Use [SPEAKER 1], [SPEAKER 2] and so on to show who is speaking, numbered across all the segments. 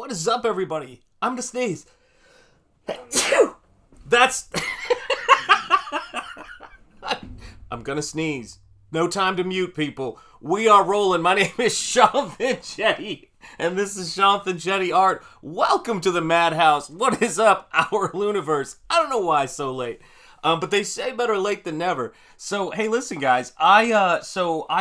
[SPEAKER 1] What is up, everybody? I'm gonna sneeze. That's... I'm gonna sneeze. No time to mute, people. We are rolling. My name is SHANTH ENJETI, and this is SHANTH ENJETI Art. Welcome to the Madhouse. What is up, our Luniverse? I don't know why it's so late. But they say better late than never. So, hey, listen, guys. I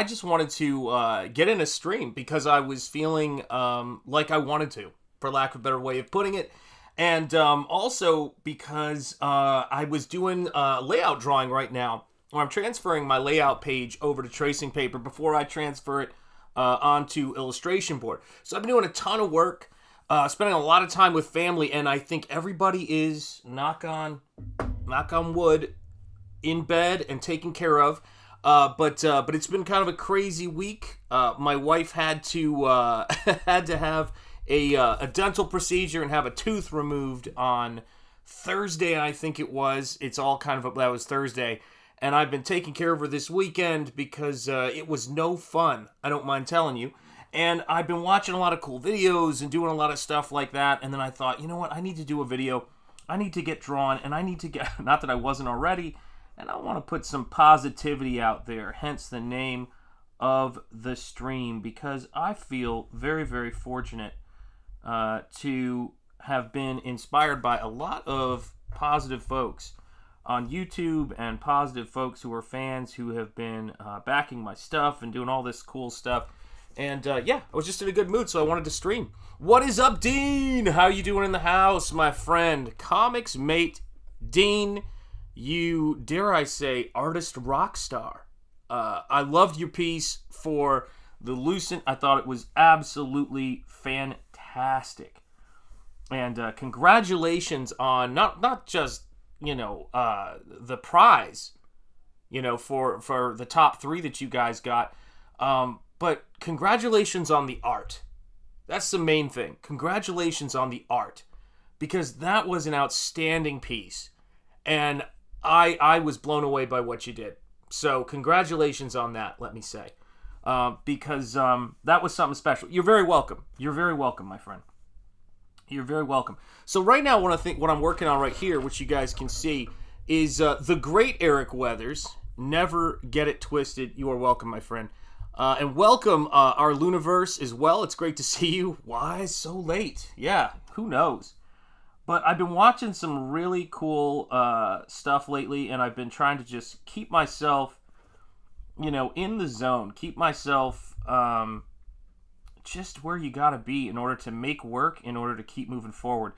[SPEAKER 1] just wanted to get in a stream because I was feeling like I wanted to, for lack of a better way of putting it. And also because I was doing layout drawing right now. I'm transferring my layout page over to tracing paper before I transfer it onto illustration board. So I've been doing a ton of work, spending a lot of time with family, and I think everybody is, knock on wood, in bed and taken care of. But it's been kind of a crazy week. My wife had to have a dental procedure and have a tooth removed on Thursday, I think it was. It's all kind of, that was Thursday. And I've been taking care of her this weekend because it was no fun, I don't mind telling you. And I've been watching a lot of cool videos and doing a lot of stuff like that. And then I thought, you know what, I need to do a video. I need to get drawn, and I need to get, not that I wasn't already, and I want to put some positivity out there, hence the name of the stream, because I feel very, very fortunate to have been inspired by a lot of positive folks on YouTube and positive folks who are fans who have been backing my stuff and doing all this cool stuff. And yeah, I was just in a good mood, so I wanted to stream. What is up, Dean? How you doing in the house, my friend? Comics mate Dean, you, dare I say, artist rock star. I loved your piece for the Lucent. I thought it was absolutely fantastic. And congratulations on not just, you know, the prize, you know, for the top 3 that you guys got, but congratulations on the art. That's the main thing. Congratulations on the art, because that was an outstanding piece, and I was blown away by what you did. So congratulations on that, let me say, because that was something special. You're very welcome. You're very welcome, my friend. You're very welcome. So right now, what I'm working on right here, which you guys can see, is the great Eric Weathers. Never get it twisted. You are welcome, my friend. And welcome our Luniverse as well. It's great to see you. Why so late? Yeah, who knows? But I've been watching some really cool stuff lately, and I've been trying to just keep myself, you know, in the zone. Keep myself just where you gotta be in order to make work, in order to keep moving forward.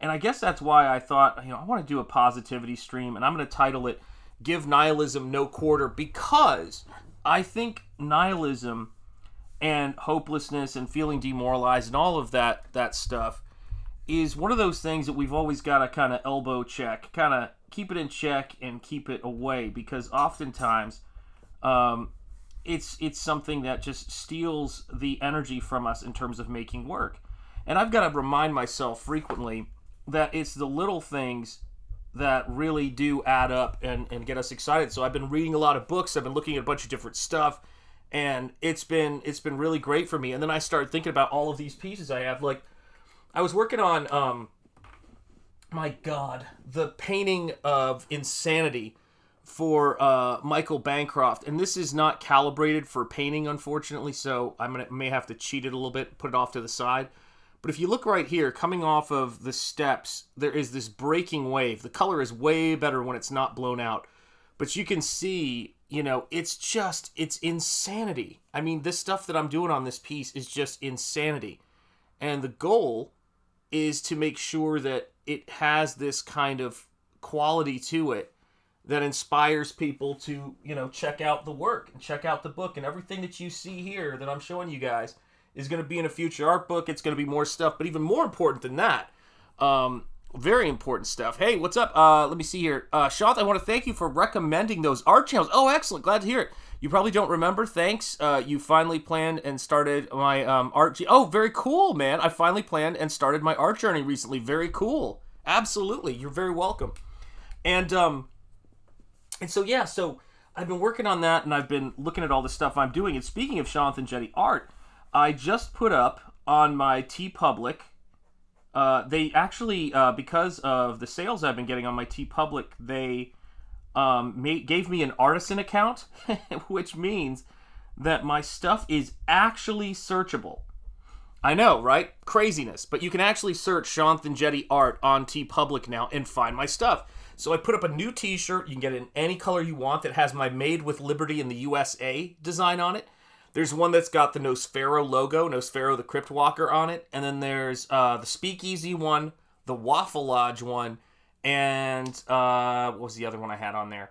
[SPEAKER 1] And I guess that's why I thought, you know, I want to do a positivity stream, and I'm going to title it Give Nihilism No Quarter, because I think nihilism and hopelessness and feeling demoralized and all of that stuff is one of those things that we've always got to kind of elbow check, kind of keep it in check and keep it away, because oftentimes it's something that just steals the energy from us in terms of making work. And I've got to remind myself frequently that it's the little things that really do add up and get us excited. So I've been reading a lot of books. I've been looking at a bunch of different stuff, and it's been really great for me. And then I started thinking about all of these pieces I have. Like, I was working on, my God, the painting of Insanity for Michael Bancroft. And this is not calibrated for painting, unfortunately, so may have to cheat it a little bit, put it off to the side. But if you look right here, coming off of the steps, there is this breaking wave. The color is way better when it's not blown out. But you can see, you know, it's insanity. I mean, this stuff that I'm doing on this piece is just insanity. And the goal is to make sure that it has this kind of quality to it that inspires people to, you know, check out the work and check out the book. And everything that you see here that I'm showing you guys is going to be in a future art book. It's going to be more stuff, but even more important than that, very important stuff. Hey, what's up? Let me see here. Shanth, I want to thank you for recommending those art channels. Oh, excellent. Glad to hear it. You probably don't remember. Thanks. You finally planned and started my art. Oh, very cool, man. I finally planned and started my art journey recently. Very cool. Absolutely. You're very welcome. And so, yeah, so I've been working on that, and I've been looking at all the stuff I'm doing. And speaking of SHANTH ENJETI art, I just put up on my TeePublic they actually, because of the sales I've been getting on my TeePublic, they gave me an artisan account, which means that my stuff is actually searchable. I know, right? Craziness. But you can actually search Shanth Enjeti art on TeePublic now and find my stuff. So I put up a new t-shirt. You can get it in any color you want that has my Made with Liberty in the USA design on it. There's one that's got the Nosfero logo, Nosfero the Crypt Walker on it. And then there's the Speakeasy one, the Waffle Lodge one, and what was the other one I had on there?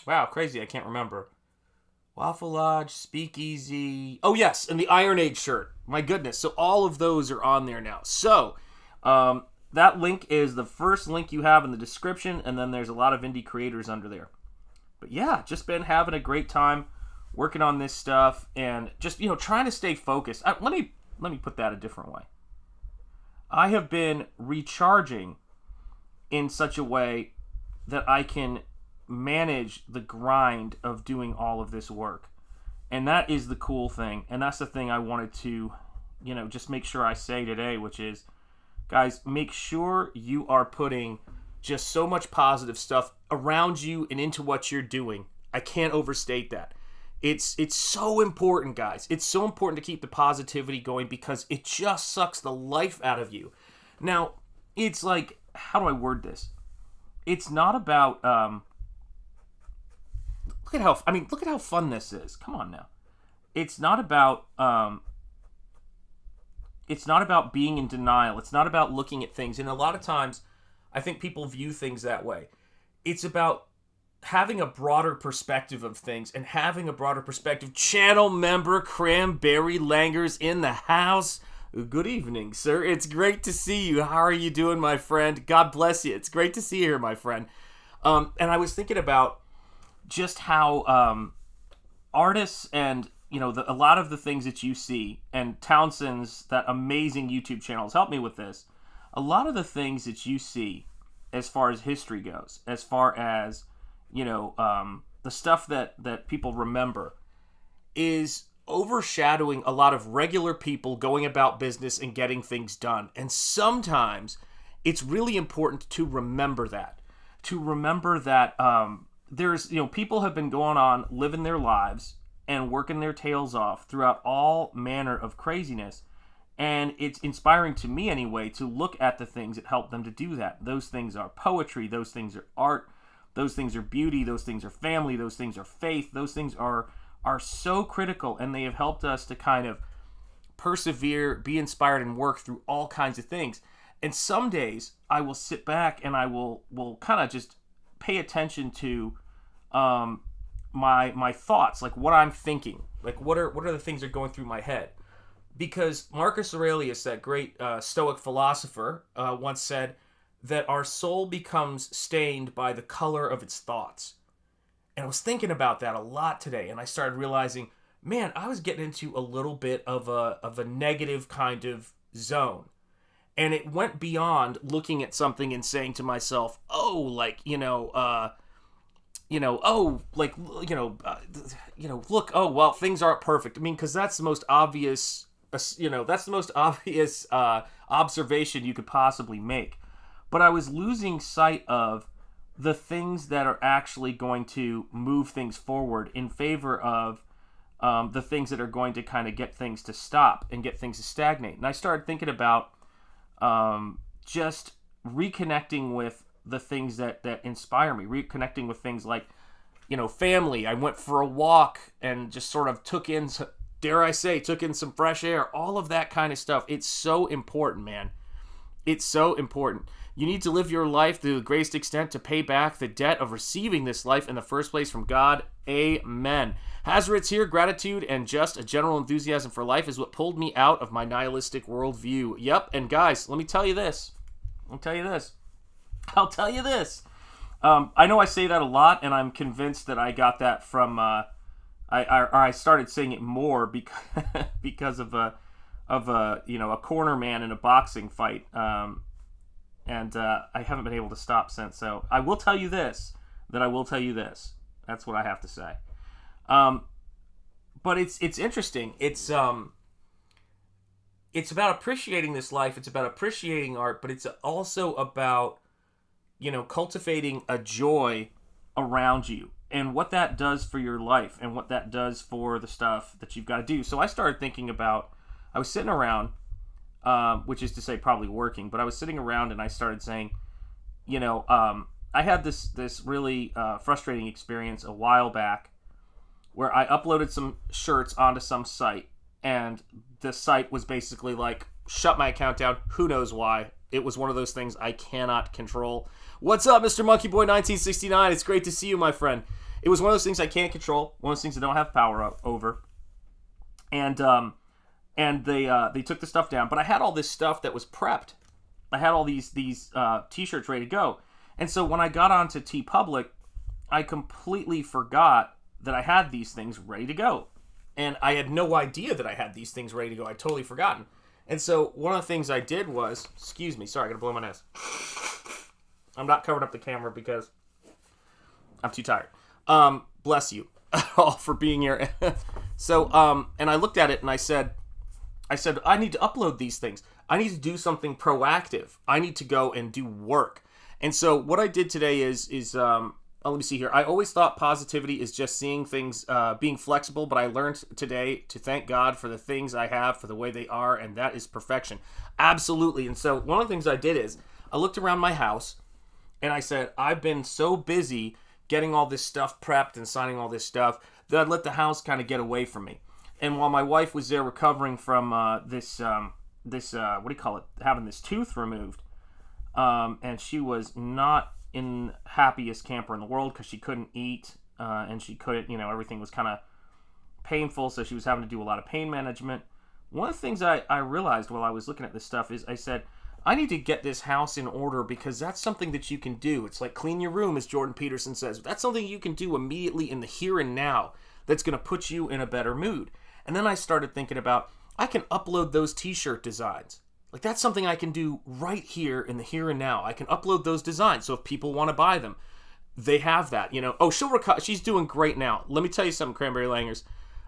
[SPEAKER 1] Wow, crazy, I can't remember. Waffle Lodge, Speakeasy. Oh, yes, and the Iron Age shirt. My goodness. So all of those are on there now. So that link is the first link you have in the description, and then there's a lot of indie creators under there. But yeah, just been having a great time working on this stuff and just, trying to stay focused. Let me put that a different way. I have been recharging in such a way that I can manage the grind of doing all of this work. And that is the cool thing. And that's the thing I wanted to, just make sure I say today, which is, guys, make sure you are putting just so much positive stuff around you and into what you're doing. I can't overstate that. It's so important, guys. It's so important to keep the positivity going because it just sucks the life out of you. Now, it's like, how do I word this? It's not about look at how fun this is. Come on now. It's not about being in denial. It's not about looking at things. And a lot of times I think people view things that way. It's about having a broader perspective of things and having a broader perspective. Channel member Cranberry Langers in the house. Good evening, sir. It's great to see you. How are you doing, my friend? God bless you. It's great to see you here, my friend. And I was thinking about just how artists and, a lot of the things that you see, and Townsend's, that amazing YouTube channel has helped me with this. A lot of the things that you see as far as history goes, as far as, the stuff that people remember, is overshadowing a lot of regular people going about business and getting things done. And sometimes it's really important to remember that. There's, people have been going on living their lives and working their tails off throughout all manner of craziness. And it's inspiring to me anyway to look at the things that help them to do that. Those things are poetry, those things are art, those things are beauty, those things are family, those things are faith, those things are so critical, and they have helped us to kind of persevere, be inspired, and work through all kinds of things. And some days I will sit back and I will kind of just pay attention to my thoughts, like what I'm thinking, like what are the things that are going through my head. Because Marcus Aurelius, that great Stoic philosopher, once said that our soul becomes stained by the color of its thoughts. And I was thinking about that a lot today, and I started realizing, man, I was getting into a little bit of a negative kind of zone. And it went beyond looking at something and saying to myself, look, well, things aren't perfect. I mean, because that's the most obvious, observation you could possibly make. But I was losing sight of the things that are actually going to move things forward in favor of the things that are going to kind of get things to stop and get things to stagnate. And I started thinking about just reconnecting with the things that inspire me, reconnecting with things like, family. I went for a walk and just sort of took in some fresh air, all of that kind of stuff. It's so important, man. It's so important. You need to live your life to the greatest extent to pay back the debt of receiving this life in the first place from God. Amen. Hazard's here. Gratitude and just a general enthusiasm for life is what pulled me out of my nihilistic worldview. Yep, and guys, let me tell you this. I'll tell you this. I know I say that a lot, and I'm convinced that I got that from... I started saying it more because of a corner man in a boxing fight. And I haven't been able to stop since. So I will tell you this, That's what I have to say. But it's interesting. It's it's about appreciating this life. It's about appreciating art, but it's also about, cultivating a joy around you and what that does for your life and what that does for the stuff that you've got to do. So I started thinking about, I was sitting around, which is to say probably working, but I was sitting around and I started saying, I had this really frustrating experience a while back where I uploaded some shirts onto some site, and the site was basically like, shut my account down. Who knows why? It was one of those things I cannot control. What's up, Mr. Monkey Boy 1969? It's great to see you, my friend. It was one of those things I can't control, one of those things I don't have power over. And they took the stuff down, but I had all this stuff that was prepped. I had all these t-shirts ready to go. And so when I got onto TeePublic, I completely forgot that I had these things ready to go. And I had no idea that I had these things ready to go. I'd totally forgotten. And so one of the things I did was, excuse me, sorry, I gotta blow my nose. I'm not covering up the camera because I'm too tired. Bless you all for being here. So, and I looked at it and I said, I need to upload these things. I need to do something proactive. I need to go and do work. And so what I did today is let me see here. I always thought positivity is just seeing things, being flexible, but I learned today to thank God for the things I have, for the way they are, and that is perfection. Absolutely. And so one of the things I did is I looked around my house and I said, I've been so busy getting all this stuff prepped and signing all this stuff that I'd let the house kind of get away from me. And while my wife was there recovering from this having this tooth removed, and she was not in happiest camper in the world because she couldn't eat, and she couldn't, everything was kind of painful, so she was having to do a lot of pain management. One of the things I realized while I was looking at this stuff is I said, I need to get this house in order because that's something that you can do. It's like clean your room, as Jordan Peterson says. That's something you can do immediately in the here and now that's going to put you in a better mood. And then I started thinking about, I can upload those t-shirt designs. Like, that's something I can do right here in the here and now. I can upload those designs, so if people want to buy them, they have that, Oh, she's doing great now. Let me tell you something, Cranberry Langers.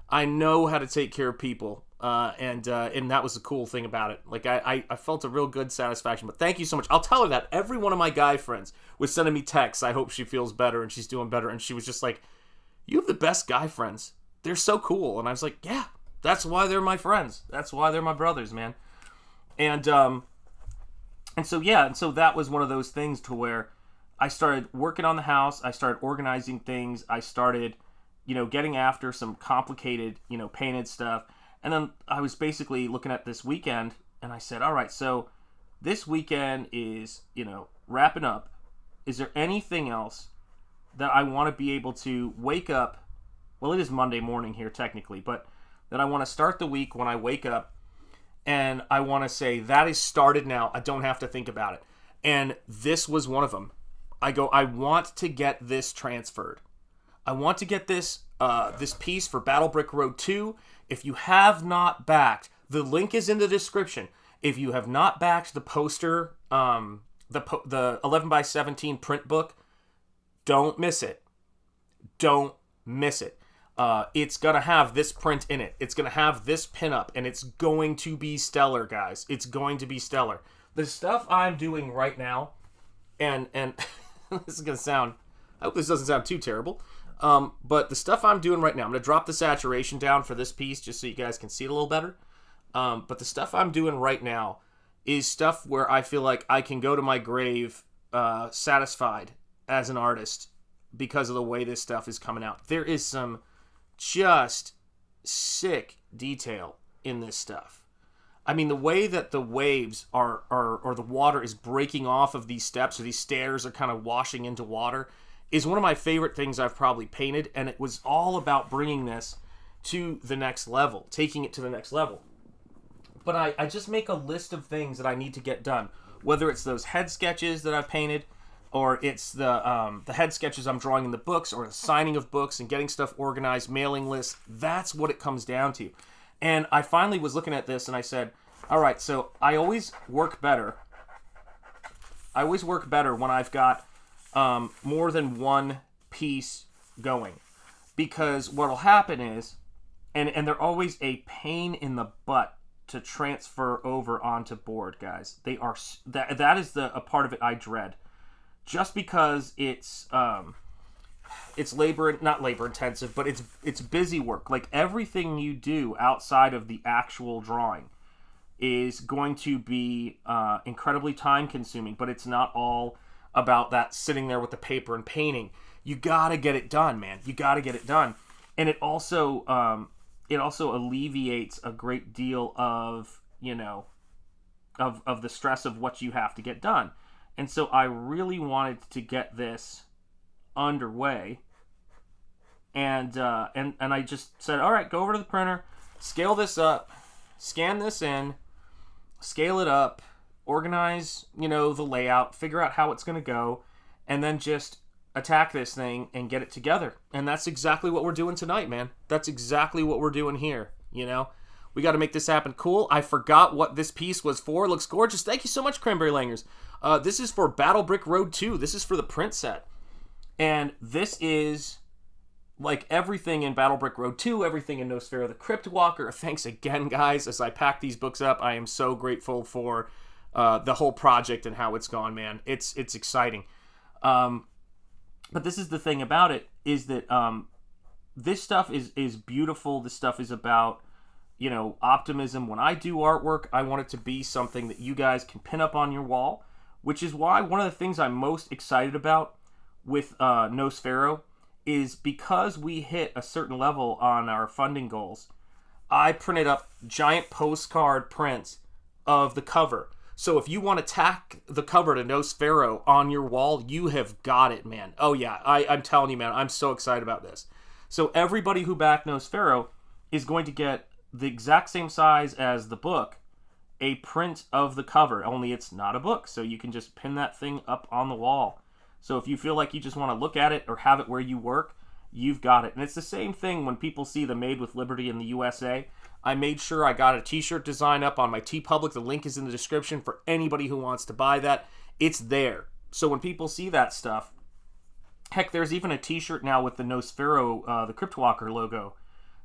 [SPEAKER 1] I know how to take care of people, and that was the cool thing about it. Like, I felt a real good satisfaction, but thank you so much. I'll tell her that. Every one of my guy friends was sending me texts, I hope she feels better and she's doing better, and she was just like, you have the best guy friends. They're so cool. And I was like, yeah, that's why they're my friends. That's why they're my brothers, man. And so that was one of those things to where I started working on the house. I started organizing things. I started, getting after some complicated, painted stuff. And then I was basically looking at this weekend and I said, all right, so this weekend is, wrapping up. Is there anything else that I want to be able to wake up? Well, it is Monday morning here technically, but that I want to start the week when I wake up and I want to say, that is started now. I don't have to think about it. And this was one of them. I want to get this transferred. I want to get this piece for Battle Brick Road 2. If you have not backed, the link is in the description. If you have not backed the poster, the 11 by 17 print book, don't miss it. Don't miss it. It's going to have this print in it. It's going to have this pinup, and it's going to be stellar, guys. It's going to be stellar. The stuff I'm doing right now, and this is going to sound, I hope this doesn't sound too terrible, but the stuff I'm doing right now, I'm going to drop the saturation down for this piece just so you guys can see it a little better. But the stuff I'm doing right now is stuff where I feel like I can go to my grave satisfied as an artist because of the way this stuff is coming out. There is some just sick detail in this stuff. I mean, the way that the waves are or the water is breaking off of these steps, or these stairs are kind of washing into water, is one of my favorite things I've probably painted, and it was all about bringing this to the next level, taking it to the next level. But I just make a list of things that I need to get done, whether it's those head sketches that I've painted, or it's the head sketches I'm drawing in the books, or the signing of books and getting stuff organized, mailing lists. That's what it comes down to. And I finally was looking at this and I said, all right, so I always work better. I always work better when I've got more than one piece going. Because what'll happen is, and they're always a pain in the butt to transfer over onto board, guys. They are that is a part of it I dread, just because it's not labor intensive, but it's busy work. Like, everything you do outside of the actual drawing is going to be incredibly time consuming, but it's not all about that sitting there with the paper and painting. You gotta get it done, man. You gotta get it done. And it also alleviates a great deal of, of the stress of what you have to get done. And so I really wanted to get this underway. And I just said, all right, go over to the printer, scale this up, scan this in, scale it up, organize, the layout, figure out how it's going to go, and then just attack this thing and get it together. And that's exactly what we're doing tonight, man. That's exactly what we're doing here, We got to make this happen. Cool. I forgot what this piece was for. It looks gorgeous. Thank you so much, Cranberry Langers. This is for Battle Brick Road 2. This is for the print set. And this is like everything in Battle Brick Road 2, everything in Nosfera the Crypt Walker. Thanks again, guys. As I pack these books up, I am so grateful for the whole project and how it's gone, man. It's exciting. But this is the thing about it, is that this stuff is beautiful. This stuff is about, optimism. When I do artwork, I want it to be something that you guys can pin up on your wall, which is why one of the things I'm most excited about with Nosfero is because we hit a certain level on our funding goals. I printed up giant postcard prints of the cover. So if you want to tack the cover to Nosfero on your wall, you have got it, man. Oh yeah, I'm telling you, man, I'm so excited about this. So everybody who backed Nosfero is going to get the exact same size as the book, a print of the cover, only it's not a book. So you can just pin that thing up on the wall. So if you feel like you just want to look at it or have it where you work, you've got it. And it's the same thing when people see the Made with Liberty in the USA. I made sure I got a t-shirt design up on my TeePublic. The link is in the description for anybody who wants to buy that. It's there. So when people see that stuff, heck, there's even a t-shirt now with the Nosfero, the Cryptwalker logo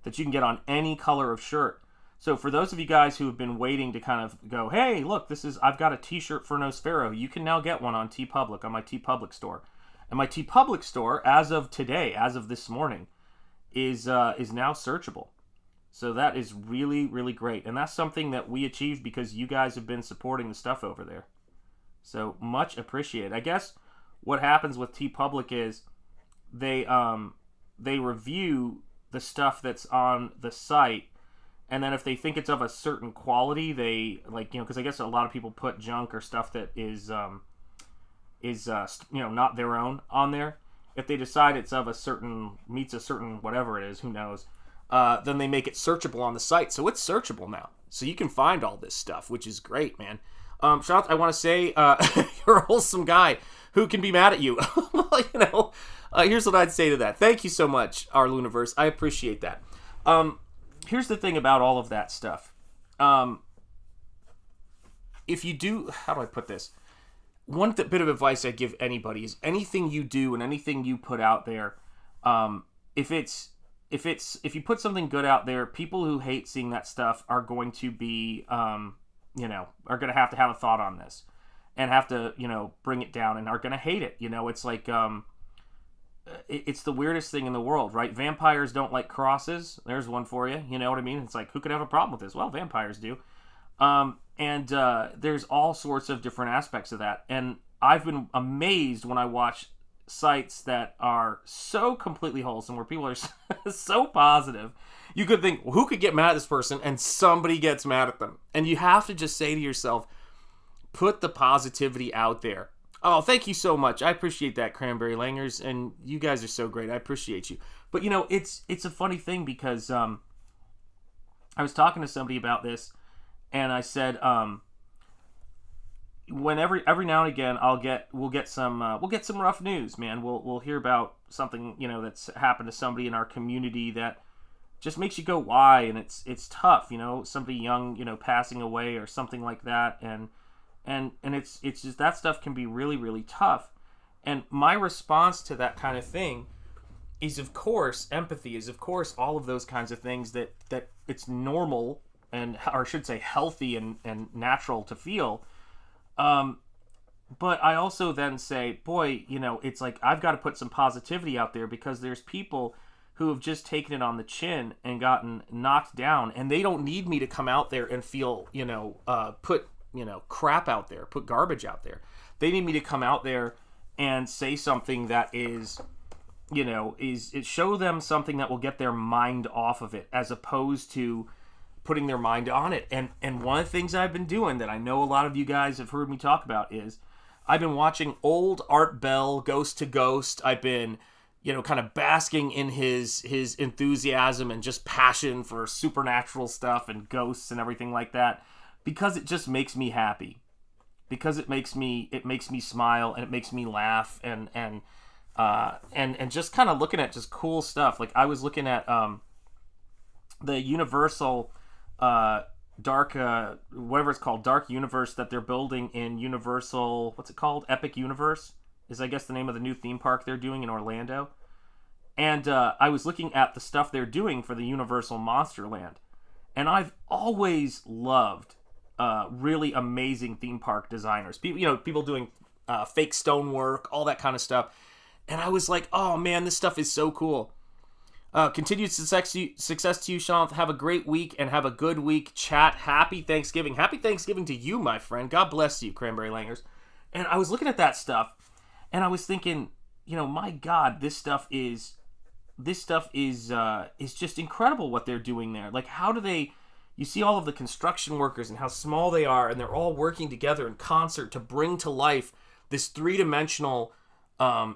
[SPEAKER 1] that you can get on any color of shirt. So for those of you guys who have been waiting to kind of go, hey, look, I've got a t-shirt for Nosfero, you can now get one on TeePublic, on my TeePublic store. And my TeePublic store, as of today, as of this morning, is now searchable. So that is really, really great. And that's something that we achieved because you guys have been supporting the stuff over there. So much appreciated. I guess what happens with TeePublic is they review the stuff that's on the site, and then if they think it's of a certain quality, they, because I guess a lot of people put junk or stuff that is not their own on there. If they decide it's of meets a certain whatever it is, who knows, then they make it searchable on the site. So it's searchable now. So you can find all this stuff, which is great, man. Shanth, I want to say, you're a wholesome guy. Who can be mad at you? Here's what I'd say to that. Thank you so much, our Luniverse. I appreciate that. Here's the thing about all of that stuff. If you do, how do I put this? One bit of advice I give anybody is anything you do and anything you put out there, if you put something good out there, people who hate seeing that stuff are going to be, are going to have a thought on this and have to, bring it down and are going to hate it. It's like, it's the weirdest thing in the world, right? Vampires don't like crosses. There's one for you. You know what I mean? It's like, who could have a problem with this? Well, vampires do. There's all sorts of different aspects of that. And I've been amazed when I watch sites that are so completely wholesome, where people are so positive. You could think, well, who could get mad at this person? And somebody gets mad at them. And you have to just say to yourself, put the positivity out there. Oh, thank you so much. I appreciate that, Cranberry Langers, and you guys are so great. I appreciate you. But, it's a funny thing because I was talking to somebody about this, and I said, when every now and again we'll get some rough news, man. We'll hear about something, that's happened to somebody in our community that just makes you go, why? And it's tough, somebody young, passing away or something like that, and it's just, that stuff can be really, really tough. And my response to that kind of thing is, of course, empathy, is of course all of those kinds of things that it's normal or I should say healthy and natural to feel. But I also then say, boy, it's like I've got to put some positivity out there, because there's people who have just taken it on the chin and gotten knocked down, and they don't need me to come out there and feel, put, crap out there, put garbage out there. They need me to come out there and say something that is, show them something that will get their mind off of it, as opposed to putting their mind on it. And one of the things I've been doing that I know a lot of you guys have heard me talk about is I've been watching old Art Bell, Ghost to Ghost. I've been, kind of basking in his enthusiasm and just passion for supernatural stuff and ghosts and everything like that, because it just makes me happy. Because it makes me smile, and it makes me laugh, and just kind of looking at just cool stuff. Like I was looking at the Universal Dark whatever it's called, Dark Universe that they're building in Universal. What's it called? Epic Universe is, I guess, the name of the new theme park they're doing in Orlando. And I was looking at the stuff they're doing for the Universal Monsterland, and I've always loved really amazing theme park designers. People doing fake stonework, all that kind of stuff. And I was like, oh man, this stuff is so cool. Continued success to you, Shanth. Have a great week and have a good week. Chat. Happy Thanksgiving. Happy Thanksgiving to you, my friend. God bless you, Cranberry Langers. And I was looking at that stuff, and I was thinking, my God, this stuff is just incredible what they're doing there. Like, how do they? You see all of the construction workers and how small they are, and they're all working together in concert to bring to life this three-dimensional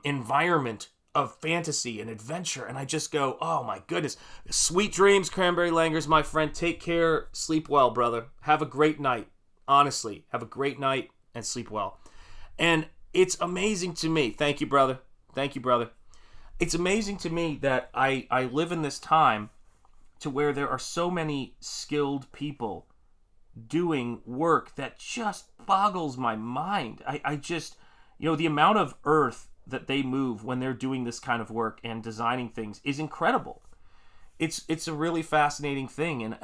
[SPEAKER 1] environment of fantasy and adventure. And I just go, oh my goodness. Sweet dreams, Cranberry Langers, my friend. Take care. Sleep well, brother. Have a great night. Honestly, have a great night and sleep well. And it's amazing to me. Thank you, brother. Thank you, brother. It's amazing to me that I live in this time to where there are so many skilled people doing work that just boggles my mind. I just, the amount of earth that they move when they're doing this kind of work and designing things is incredible. It's a really fascinating thing, and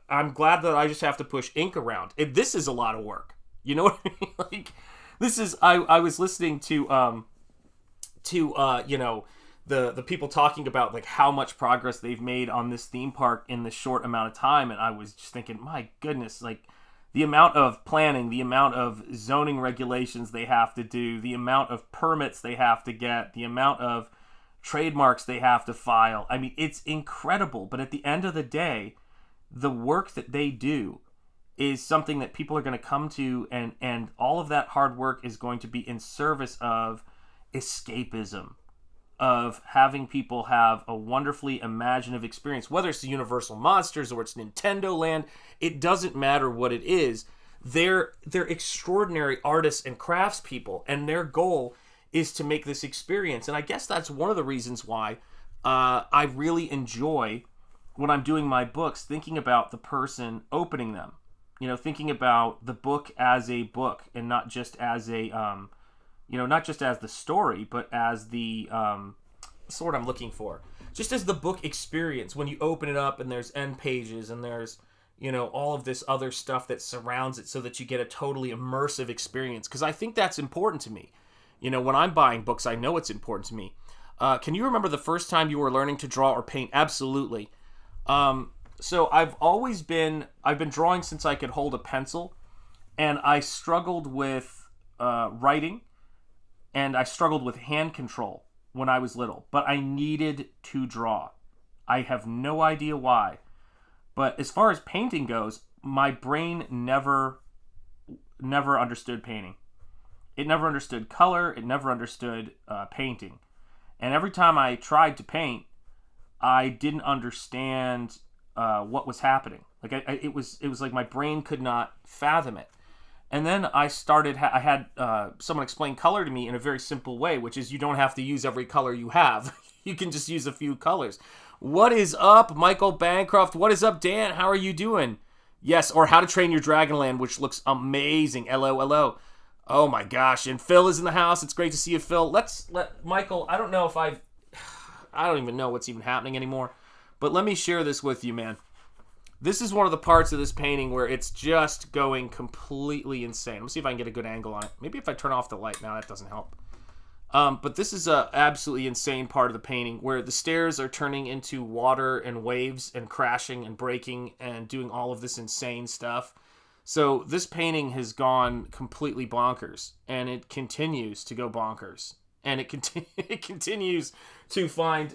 [SPEAKER 1] I'm glad that I just have to push ink around. This is a lot of work. You know what I mean? Like, this is, I was listening to the people talking about like how much progress they've made on this theme park in this short amount of time, and I was just thinking, my goodness, like the amount of planning, the amount of zoning regulations they have to do, the amount of permits they have to get, the amount of trademarks they have to file. I mean, it's incredible. But at the end of the day, the work that they do is something that people are going to come to, and all of that hard work is going to be in service of escapism, of having people have a wonderfully imaginative experience, whether it's the Universal Monsters or it's Nintendo Land. It doesn't matter what it is. They're extraordinary artists and craftspeople, and their goal is to make this experience. And I guess that's one of the reasons why I really enjoy, when I'm doing my books, thinking about the person opening them. Thinking about the book as a book, and not just as a not just as the story, but as the what's the word I'm looking for? Just as the book experience. When you open it up and there's end pages and there's all of this other stuff that surrounds it, so that you get a totally immersive experience. Because I think that's important to me. When I'm buying books, I know it's important to me. Can you remember the first time you were learning to draw or paint? Absolutely. So I've been drawing since I could hold a pencil, and I struggled with writing, and I struggled with hand control when I was little, but I needed to draw. I have no idea why. But as far as painting goes, my brain never understood painting. It never understood color. It never understood painting. And every time I tried to paint, I didn't understand what was happening. Like it was like my brain could not fathom it. And then I had someone explain color to me in a very simple way, which is you don't have to use every color you have. You can just use a few colors. What is up, Michael Bancroft? What is up, Dan? How are you doing? Yes, or How to Train Your Dragonland, which looks amazing. LOLO. Oh my gosh. And Phil is in the house. It's great to see you, Phil. Let Michael, I don't even know what's even happening anymore. But let me share this with you, man. This is one of the parts of this painting where it's just going completely insane. Let me see if I can get a good angle on it. Maybe if I turn off the light now, that doesn't help. But this is a absolutely insane part of the painting where the stairs are turning into water and waves and crashing and breaking and doing all of this insane stuff. So this painting has gone completely bonkers, and it continues to go bonkers. And it continues to find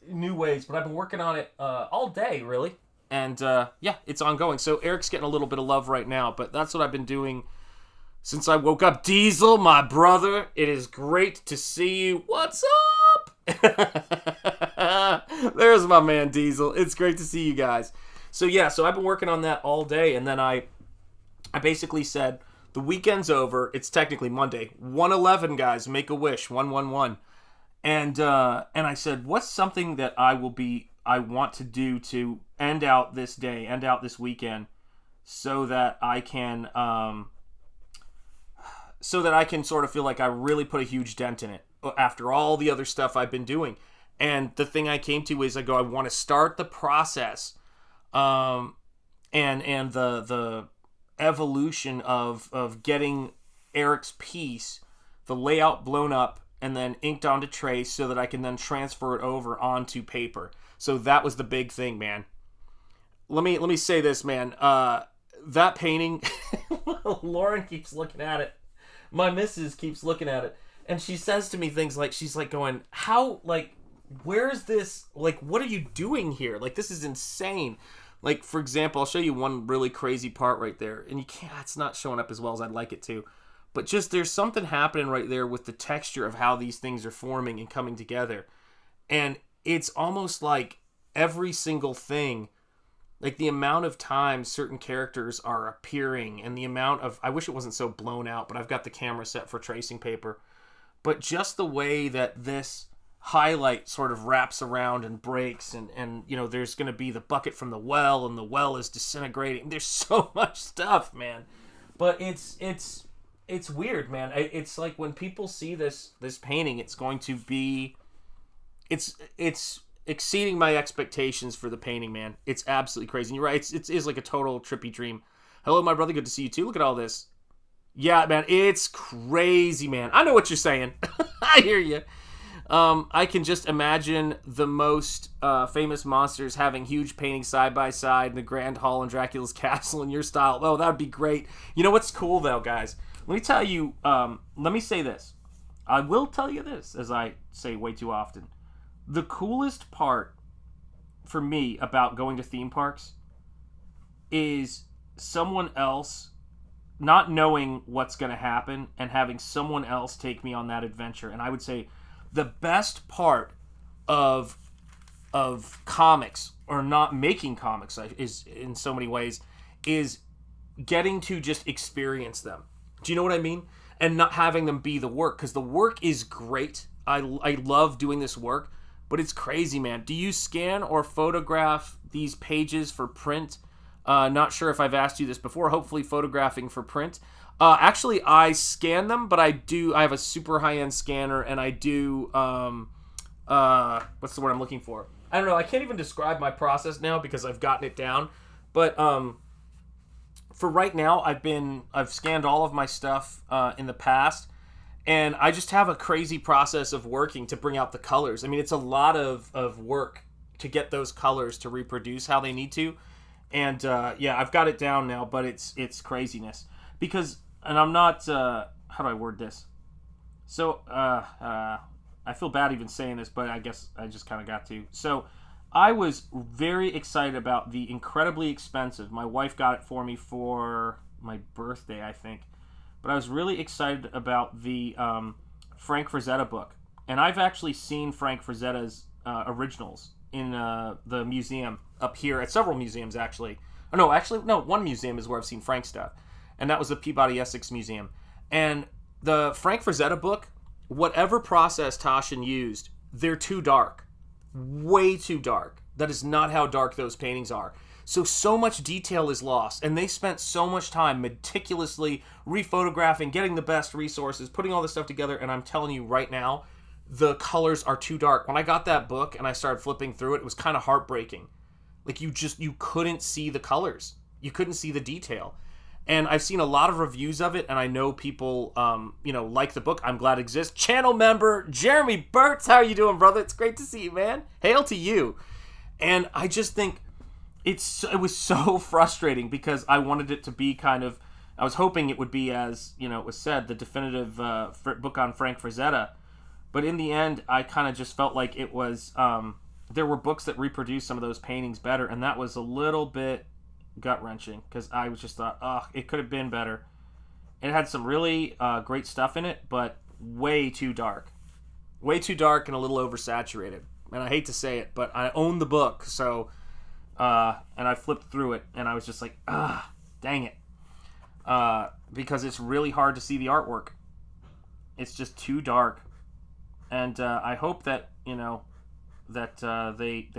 [SPEAKER 1] new ways. But I've been working on it all day, really. And, yeah, it's ongoing. So Eric's getting a little bit of love right now, but that's what I've been doing since I woke up. Diesel, my brother, it is great to see you. What's up? There's my man, Diesel. It's great to see you guys. So, yeah, so I've been working on that all day, and then I basically said, the weekend's over. It's technically Monday. 111, guys. Make a wish. 111. And I said, what's something that I want to do to end out this day, end out this weekend, so that I can sort of feel like I really put a huge dent in it after all the other stuff I've been doing. And the thing I came to is I want to start the process, and the evolution of getting Eric's piece, the layout blown up and then inked onto trace so that I can then transfer it over onto paper. So that was the big thing, man. Let me say this, man. That painting, Lauren keeps looking at it. My missus keeps looking at it. And she says to me things like, she's like going, how, like, where is this? Like, what are you doing here? Like, this is insane. Like, for example, I'll show you one really crazy part right there. And it's not showing up as well as I'd like it to. But just there's something happening right there with the texture of how these things are forming and coming together. And it's almost like every single thing, like the amount of times certain characters are appearing and the amount of, I wish it wasn't so blown out, but I've got the camera set for tracing paper. But just the way that this highlight sort of wraps around and breaks, and you know, there's going to be the bucket from the well, and the well is disintegrating. There's so much stuff, man. But it's weird, man. It's like when people see this painting, it's going to be, it's exceeding my expectations for the painting, man. It's absolutely crazy. And you're right, it is like a total trippy dream. Hello, my brother. Good to see you too. Look at all this. Yeah, man, it's crazy, man. I know what you're saying. I hear you. I can just imagine the most famous monsters having huge paintings side by side in the Grand Hall in Dracula's Castle in your style. Oh, that would be great. You know what's cool, though, guys? Let me tell you, let me say this. I will tell you this, as I say way too often. The coolest part for me about going to theme parks is someone else not knowing what's going to happen and having someone else take me on that adventure. And I would say the best part of comics, or not making comics, is in so many ways, is getting to just experience them. Do you know what I mean? And not having them be the work, because the work is great. I love doing this work, but it's crazy, man. Do you scan or photograph these pages for print? Not sure if I've asked you this before. Hopefully photographing for print. Actually, I scan them, but I have a super high-end scanner, and I do, what's the word I'm looking for? I don't know. I can't even describe my process now because I've gotten it down. But for right now, I've scanned all of my stuff in the past, and I just have a crazy process of working to bring out the colors. I mean, it's a lot of work to get those colors to reproduce how they need to. And yeah, I've got it down now, but it's craziness. Because, and I'm not, how do I word this? So, I feel bad even saying this, but I guess I just kind of got to. So, I was very excited about the incredibly expensive, my wife got it for me for my birthday, I think. But I was really excited about the Frank Frazetta book. And I've actually seen Frank Frazetta's originals in the museum up here, at several museums, actually. Oh, no, one museum is where I've seen Frank stuff. And that was the Peabody Essex Museum. And the Frank Frazetta book, whatever process Taschen used, they're too dark. Way too dark. That is not how dark those paintings are. So much detail is lost. And they spent so much time meticulously rephotographing, getting the best resources, putting all this stuff together. And I'm telling you right now, the colors are too dark. When I got that book and I started flipping through it, it was kind of heartbreaking. Like you couldn't see the colors. You couldn't see the detail. And I've seen a lot of reviews of it, and I know people, like the book. I'm glad it exists. Channel member Jeremy Burtz, how are you doing, brother? It's great to see you, man. Hail to you. And I just think it was so frustrating because I wanted it to be I was hoping it would be, as it was said, the definitive book on Frank Frazetta. But in the end, I kind of just felt like it was, there were books that reproduced some of those paintings better, and that was a little bit gut-wrenching because I was just thought, it could have been better. It had some really great stuff in it, but way too dark. Way too dark and a little oversaturated. And I hate to say it, but I own the book, so, and I flipped through it, and I was just like, dang it. Because it's really hard to see the artwork. It's just too dark. And I hope that, they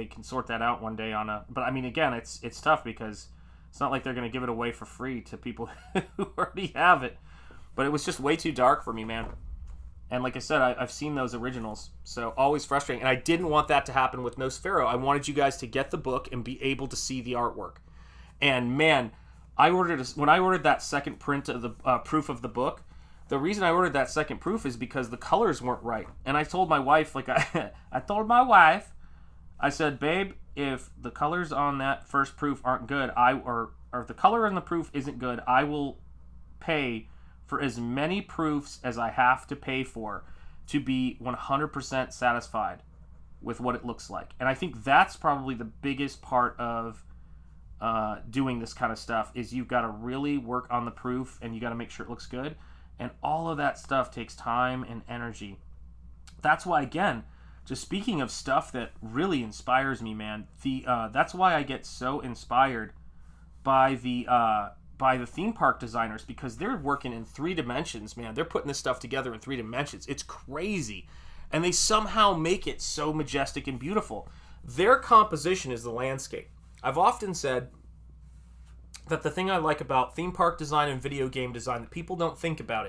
[SPEAKER 1] can sort that out one day but I mean, again, it's tough because it's not like they're going to give it away for free to people who already have it. But it was just way too dark for me, man. And like I said, I've seen those originals, so always frustrating. And I didn't want that to happen with Nosfero. I wanted you guys to get the book and be able to see the artwork. And man, when I ordered that second print of the proof of the book, the reason I ordered that second proof is because the colors weren't right. And I told my wife, I said, babe, if the colors on that first proof aren't good, or if the color in the proof isn't good, I will pay for as many proofs as I have to pay for to be 100% satisfied with what it looks like. And I think that's probably the biggest part of doing this kind of stuff is you've got to really work on the proof and you got to make sure it looks good. And all of that stuff takes time and energy. That's why, again, just speaking of stuff that really inspires me, man, that's why I get so inspired by the theme park designers, because they're working in 3 dimensions, man. They're putting this stuff together in 3 dimensions. It's crazy. And they somehow make it so majestic and beautiful. Their composition is the landscape. I've often said that the thing I like about theme park design and video game design that people don't think about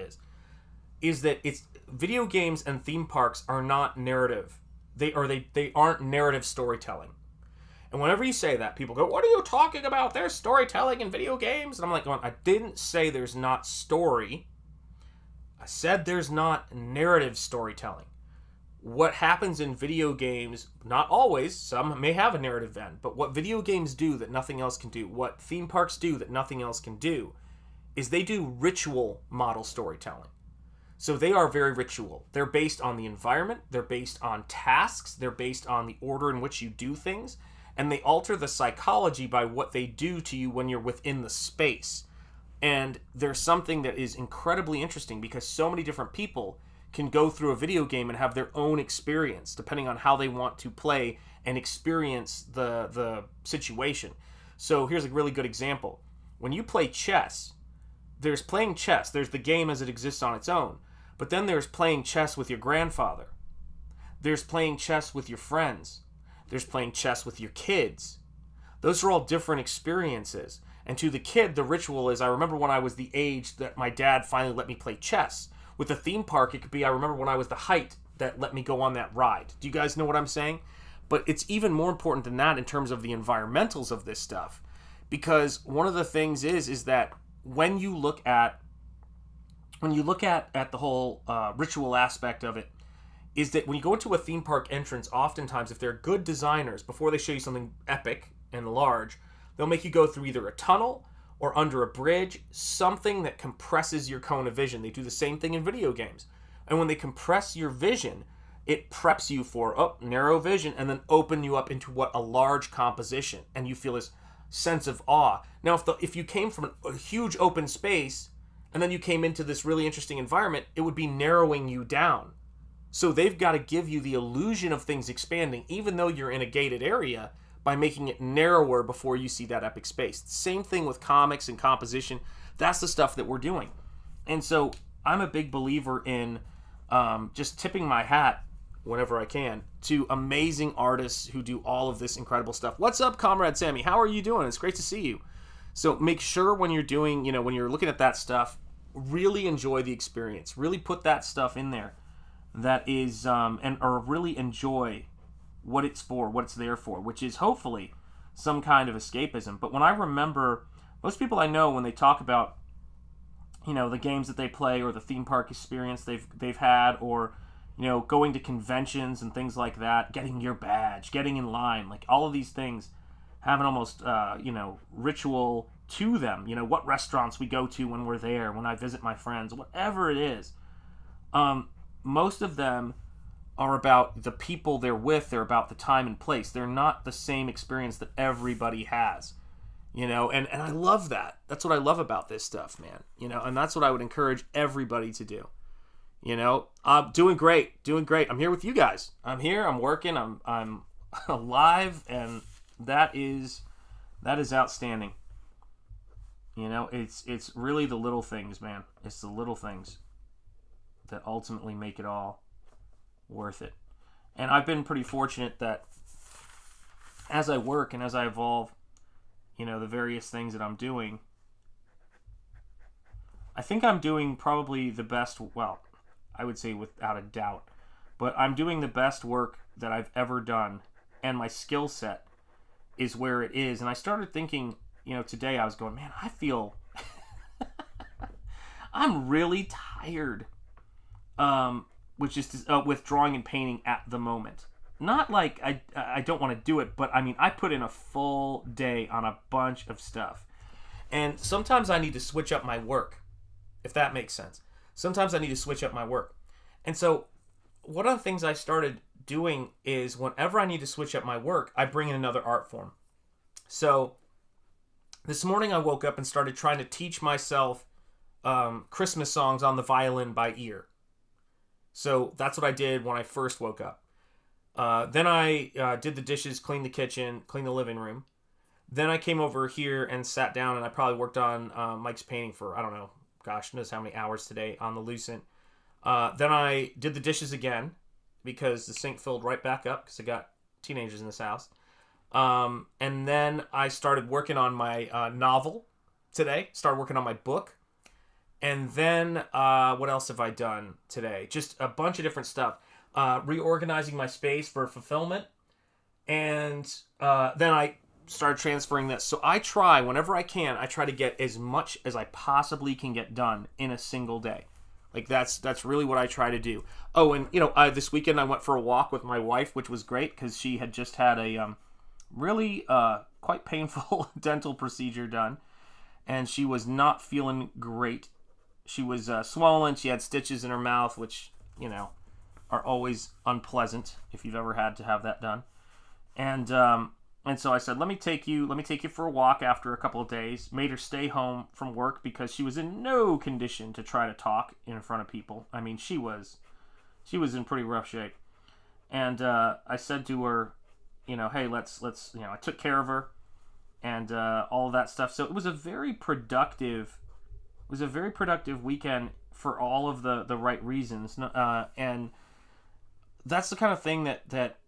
[SPEAKER 1] is that it's video games and theme parks are not narrative. They aren't narrative storytelling. And whenever you say that, people go, "What are you talking about? There's storytelling in video games." And I'm like, I didn't say there's not story. I said there's not narrative storytelling. What happens in video games, not always, some may have a narrative end, but what video games do that nothing else can do, what theme parks do that nothing else can do, is they do ritual model storytelling. So they are very ritual. They're based on the environment, they're based on tasks, they're based on the order in which you do things, and they alter the psychology by what they do to you when you're within the space. And there's something that is incredibly interesting because so many different people can go through a video game and have their own experience depending on how they want to play and experience the situation. So here's a really good example. When you play chess, there's playing chess. There's the game as it exists on its own. But then there's playing chess with your grandfather. There's playing chess with your friends. There's playing chess with your kids. Those are all different experiences. And to the kid, the ritual is, I remember when I was the age that my dad finally let me play chess. With the theme park, it could be, I remember when I was the height that let me go on that ride. Do you guys know what I'm saying? But it's even more important than that in terms of the environmentals of this stuff. Because one of the things is that when you look at the whole ritual aspect of it, is that when you go into a theme park entrance, oftentimes if they're good designers, before they show you something epic and large, they'll make you go through either a tunnel or under a bridge, something that compresses your cone of vision. They do the same thing in video games. And when they compress your vision, it preps you for narrow vision and then open you up into a large composition. And you feel this sense of awe. Now, if you came from a huge open space and then you came into this really interesting environment, it would be narrowing you down. So they've got to give you the illusion of things expanding, even though you're in a gated area, by making it narrower before you see that epic space. Same thing with comics and composition. That's the stuff that we're doing. And so I'm a big believer in just tipping my hat whenever I can to amazing artists who do all of this incredible stuff. What's up, Comrade Sammy? How are you doing? It's great to see you. So make sure when you're doing, when you're looking at that stuff, really enjoy the experience. Really put that stuff in there that is, or really enjoy what it's for, what it's there for, which is hopefully some kind of escapism. But when I remember, most people I know, when they talk about, you know, the games that they play or the theme park experience they've had, or, you know, going to conventions and things like that, getting your badge, getting in line, like all of these things have an almost, you know, ritual to them. You know, what restaurants we go to when we're there, when I visit my friends, whatever it is. Most of them are about the people they're with. They're about the time and place. They're not the same experience that everybody has, you know, and I love that. That's what I love about this stuff, man, you know, and that's what I would encourage everybody to do. You know, I'm doing great. I'm here with you guys. I'm here, I'm working, I'm alive, and that is outstanding. You know, it's really the little things, man. It's the little things that ultimately make it all worth it. And I've been pretty fortunate that as I work and as I evolve, you know, the various things that I'm doing, I think I'm doing probably the best, well, I would say without a doubt, but I'm doing the best work that I've ever done, and my skill set is where it is. And I started thinking, you know, today I was going, man, I feel I'm really tired with drawing and painting at the moment. Not like I don't want to do it, but I mean, I put in a full day on a bunch of stuff. And sometimes I need to switch up my work, if that makes sense. Sometimes I need to switch up my work. And so one of the things I started doing is whenever I need to switch up my work, I bring in another art form. So this morning I woke up and started trying to teach myself Christmas songs on the violin by ear. So that's what I did when I first woke up. Then I did the dishes, cleaned the kitchen, cleaned the living room. Then I came over here and sat down, and I probably worked on Mike's painting for, I don't know, gosh knows how many hours today on the Lucent. Then I did the dishes again because the sink filled right back up because I got teenagers in this house. And then I started working on my novel today, started working on my book. And then what else have I done today? Just a bunch of different stuff. Reorganizing my space for fulfillment. And then I started transferring this. So I try, whenever I can, I try to get as much as I possibly can get done in a single day. Like that's really what I try to do. Oh, and you know, this weekend I went for a walk with my wife, which was great because she had just had a really quite painful dental procedure done, and she was not feeling great. She was swollen. She had stitches in her mouth, which, you know, are always unpleasant if you've ever had to have that done. And so I said, let me take you for a walk after a couple of days. Made her stay home from work because she was in no condition to try to talk in front of people. I mean, she was in pretty rough shape. And I said to her, you know, hey, let's you know, I took care of her and all of that stuff. So it was a very productive weekend for all of the right reasons. And that's the kind of thing that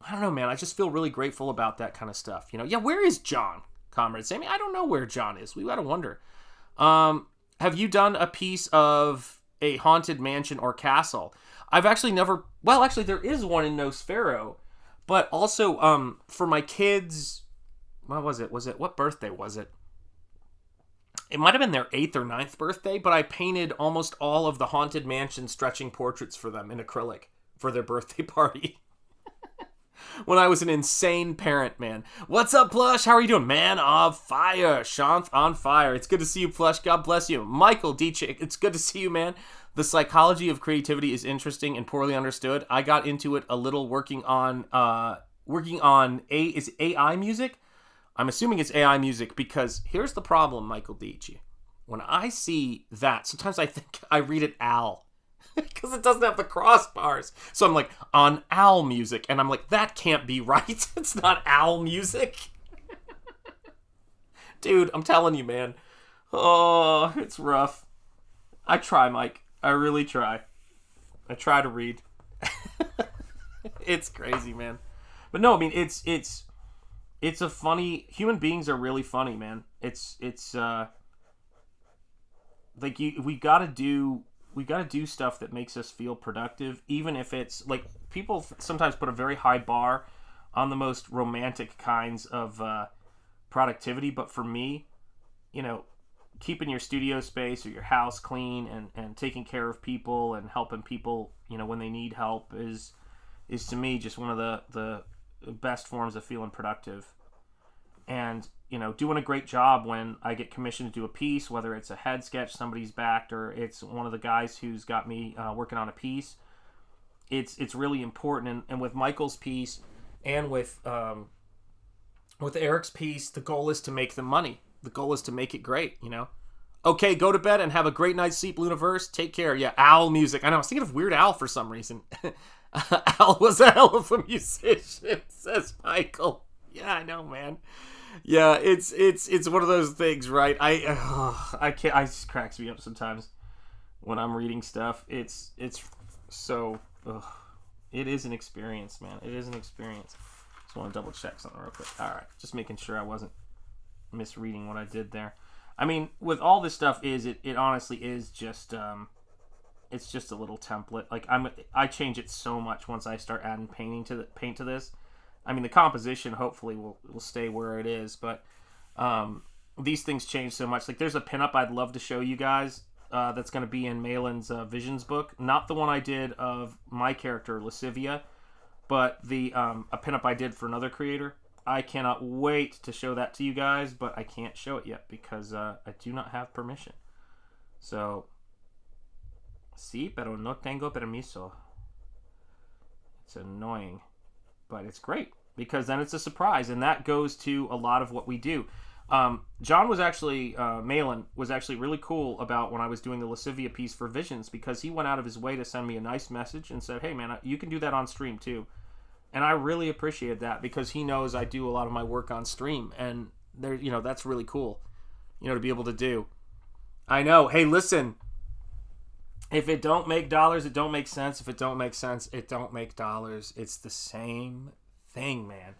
[SPEAKER 1] I don't know, man. I just feel really grateful about that kind of stuff. You know, yeah, where is John, Comrade Sammy? I don't know where John is. We gotta wonder. Have you done a piece of a haunted mansion or castle? I've actually never. Well, actually, there is one in Nosfero, but also for my kids. What was it? What birthday was it? It might have been their 8th or 9th birthday, but I painted almost all of the haunted mansion stretching portraits for them in acrylic for their birthday party. When I was an insane parent, man. What's up, Plush? How are you doing? Man on fire. Shanth on fire. It's good to see you, Plush. God bless you. Michael D. Chick, it's good to see you, man. The psychology of creativity is interesting and poorly understood. I got into it a little working on is it AI music? I'm assuming it's AI music because here's the problem, Michael D. When I see that, sometimes I think I read it Al. Because it doesn't have the crossbars. So I'm like, on owl music. And I'm like, that can't be right. It's not owl music. Dude, I'm telling you, man. Oh, it's rough. I try, Mike. I really try. I try to read. It's crazy, man. But no, I mean, it's a funny... Human beings are really funny, man. It's like, we gotta do stuff that makes us feel productive, even if it's like people sometimes put a very high bar on the most romantic kinds of productivity, but for me, you know, keeping your studio space or your house clean and taking care of people and helping people, you know, when they need help is to me just one of the best forms of feeling productive. And, you know, doing a great job when I get commissioned to do a piece, whether it's a head sketch somebody's backed or it's one of the guys who's got me working on a piece, it's really important. And with Michael's piece and with Eric's piece, the goal is to make the money. The goal is to make it great, you know? Okay, go to bed and have a great night's sleep, Luniverse. Take care. Yeah, Owl music. I know, I was thinking of Weird Al for some reason. Al was a hell of a musician, says Michael. Yeah, I know, man. Yeah, it's one of those things, right? I can't. It just cracks me up sometimes when I'm reading stuff. It's so. It is an experience, man. It is an experience. Just want to double check something real quick. All right, just making sure I wasn't misreading what I did there. I mean, with all this stuff, it honestly is just it's just a little template. Like I change it so much once I start adding paint to this. I mean, the composition hopefully will stay where it is, but these things change so much. Like, there's a pinup I'd love to show you guys that's going to be in Malin's Visions book. Not the one I did of my character, Lascivia, but a pinup I did for another creator. I cannot wait to show that to you guys, but I can't show it yet because I do not have permission. So, sí, pero no tengo permiso. It's annoying, but it's great because then it's a surprise, and that goes to a lot of what we do. John was actually, Malin was actually really cool about when I was doing the Lascivia piece for Visions, because he went out of his way to send me a nice message and said, hey man, you can do that on stream too. And I really appreciated that because he knows I do a lot of my work on stream, and there, you know, that's really cool, you know, to be able to do. I know. Hey, listen, if it don't make dollars, it don't make sense. If it don't make sense, it don't make dollars. It's the same thing, man.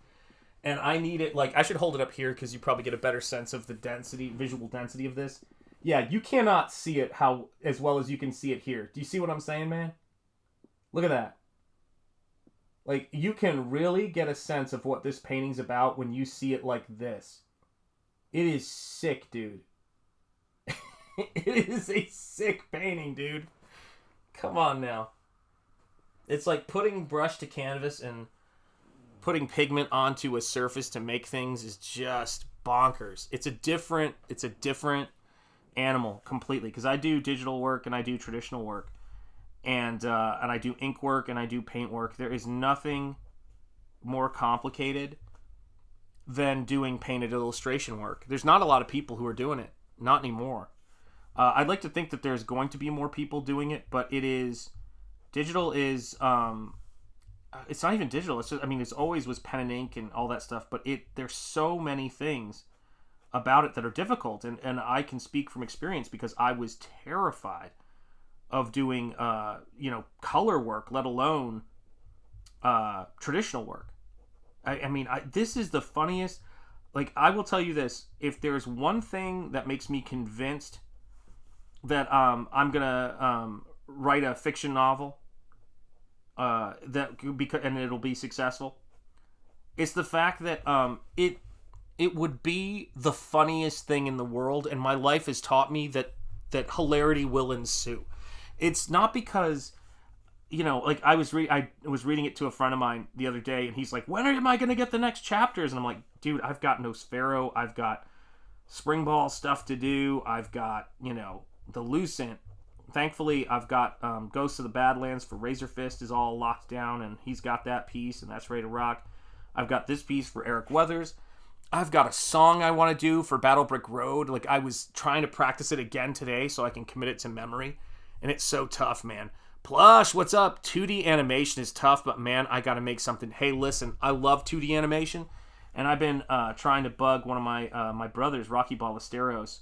[SPEAKER 1] And I need it, like, I should hold it up here because you probably get a better sense of the density, visual density of this. Yeah, you cannot see it as well as you can see it here. Do you see what I'm saying, man? Look at that. Like, you can really get a sense of what this painting's about when you see it like this. It is sick, dude. It is a sick painting, dude. Come on now. It's like putting brush to canvas and putting pigment onto a surface to make things is just bonkers. It's a different animal completely, because I do digital work and I do traditional work. And I do ink work and I do paint work. There is nothing more complicated than doing painted illustration work. There's not a lot of people who are doing it. Not anymore. I'd like to think that there's going to be more people doing it, but digital is, it's not even digital. It's just, I mean, it's always was pen and ink and all that stuff, but there's so many things about it that are difficult. And I can speak from experience because I was terrified of doing, color work, let alone traditional work. I mean, this is the funniest. Like, I will tell you this: if there's one thing that makes me convinced that I'm gonna write a fiction novel, and it'll be successful, it's the fact that it would be the funniest thing in the world, and my life has taught me that hilarity will ensue. It's not because, like I was reading it to a friend of mine the other day, and he's like, when am I going to get the next chapters? And I'm like, dude, I've got Nosfero, I've got Spring Ball stuff to do, I've got, the Lucent. Thankfully, I've got Ghosts of the Badlands for Razor Fist is all locked down, and he's got that piece, and that's ready to rock. I've got this piece for Eric Weathers. I've got a song I want to do for Battle Brick Road. Like, I was trying to practice it again today so I can commit it to memory. And it's so tough, man. Plush, what's up? 2D animation is tough, but man, I gotta make something. Hey, listen, I love 2D animation, and I've been trying to bug one of my brothers, Rocky Ballesteros,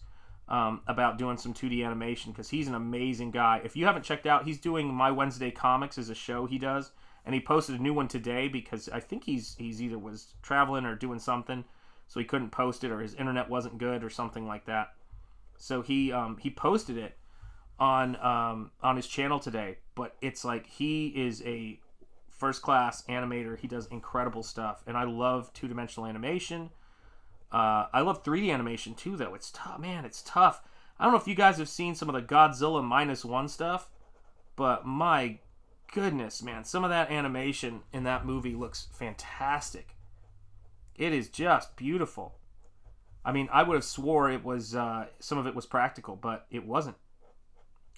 [SPEAKER 1] about doing some 2D animation, because he's an amazing guy. If you haven't checked out, he's doing My Wednesday Comics as a show he does, and he posted a new one today because I think he's either was traveling or doing something, so he couldn't post it, or his internet wasn't good or something like that. So he posted it on his channel today, but it's like he is a first class animator. He does incredible stuff, and I love 2-dimensional animation. I love 3D animation too, though. It's tough, man. It's tough. I don't know if you guys have seen some of the Godzilla -1 stuff, but my goodness, man, some of that animation in that movie looks fantastic. It is just beautiful. I mean, I would have swore it was some of it was practical, but it wasn't.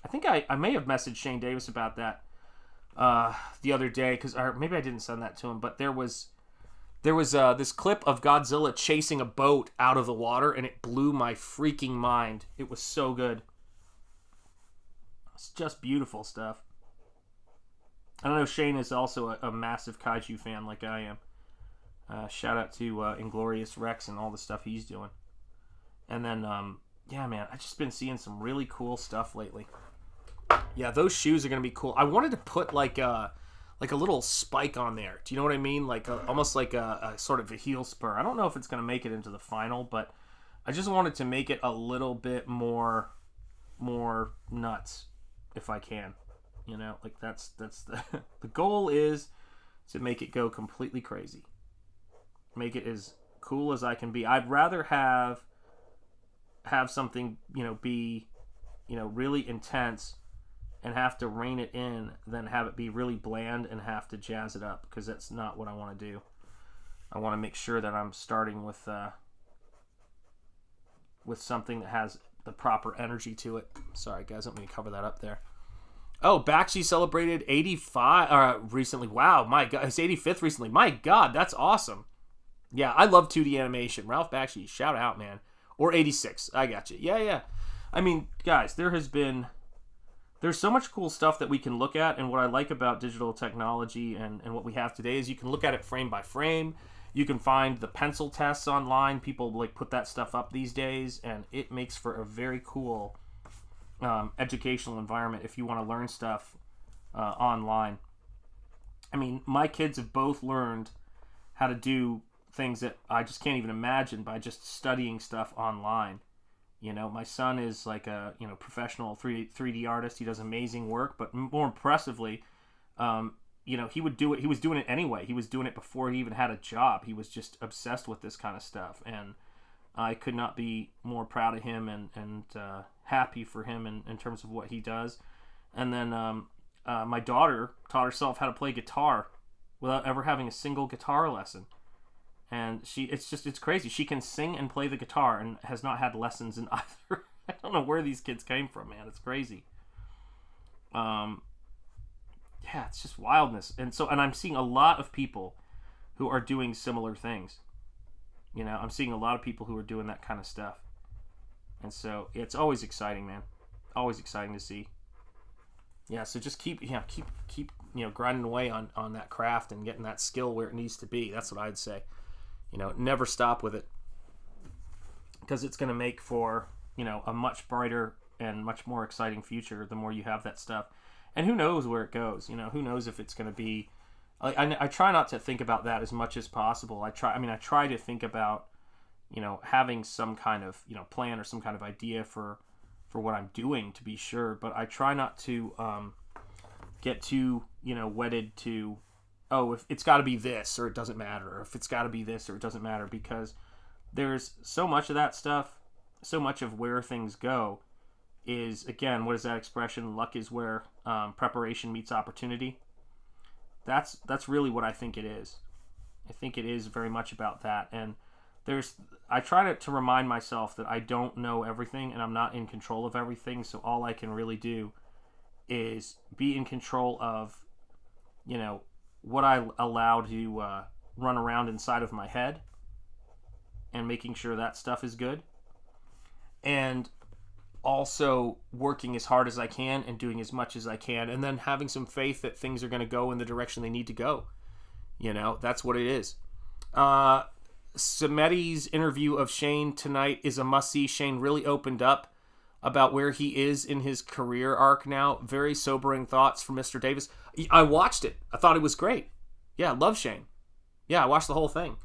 [SPEAKER 1] I think I may have messaged Shane Davis about that the other day, or maybe I didn't send that to him, but there was this clip of Godzilla chasing a boat out of the water, and it blew my freaking mind. It was so good. It's just beautiful stuff. I don't know, Shane is also a massive kaiju fan like I am. Shout out to Inglorious Rex and all the stuff he's doing. And then, yeah, man, I've just been seeing some really cool stuff lately. Yeah, those shoes are going to be cool. I wanted to put like a little spike on there. Do you know what I mean? Like almost like a sort of a heel spur. I don't know if it's going to make it into the final, but I just wanted to make it a little bit more nuts if I can. You know, like that's the goal is to make it go completely crazy. Make it as cool as I can be. I'd rather have something, be, really intense and have to rein it in than have it be really bland and have to jazz it up, because that's not what I want to do. I want to make sure that I'm starting with something that has the proper energy to it. Sorry, guys, let me cover that up there. Oh, Bakshi celebrated 85 recently. Wow, my God, his 85th recently. My God, that's awesome. Yeah, I love 2D animation. Ralph Bakshi, shout out, man. Or 86. I got you. Yeah. I mean, guys, there's so much cool stuff that we can look at, and what I like about digital technology and what we have today is you can look at it frame by frame. You can find the pencil tests online. People put that stuff up these days, and it makes for a very cool educational environment if you want to learn stuff online. I mean, my kids have both learned how to do things that I just can't even imagine by just studying stuff online. My son is like a professional 3D artist. He does amazing work, but more impressively, he would do it. He was doing it anyway. He was doing it before he even had a job. He was just obsessed with this kind of stuff, and I could not be more proud of him and happy for him in terms of what he does. And then my daughter taught herself how to play guitar without ever having a single guitar lesson. And it's crazy. She can sing and play the guitar and has not had lessons in either. I don't know where these kids came from, man. It's crazy. Yeah, it's just wildness. And I'm seeing a lot of people who are doing similar things. I'm seeing a lot of people who are doing that kind of stuff. And so it's always exciting, man. Always exciting to see. Yeah, so just keep grinding away on that craft and getting that skill where it needs to be. That's what I'd say. Never stop with it, because it's going to make for, a much brighter and much more exciting future the more you have that stuff. And who knows where it goes? Who knows if it's going to be... I try not to think about that as much as possible. I try to think about, having some kind of, plan or some kind of idea for what I'm doing, to be sure. But I try not to get too, wedded to... if it's got to be this or it doesn't matter, or if it's got to be this or it doesn't matter, because there's so much of that stuff, so much of where things go is, again, what is that expression? Luck is where preparation meets opportunity. That's really what I think it is. I think it is very much about that. And I try to remind myself that I don't know everything and I'm not in control of everything, so all I can really do is be in control of, what I allow to run around inside of my head, and making sure that stuff is good, and also working as hard as I can and doing as much as I can, and then having some faith that things are going to go in the direction they need to go. That's what it is. Sameti's interview of Shane tonight is a must-see. Shane really opened up about where he is in his career arc now. Very sobering thoughts from Mr. Davis. I watched it. I thought it was great. Yeah, love Shane. Yeah, I watched the whole thing.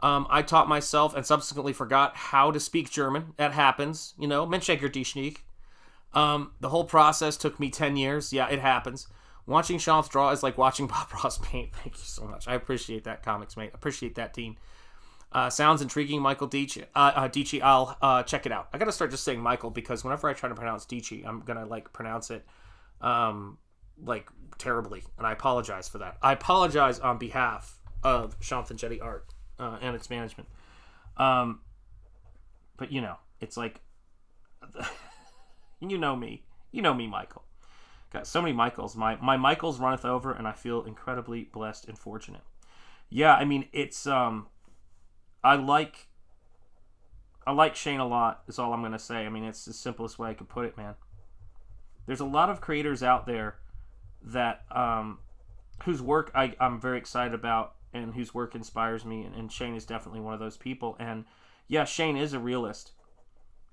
[SPEAKER 1] I taught myself and subsequently forgot how to speak German. That happens. Mensch dich nicht. The whole process took me 10 years. Yeah, it happens. Watching Shanth draw is like watching Bob Ross paint. Thank you so much. I appreciate that, comics mate. Appreciate that, Dean. Sounds intriguing, Michael Dici. Dici, I'll check it out. I gotta start just saying Michael, because whenever I try to pronounce Dici, I'm gonna like pronounce it like terribly, and I apologize for that. I apologize on behalf of Shanth Enjeti Art and its management. But you know, it's like you know me, Michael. Got so many Michaels. My Michaels runneth over, and I feel incredibly blessed and fortunate. Yeah, I mean, it's I like Shane a lot, is all I'm gonna say. I mean, it's the simplest way I could put it, man. There's a lot of creators out there that whose work I'm very excited about, and whose work inspires me, and Shane is definitely one of those people. And yeah, Shane is a realist,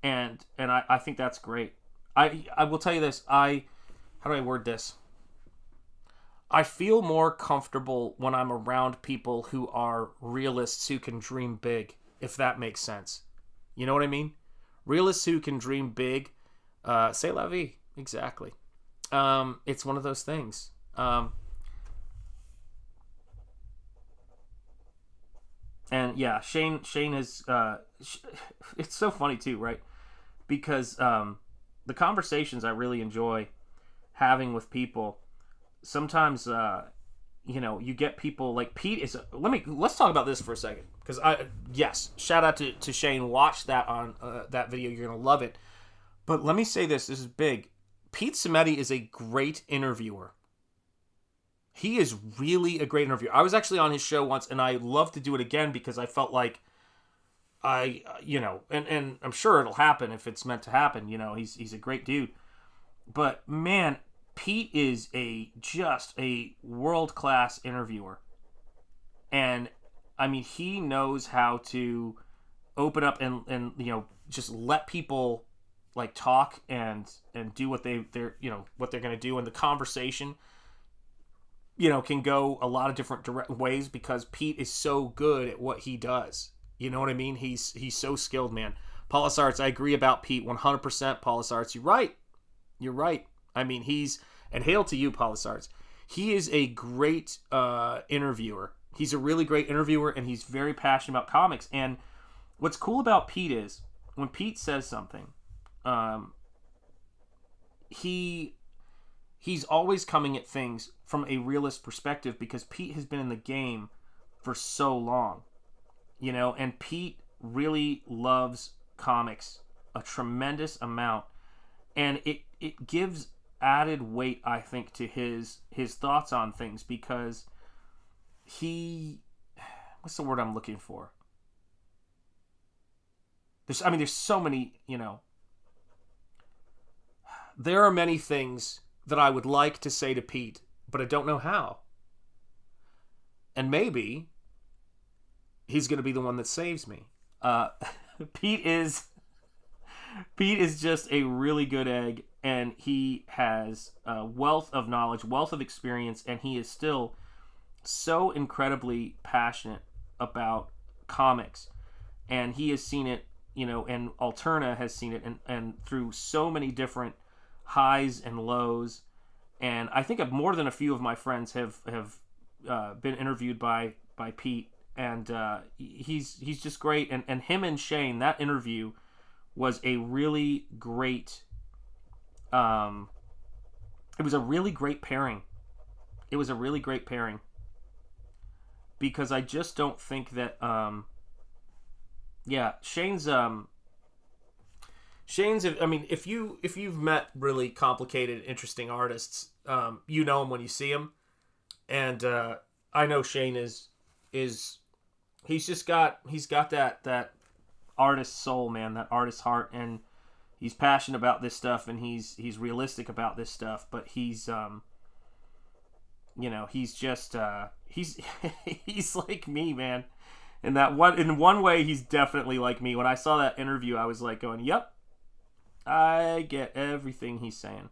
[SPEAKER 1] and I think that's great. I will tell you this. How do I word this? I feel more comfortable when I'm around people who are realists who can dream big, if that makes sense. You know what I mean? Realists who can dream big. C'est la vie. Exactly. It's one of those things. And yeah, Shane is... it's so funny too, right? Because the conversations I really enjoy having with people, sometimes you know, you get people like Pete is let's talk about this for a second, because shout out to Shane. Watch that on that video, you're gonna love it. But let me say this is big. Pete Samedi is a great interviewer. He is really a great interviewer. I was actually on his show once, and I love to do it again, because I felt like you know, and I'm sure it'll happen if it's meant to happen. You know, he's a great dude. But man, Pete is just a world-class interviewer. And I mean, he knows how to open up and you know, just let people like talk and do what they're you know, what they're going to do, and the conversation, you know, can go a lot of different ways, because Pete is so good at what he does. You know what I mean? He's so skilled, man. Paulus Arts, I agree about Pete 100%. Paulus Arts, you're right. I mean, and hail to you, Paulus Arts. He is a great interviewer. He's a really great interviewer, and he's very passionate about comics. And what's cool about Pete is, when Pete says something, he's always coming at things from a realist perspective, because Pete has been in the game for so long, you know, and Pete really loves comics a tremendous amount, and it gives added weight, I think, to his thoughts on things, because what's the word I'm looking for? There's so many, you know, there are many things that I would like to say to Pete, but I don't know how. And maybe he's going to be the one that saves me. Pete is just a really good egg, and he has a wealth of knowledge, wealth of experience, and he is still so incredibly passionate about comics. And he has seen it, you know, and Alterna has seen it, and through so many different highs and lows. And I think more than a few of my friends have been interviewed by Pete, and he's just great. And him and Shane, that interview was a really great it was a really great pairing. Because I just don't think that Shane's I mean, if you've met really complicated, interesting artists, you know him when you see him. And I know Shane is he's got that artist soul, man, that artist heart, and he's passionate about this stuff, and he's realistic about this stuff, but he's you know, he's just he's like me, man. In one way, he's definitely like me. When I saw that interview, I was like going, yep, I get everything he's saying.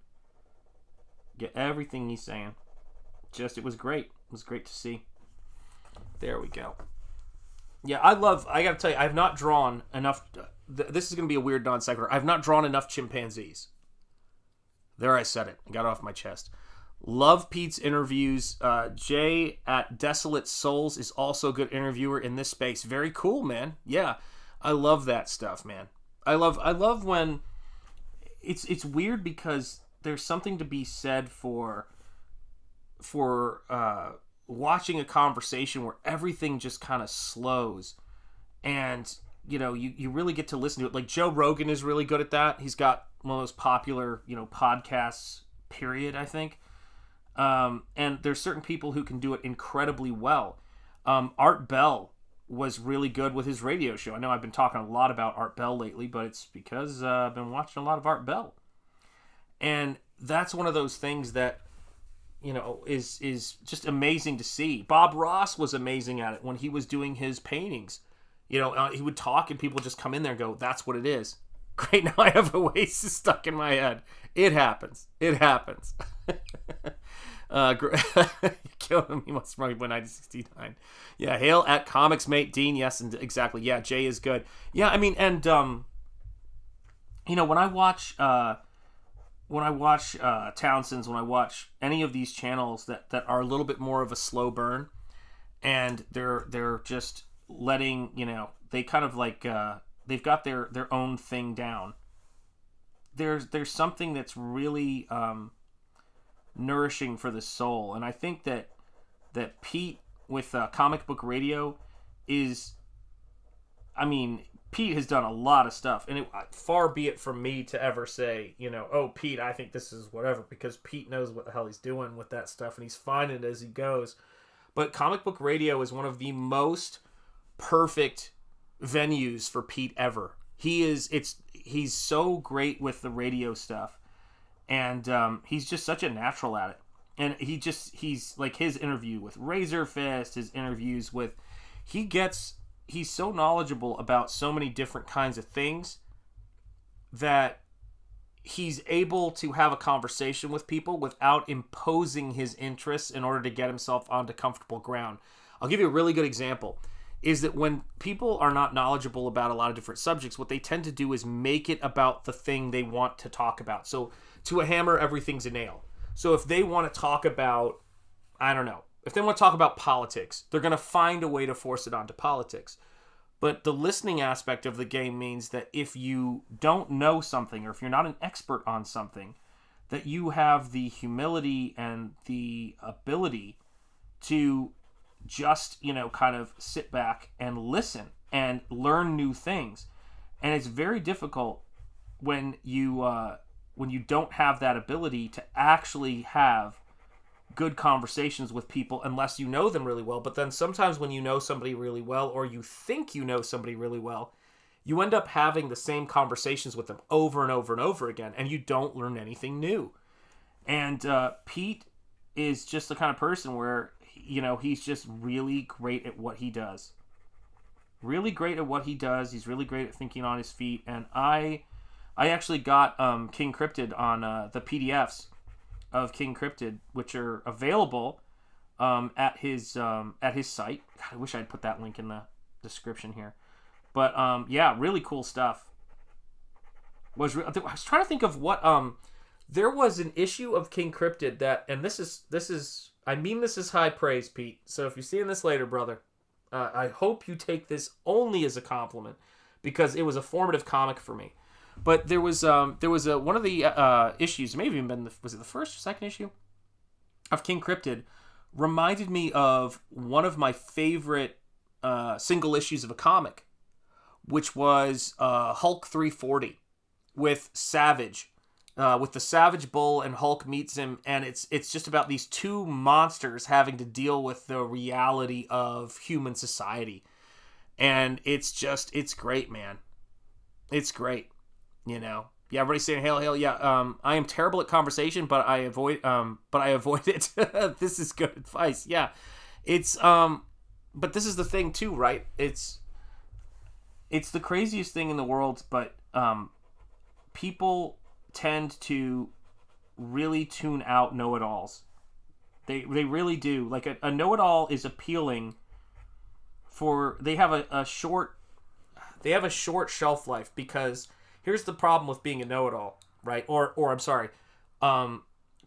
[SPEAKER 1] Just, it was great. It was great to see. There we go. Yeah, I gotta tell you, I've not drawn enough. This is gonna be a weird non sequitur. I've not drawn enough chimpanzees. There, I said it. I got it off my chest. Love Pete's interviews. Jay at Desolate Souls is also a good interviewer in this space. Very cool, man. Yeah, I love that stuff, man. I love when it's weird because there's something to be said for watching a conversation where everything just kind of slows, and you really get to listen to it. Like Joe Rogan is really good at that. He's got one of those popular podcasts, period, I think. And there's certain people who can do it incredibly well. Art Bell was really good with his radio show. I know I've been talking a lot about Art Bell lately, but it's because I've been watching a lot of Art Bell. And that's one of those things that, is just amazing to see. Bob Ross was amazing at it when he was doing his paintings. He would talk and people just come in there and go, that's what it is. Great, now I have Oasis stuck in my head. It happens. Killing me must run by 1969. Yeah, hail at Comics Mate Dean. Yes, and exactly. Yeah, Jay is good. Yeah, I mean, and when I watch Townsend's, when I watch any of these channels that are a little bit more of a slow burn, and they're just letting they kind of like they've got their own thing down. There's something that's really nourishing for the soul, and I think that Pete with Comic Book Radio is, I mean, Pete has done a lot of stuff, and far be it from me to ever say, oh, Pete, I think this is whatever, because Pete knows what the hell he's doing with that stuff, and he's finding it as he goes. But Comic Book Radio is one of the most perfect venues for Pete ever. He's so great with the radio stuff, and he's just such a natural at it. And he's like his interview with Razor Fist, his interviews with, he's so knowledgeable about so many different kinds of things that he's able to have a conversation with people without imposing his interests in order to get himself onto comfortable ground. I'll give you a really good example. Is that when people are not knowledgeable about a lot of different subjects, what they tend to do is make it about the thing they want to talk about. So to a hammer, everything's a nail. So if they want to talk about, I don't know, if they want to talk about politics, they're going to find a way to force it onto politics. But the listening aspect of the game means that if you don't know something, or if you're not an expert on something, that you have the humility and the ability to just, kind of sit back and listen and learn new things. And it's very difficult when you don't have that ability to actually have good conversations with people unless you know them really well. But then sometimes when you know somebody really well, or you think you know somebody really well, you end up having the same conversations with them over and over and over again, and you don't learn anything new. And Pete is just the kind of person where, he's just really great at what he does. Really great at what he does. He's really great at thinking on his feet. And I actually got King Cryptid on the PDFs of King Cryptid, which are available at his site. God, I wish I'd put that link in the description here. But yeah, really cool stuff. I was trying to think of what there was an issue of King Cryptid that, and this is I mean this is high praise, Pete. So if you're seeing this later, brother, I hope you take this only as a compliment, because it was a formative comic for me. But there was one of the issues, maybe even been was it the first or second issue of King Cryptid, reminded me of one of my favorite single issues of a comic, which was Hulk 340 with Savage. With the Savage Bull, and Hulk meets him, and it's just about these two monsters having to deal with the reality of human society. And it's great, man. It's great. Yeah, everybody's saying hail, hail. Yeah, I am terrible at conversation, but I avoid it. This is good advice. Yeah. It's but this is the thing too, right? It's the craziest thing in the world, but people tend to really tune out know-it-alls. They really do. Like a know-it-all is appealing for, they have a short shelf life, because here's the problem with being a know-it-all, right? Or I'm sorry,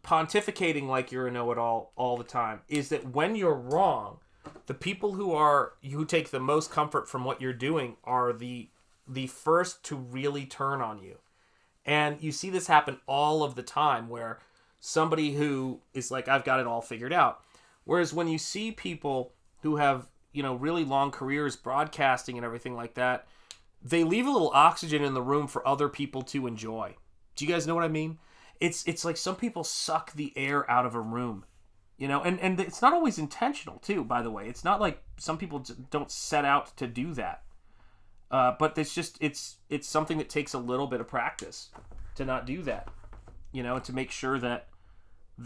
[SPEAKER 1] pontificating like you're a know-it-all all the time, is that when you're wrong, the people who take the most comfort from what you're doing are the first to really turn on you. And you see this happen all of the time, where somebody who is like, I've got it all figured out. Whereas when you see people who have, really long careers broadcasting and everything like that, they leave a little oxygen in the room for other people to enjoy. Do you guys know what I mean? It's like some people suck the air out of a room, and it's not always intentional too, by the way. It's not like some people don't set out to do that. But it's something that takes a little bit of practice to not do that, and to make sure that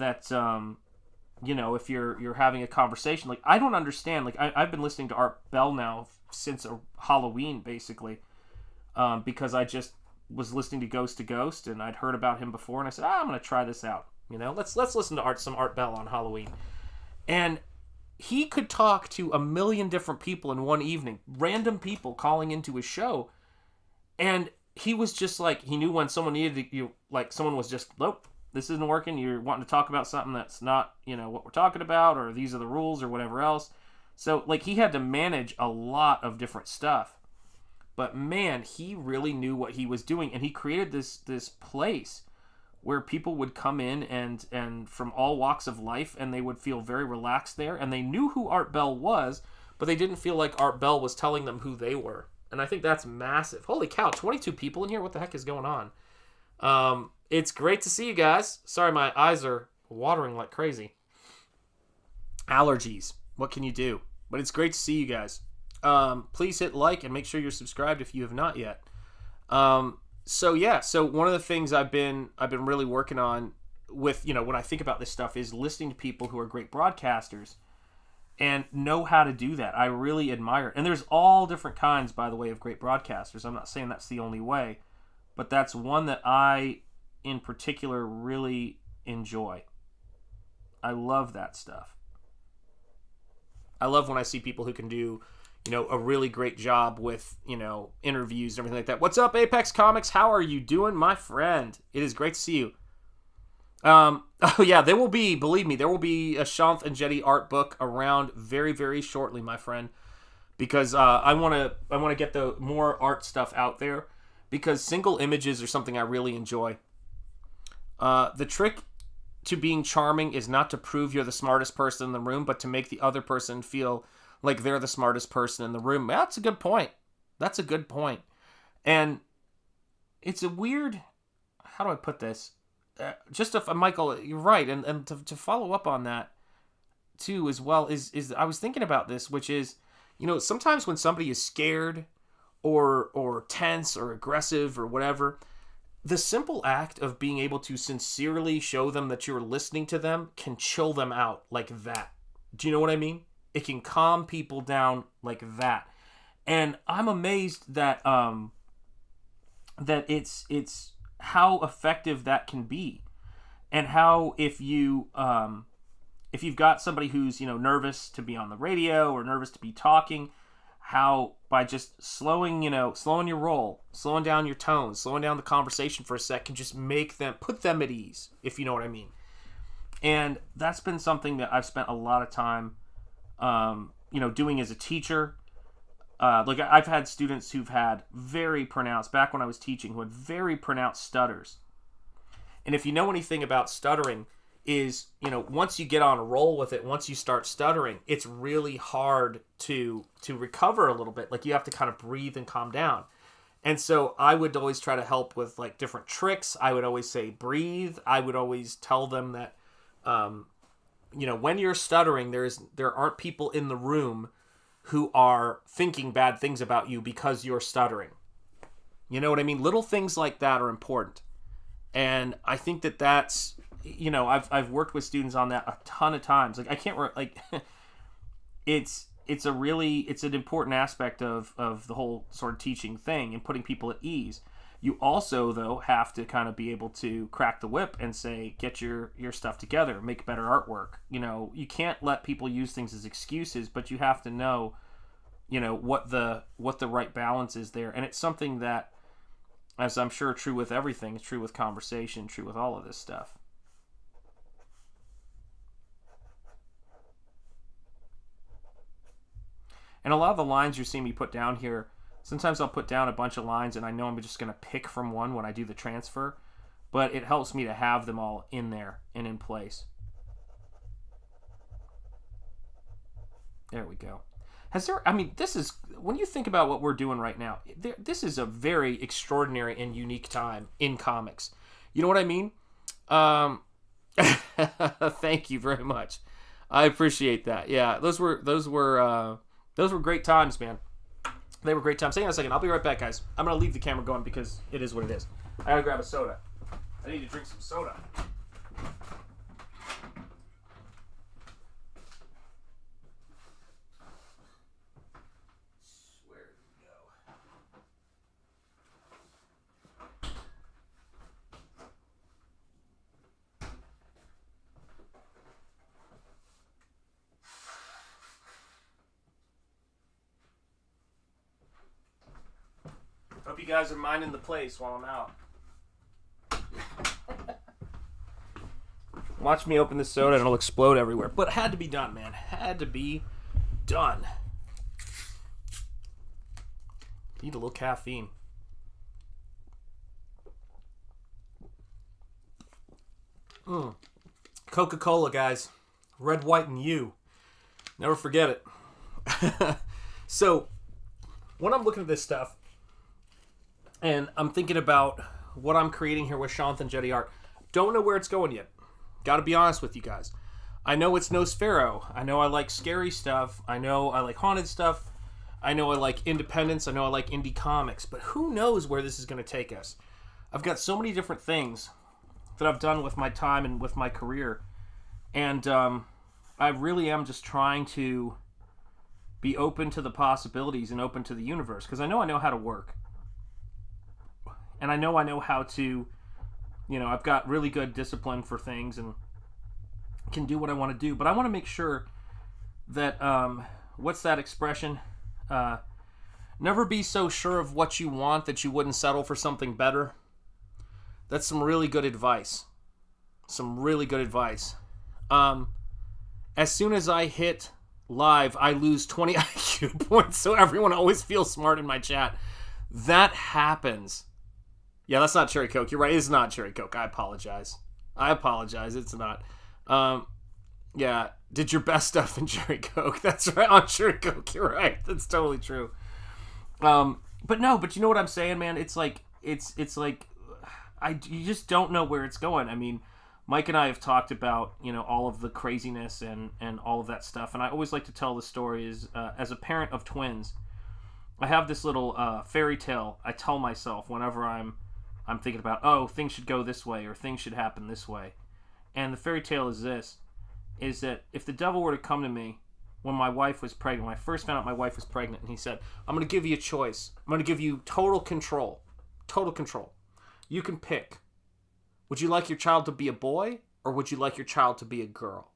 [SPEAKER 1] if you're having a conversation, like, I don't understand, like, I've been listening to Art Bell now since Halloween, basically, because I just was listening to Ghost, and I'd heard about him before, and I said, I'm going to try this out, let's listen to some Art Bell on Halloween. And he could talk to a million different people in one evening, random people calling into his show, and he was just like, he knew when someone needed to, someone was just, nope, this isn't working, you're wanting to talk about something that's not, what we're talking about, or these are the rules, or whatever else. So, he had to manage a lot of different stuff. But man, he really knew what he was doing, and he created this place where people would come in and from all walks of life, and they would feel very relaxed there, and they knew who Art Bell was, but they didn't feel like Art Bell was telling them who they were. And I think that's massive. Holy cow, 22 people in here? What the heck is going on? It's great to see you guys. Sorry, my eyes are watering like crazy. Allergies. What can you do? But it's great to see you guys. Please hit like and make sure you're subscribed if you have not yet. So one of the things I've been really working on with, when I think about this stuff, is listening to people who are great broadcasters and know how to do that. I really admire it. And there's all different kinds, by the way, of great broadcasters. I'm not saying that's the only way, but that's one that I, in particular, really enjoy. I love that stuff. I love when I see people who can do, a really great job with, interviews and everything like that. What's up, Apex Comics? How are you doing, my friend? It is great to see you. Oh yeah, believe me, there will be a Shanth Enjeti art book around very, very shortly, my friend, because I want to get the more art stuff out there, because single images are something I really enjoy. The trick to being charming is not to prove you're the smartest person in the room, but to make the other person feel like they're the smartest person in the room. That's a good point. And it's a weird, how do I put this? Michael, you're right. And to follow up on that too, as well, is I was thinking about this, which is, sometimes when somebody is scared or tense or aggressive or whatever, the simple act of being able to sincerely show them that you're listening to them can chill them out like that. Do you know what I mean? It can calm people down like that. And I'm amazed that that it's how effective that can be. And how if you've got somebody who's, nervous to be on the radio or nervous to be talking, how by just slowing your roll, slowing down your tone, slowing down the conversation for a sec, can just put them at ease, if you know what I mean. And that's been something that I've spent a lot of time doing as a teacher. I've had students who've had very pronounced, back when I was teaching, who had very pronounced stutters. And if you know anything about stuttering, is, once you get on a roll with it, once you start stuttering, it's really hard to recover a little bit. Like, you have to kind of breathe and calm down. And so I would always try to help with, different tricks. I would always say, breathe. I would always tell them that, when you're stuttering, there aren't people in the room who are thinking bad things about you because you're stuttering. You know what I mean? Little things like that are important. And I think that's, I've worked with students on that a ton of times. It's an important aspect of the whole sort of teaching thing and putting people at ease. You also, though, have to kind of be able to crack the whip and say, get your stuff together, make better artwork. You can't let people use things as excuses, but you have to know, what the right balance is there. And it's something that, as I'm sure true with everything, it's true with conversation, true with all of this stuff. And a lot of the lines you see me put down here, sometimes I'll put down a bunch of lines and I know I'm just going to pick from one when I do the transfer. But it helps me to have them all in there and in place. There we go. This is, when you think about what we're doing right now, this is a very extraordinary and unique time in comics. You know what I mean? Thank you very much. I appreciate that. Yeah, those were great times, man. They were great times. Hang on a second. I'll be right back, guys. I'm going to leave the camera going because it is what it is. I got to grab a soda. I need to drink some soda. Hope you guys are minding the place while I'm out. Watch me open this soda and it'll explode everywhere. But it had to be done, man. Had to be done. Need a little caffeine. Coca-Cola, guys. Red, white, and you. Never forget it. So, when I'm looking at this stuff, and I'm thinking about what I'm creating here with Shanth Enjeti art, don't know where it's going yet. Gotta be honest with you guys. I know it's Nosfero. I know I like scary stuff. I know I like haunted stuff. I know I like independence. I know I like indie comics. But who knows where this is going to take us? I've got so many different things that I've done with my time and with my career. And I really am just trying to be open to the possibilities and open to the universe. Because I know how to work. And I know how to, I've got really good discipline for things and can do what I want to do. But I want to make sure that, what's that expression? Never be so sure of what you want that you wouldn't settle for something better. That's some really good advice. Some really good advice. As soon as I hit live, I lose 20 IQ points, so everyone always feels smart in my chat. That happens. Yeah, that's not Cherry Coke. You're right. It's not Cherry Coke. I apologize. It's not. Yeah, did your best stuff in Cherry Coke. That's right. On Cherry Coke, you're right. That's totally true. But you know what I'm saying, man? It's like you just don't know where it's going. I mean, Mike and I have talked about, all of the craziness and all of that stuff. And I always like to tell the stories as a parent of twins. I have this little fairy tale I tell myself whenever I'm thinking about, things should go this way or things should happen this way. And the fairy tale is this, is that if the devil were to come to me when my wife was pregnant, when I first found out my wife was pregnant, and he said, I'm going to give you a choice. I'm going to give you total control. Total control. You can pick. Would you like your child to be a boy or would you like your child to be a girl?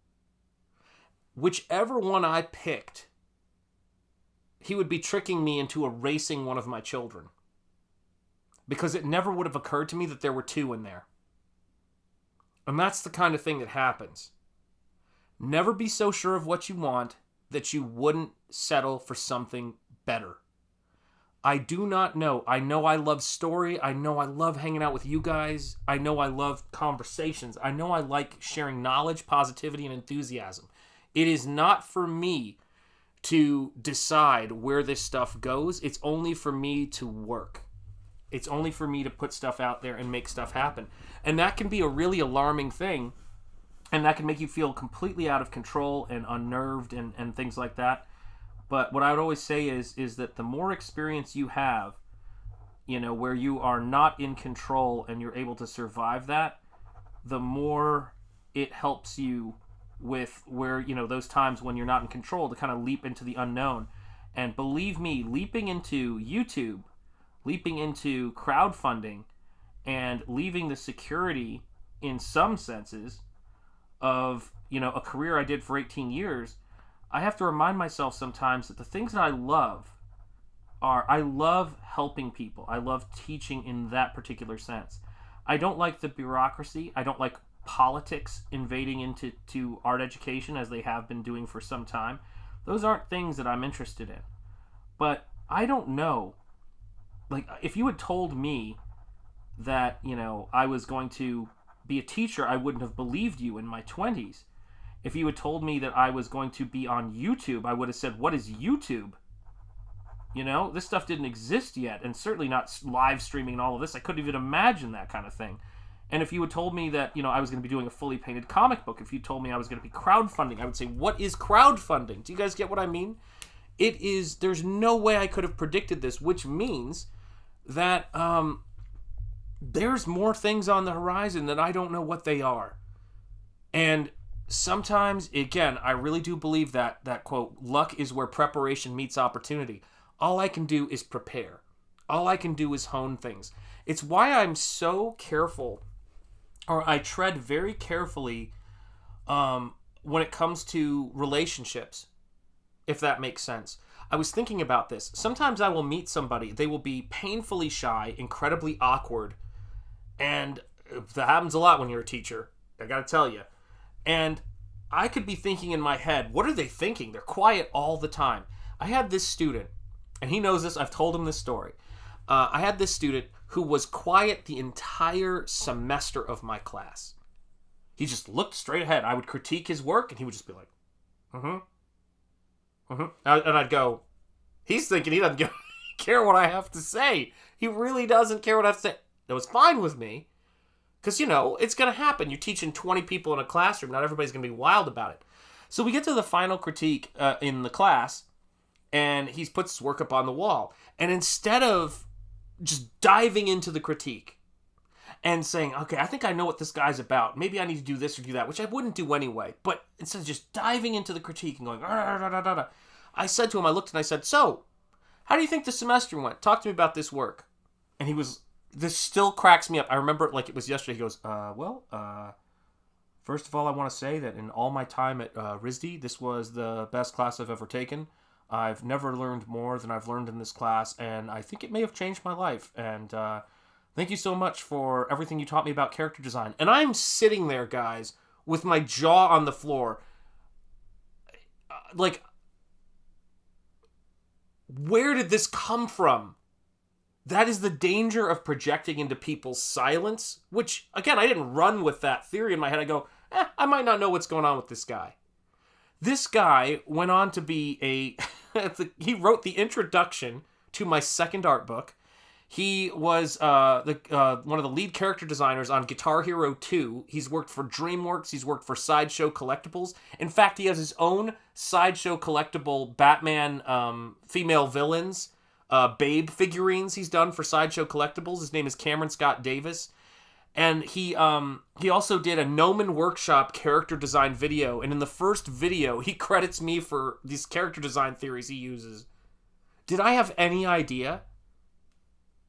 [SPEAKER 1] Whichever one I picked, he would be tricking me into erasing one of my children. Because it never would have occurred to me that there were two in there. And that's the kind of thing that happens. Never be so sure of what you want that you wouldn't settle for something better. I do not know. I know I love story. I know I love hanging out with you guys. I know I love conversations. I know I like sharing knowledge, positivity, and enthusiasm. It is not for me to decide where this stuff goes. It's only for me to work. It's only for me to put stuff out there and make stuff happen. And that can be a really alarming thing. And that can make you feel completely out of control and unnerved and things like that. But what I would always say is that the more experience you have, where you are not in control and you're able to survive that, the more it helps you with where, those times when you're not in control to kind of leap into the unknown. And believe me, leaping into YouTube, leaping into crowdfunding, and leaving the security, in some senses, of, a career I did for 18 years, I have to remind myself sometimes that the things that I love I love helping people. I love teaching in that particular sense. I don't like the bureaucracy. I don't like politics invading into art education as they have been doing for some time. Those aren't things that I'm interested in. But I don't know. Like, if you had told me that, I was going to be a teacher, I wouldn't have believed you in my 20s. If you had told me that I was going to be on YouTube, I would have said, what is YouTube? This stuff didn't exist yet, and certainly not live streaming and all of this. I couldn't even imagine that kind of thing. And if you had told me that, I was going to be doing a fully painted comic book, if you told me I was going to be crowdfunding, I would say, what is crowdfunding? Do you guys get what I mean? There's no way I could have predicted this, which means that there's more things on the horizon that I don't know what they are. And sometimes, again, I really do believe that quote, luck is where preparation meets opportunity. All I can do is prepare. All I can do is hone things. It's why I'm so careful, or I tread very carefully when it comes to relationships, if that makes sense. I was thinking about this. Sometimes I will meet somebody. They will be painfully shy, incredibly awkward, and that happens a lot when you're a teacher, I gotta tell you. And I could be thinking in my head, what are they thinking? They're quiet all the time. I had this student, and he knows this, I've told him this story. I had this student who was quiet the entire semester of my class. He just looked straight ahead. I would critique his work, and he would just be like, and I'd go, he's thinking he doesn't care what I have to say. He really doesn't care what I have to say. That was fine with me, because, it's going to happen. You're teaching 20 people in a classroom. Not everybody's going to be wild about it. So we get to the final critique in the class, and he puts his work up on the wall. And instead of just diving into the critique and saying, okay, I think I know what this guy's about. Maybe I need to do this or do that, which I wouldn't do anyway. But instead of just diving into the critique and going, I said to him, I looked and I said, so, how do you think the semester went? Talk to me about this work. And this still cracks me up. I remember it like it was yesterday. He goes, first of all, I want to say that in all my time at RISD, this was the best class I've ever taken. I've never learned more than I've learned in this class, and I think it may have changed my life. And thank you so much for everything you taught me about character design. And I'm sitting there, guys, with my jaw on the floor. Where did this come from? That is the danger of projecting into people's silence, which, again, I didn't run with that theory in my head. I go, I might not know what's going on with this guy. This guy went on to be he wrote the introduction to my second art book. He was one of the lead character designers on Guitar Hero 2. He's worked for DreamWorks. He's worked for Sideshow Collectibles. In fact, he has his own Sideshow collectible Batman female villains, Babe figurines he's done for Sideshow Collectibles. His name is Cameron Scott Davis. And he also did a Gnomon Workshop character design video. And in the first video, he credits me for these character design theories he uses. Did I have any idea?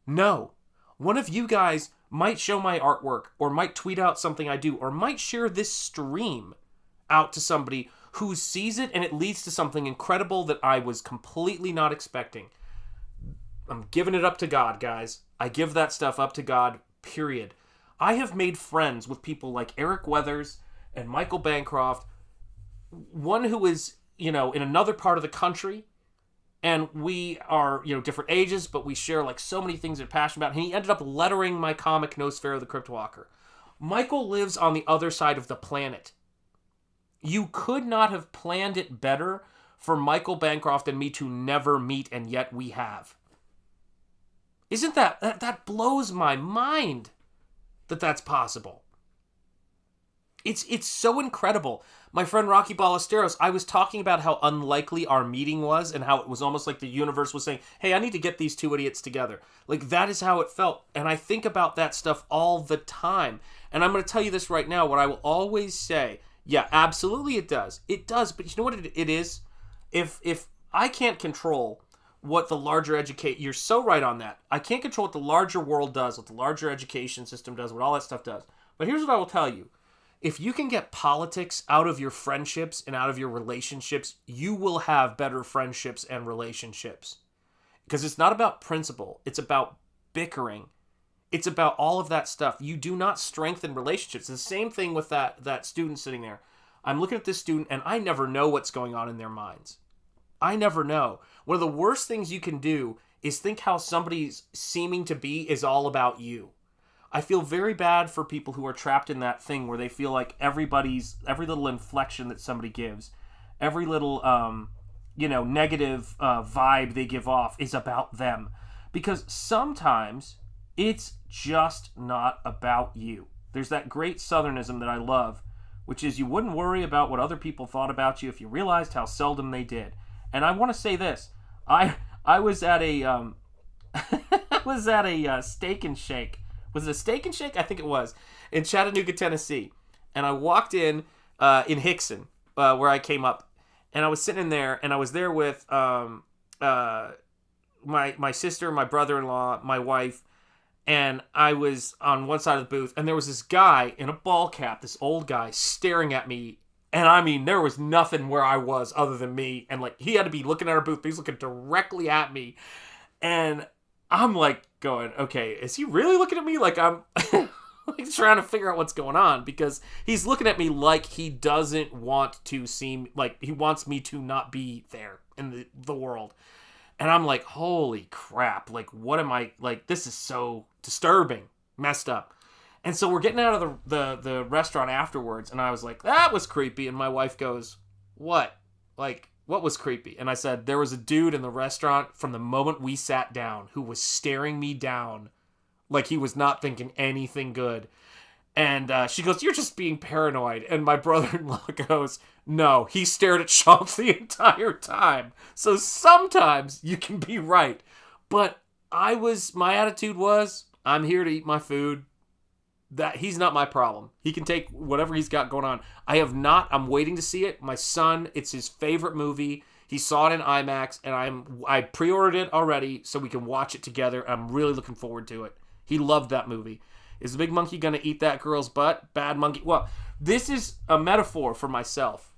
[SPEAKER 1] No. One of you guys might show my artwork, or might tweet out something I do, or might share this stream out to somebody who sees it and it leads to something incredible that I was completely not expecting. I'm giving it up to God, guys. I give that stuff up to God, period. I have made friends with people like Eric Weathers and Michael Bancroft, one who is, in another part of the country, and we are, different ages, but we share so many things we're passionate about. And he ended up lettering my comic Nosfero the Cryptwalker. Michael lives on the other side of the planet. You could not have planned it better for Michael Bancroft and me to never meet, and yet we have. Isn't that blows my mind that that's possible. It's so incredible. My friend Rocky Ballesteros, I was talking about how unlikely our meeting was and how it was almost like the universe was saying, hey, I need to get these two idiots together. That is how it felt. And I think about that stuff all the time. And I'm going to tell you this right now, what I will always say, yeah, absolutely it does. It does, but you know what it is? If I can't control what the larger you're so right on that. I can't control what the larger world does, what the larger education system does, what all that stuff does. But here's what I will tell you. If you can get politics out of your friendships and out of your relationships, you will have better friendships and relationships. Because it's not about principle. It's about bickering. It's about all of that stuff. You do not strengthen relationships. It's the same thing with that student sitting there. I'm looking at this student and I never know what's going on in their minds. I never know. One of the worst things you can do is think how somebody's seeming to be is all about you. I feel very bad for people who are trapped in that thing where they feel like every little inflection that somebody gives, every little, negative vibe they give off is about them. Because sometimes it's just not about you. There's that great Southernism that I love, which is you wouldn't worry about what other people thought about you if you realized how seldom they did. And I want to say this. I was at a Steak and Shake. Was it a Steak and Shake? I think it was. In Chattanooga, Tennessee. And I walked in Hickson, where I came up. And I was sitting in there, and I was there with my sister, my brother-in-law, my wife, and I was on one side of the booth, and there was this guy in a ball cap, this old guy, staring at me. And I mean, there was nothing where I was other than me. And like, he had to be looking at our booth, but he's looking directly at me. And I'm like going, okay, is he really looking at me? Like I'm like trying to figure out what's going on, because he's looking at me like he doesn't want to seem like he wants me to not be there in the world. And I'm like, holy crap. Like, what am I, like, this is so disturbing, messed up. And so we're getting out of the restaurant afterwards, and I was like, that was creepy. And my wife goes, what? Like, what was creepy? And I said, there was a dude in the restaurant from the moment we sat down who was staring me down like he was not thinking anything good. And she goes, you're just being paranoid. And my brother-in-law goes, no, he stared at Shanth the entire time. So sometimes you can be right. But my attitude was, I'm here to eat my food. That he's not my problem. He can take whatever he's got going on. I'm waiting to see it. My son, it's his favorite movie. He saw it in IMAX, and I pre-ordered it already so we can watch it together. I'm really looking forward to it. He loved that movie. Is the big monkey going to eat that girl's butt? Bad monkey. Well, this is a metaphor for myself.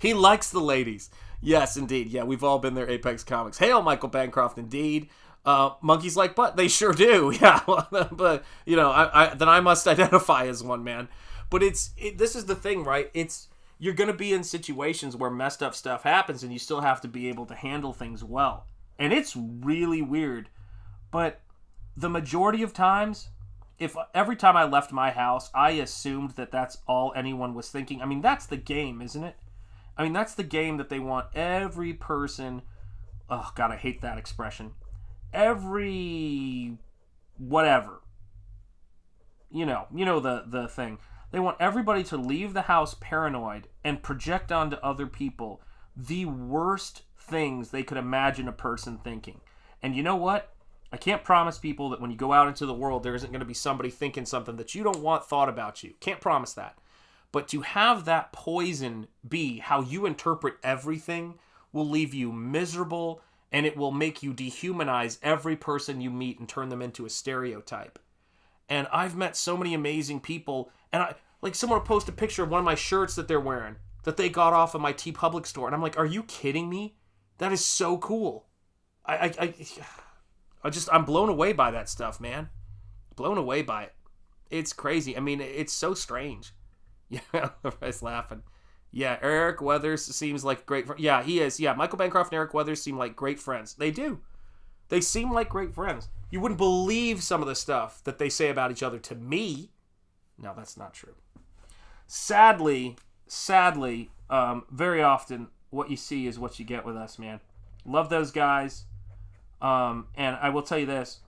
[SPEAKER 1] He likes the ladies. Yes, indeed. Yeah, we've all been there, Apex Comics. Hail, Michael Bancroft, indeed. Monkeys like butt. They sure do. Yeah, but, then I must identify as one, man. But this is the thing, right? You're going to be in situations where messed up stuff happens, and you still have to be able to handle things well. And it's really weird. But the majority of times, every time I left my house, I assumed that that's all anyone was thinking. I mean, that's the game, isn't it? I mean, that's the game that they want every person... Oh, God, I hate that expression. Every... whatever. You know the thing. They want everybody to leave the house paranoid and project onto other people the worst things they could imagine a person thinking. And you know what? I can't promise people that when you go out into the world, there isn't going to be somebody thinking something that you don't want thought about you. Can't promise that. But to have that poison be how you interpret everything will leave you miserable, and it will make you dehumanize every person you meet and turn them into a stereotype. And I've met so many amazing people, and someone will post a picture of one of my shirts that they're wearing that they got off of my TeePublic store, and I'm like, are you kidding me? That is so cool. I'm blown away by that stuff, man. Blown away by it. It's crazy. I mean, it's so strange. Yeah, everybody's laughing. Yeah, Eric Weathers seems like great friend. Yeah, he is. Yeah, Michael Bancroft and Eric Weathers seem like great friends. They do. They seem like great friends. You wouldn't believe some of the stuff that they say about each other to me. No, that's not true. Sadly, very often what you see is what you get with us, man. Love those guys. And I will tell you this.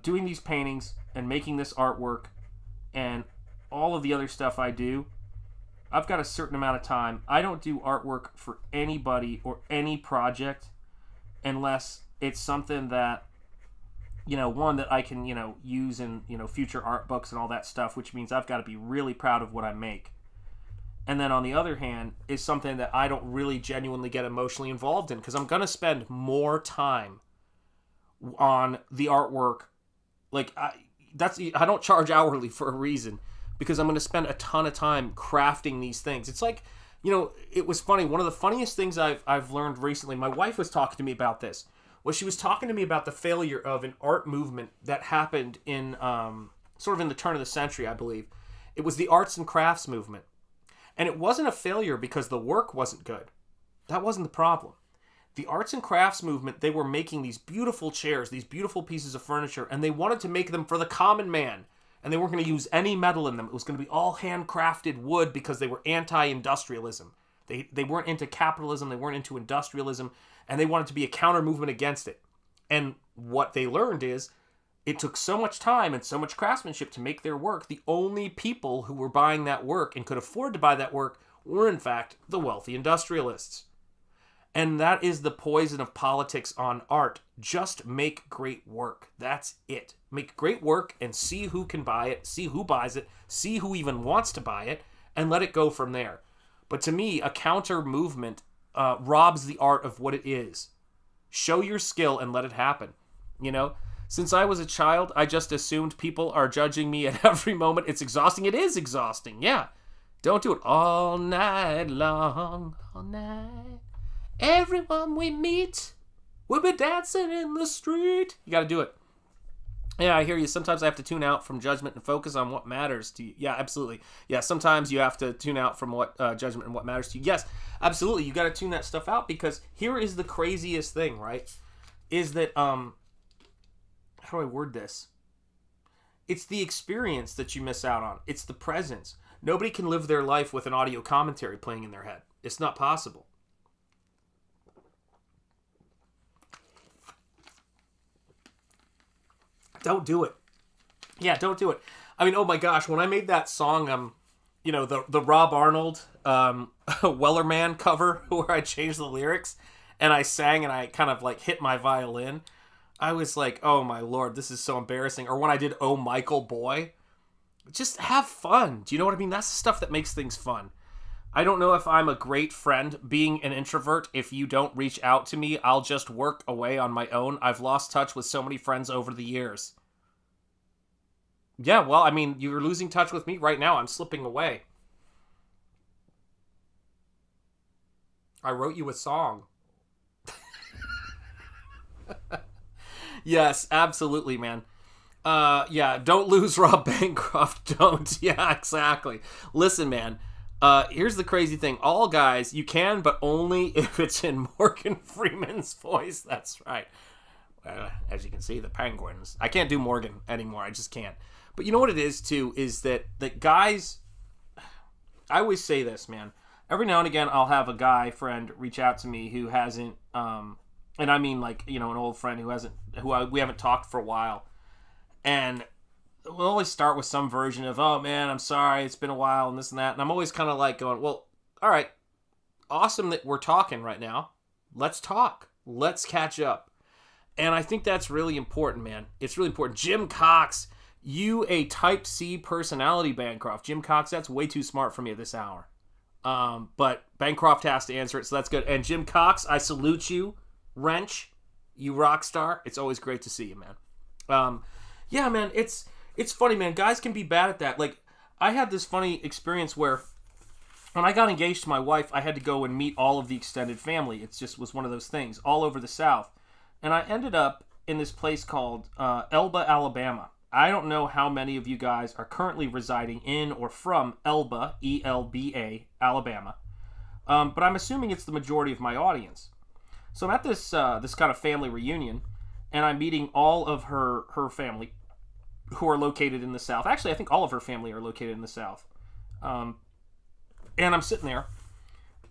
[SPEAKER 1] Doing these paintings and making this artwork and all of the other stuff I do, I've got a certain amount of time. I don't do artwork for anybody or any project unless it's something that, one that I can, use in, future art books and all that stuff, which means I've got to be really proud of what I make. And then on the other hand, is something that I don't really genuinely get emotionally involved in, because I'm going to spend more time on the artwork. Like, I don't charge hourly for a reason, because I'm going to spend a ton of time crafting these things. It's like, it was funny. One of the funniest things I've learned recently, my wife was talking to me about this, was she was talking to me about the failure of an art movement that happened in, sort of in the turn of the century, I believe. It was the arts and crafts movement. And it wasn't a failure because the work wasn't good. That wasn't the problem. The arts and crafts movement, they were making these beautiful chairs, these beautiful pieces of furniture, and they wanted to make them for the common man. And they weren't going to use any metal in them. It was going to be all handcrafted wood because they were anti-industrialism. They weren't into capitalism, they weren't into industrialism, and they wanted to be a counter movement against it. And what they learned is, it took so much time and so much craftsmanship to make their work. The only people who were buying that work and could afford to buy that work were, in fact, the wealthy industrialists. And that is the poison of politics on art. Just make great work. That's it. Make great work and see who can buy it, see who buys it, see who even wants to buy it, and let it go from there. But to me, a counter movement robs the art of what it is. Show your skill and let it happen. You know, since I was a child, I just assumed people are judging me at every moment. It's exhausting. It is exhausting. Yeah. Don't do it all night long. All night. Everyone we meet, we'll be dancing in the street. You got to do it. Yeah, I hear you. Sometimes I have to tune out from judgment and focus on what matters to you. Yeah, absolutely. Yeah, sometimes you have to tune out from what judgment and what matters to you. Yes, absolutely. You got to tune that stuff out, because here is the craziest thing, right? Is that, how do I word this? It's the experience that you miss out on. It's the presence. Nobody can live their life with an audio commentary playing in their head. It's not possible. Don't do it. Yeah, don't do it. I mean, oh my gosh, when I made that song, you know, the Rob Arnold, Wellerman cover, where I changed the lyrics, and I sang and I kind of like hit my violin, I was like, oh my Lord, this is so embarrassing. Or when I did Oh Michael Boy, just have fun. Do you know what I mean? That's the stuff that makes things fun. I don't know if I'm a great friend. Being an introvert, if you don't reach out to me, I'll just work away on my own. I've lost touch with so many friends over the years. Yeah, well, I mean, you're losing touch with me right now. I'm slipping away. I wrote you a song. Yes, absolutely, man. Yeah, don't lose Rob Bancroft. Don't. Yeah, exactly. Listen, man. Here's the crazy thing. All guys, you can, but only if it's in Morgan Freeman's voice. That's right. As you can see, the Penguins. I can't do Morgan anymore. I just can't. But you know what it is, too, is that guys... I always say this, man. Every now and again, I'll have a guy friend reach out to me who hasn't... and I mean, like, you know, an old friend who hasn't... we haven't talked for a while. And we'll always start with some version of, oh, man, I'm sorry, it's been a while, and this and that. And I'm always kind of like going, well, all right, awesome that we're talking right now. Let's talk. Let's catch up. And I think that's really important, man. It's really important. Jim Cox, you a Type C personality, Bancroft. Jim Cox, that's way too smart for me at this hour. But Bancroft has to answer it, so that's good. And Jim Cox, I salute you. Wrench, you rock star. It's always great to see you, man. Yeah, man, it's funny, man. Guys can be bad at that. Like, I had this funny experience where when I got engaged to my wife, I had to go and meet all of the extended family. It just was one of those things all over the South. And I ended up in this place called Elba, Alabama. I don't know how many of you guys are currently residing in or from Elba, E-L-B-A, Alabama. But I'm assuming it's the majority of my audience. So I'm at this kind of family reunion, and I'm meeting all of her family who are located in the South. Actually, I think all of her family are located in the South. And I'm sitting there,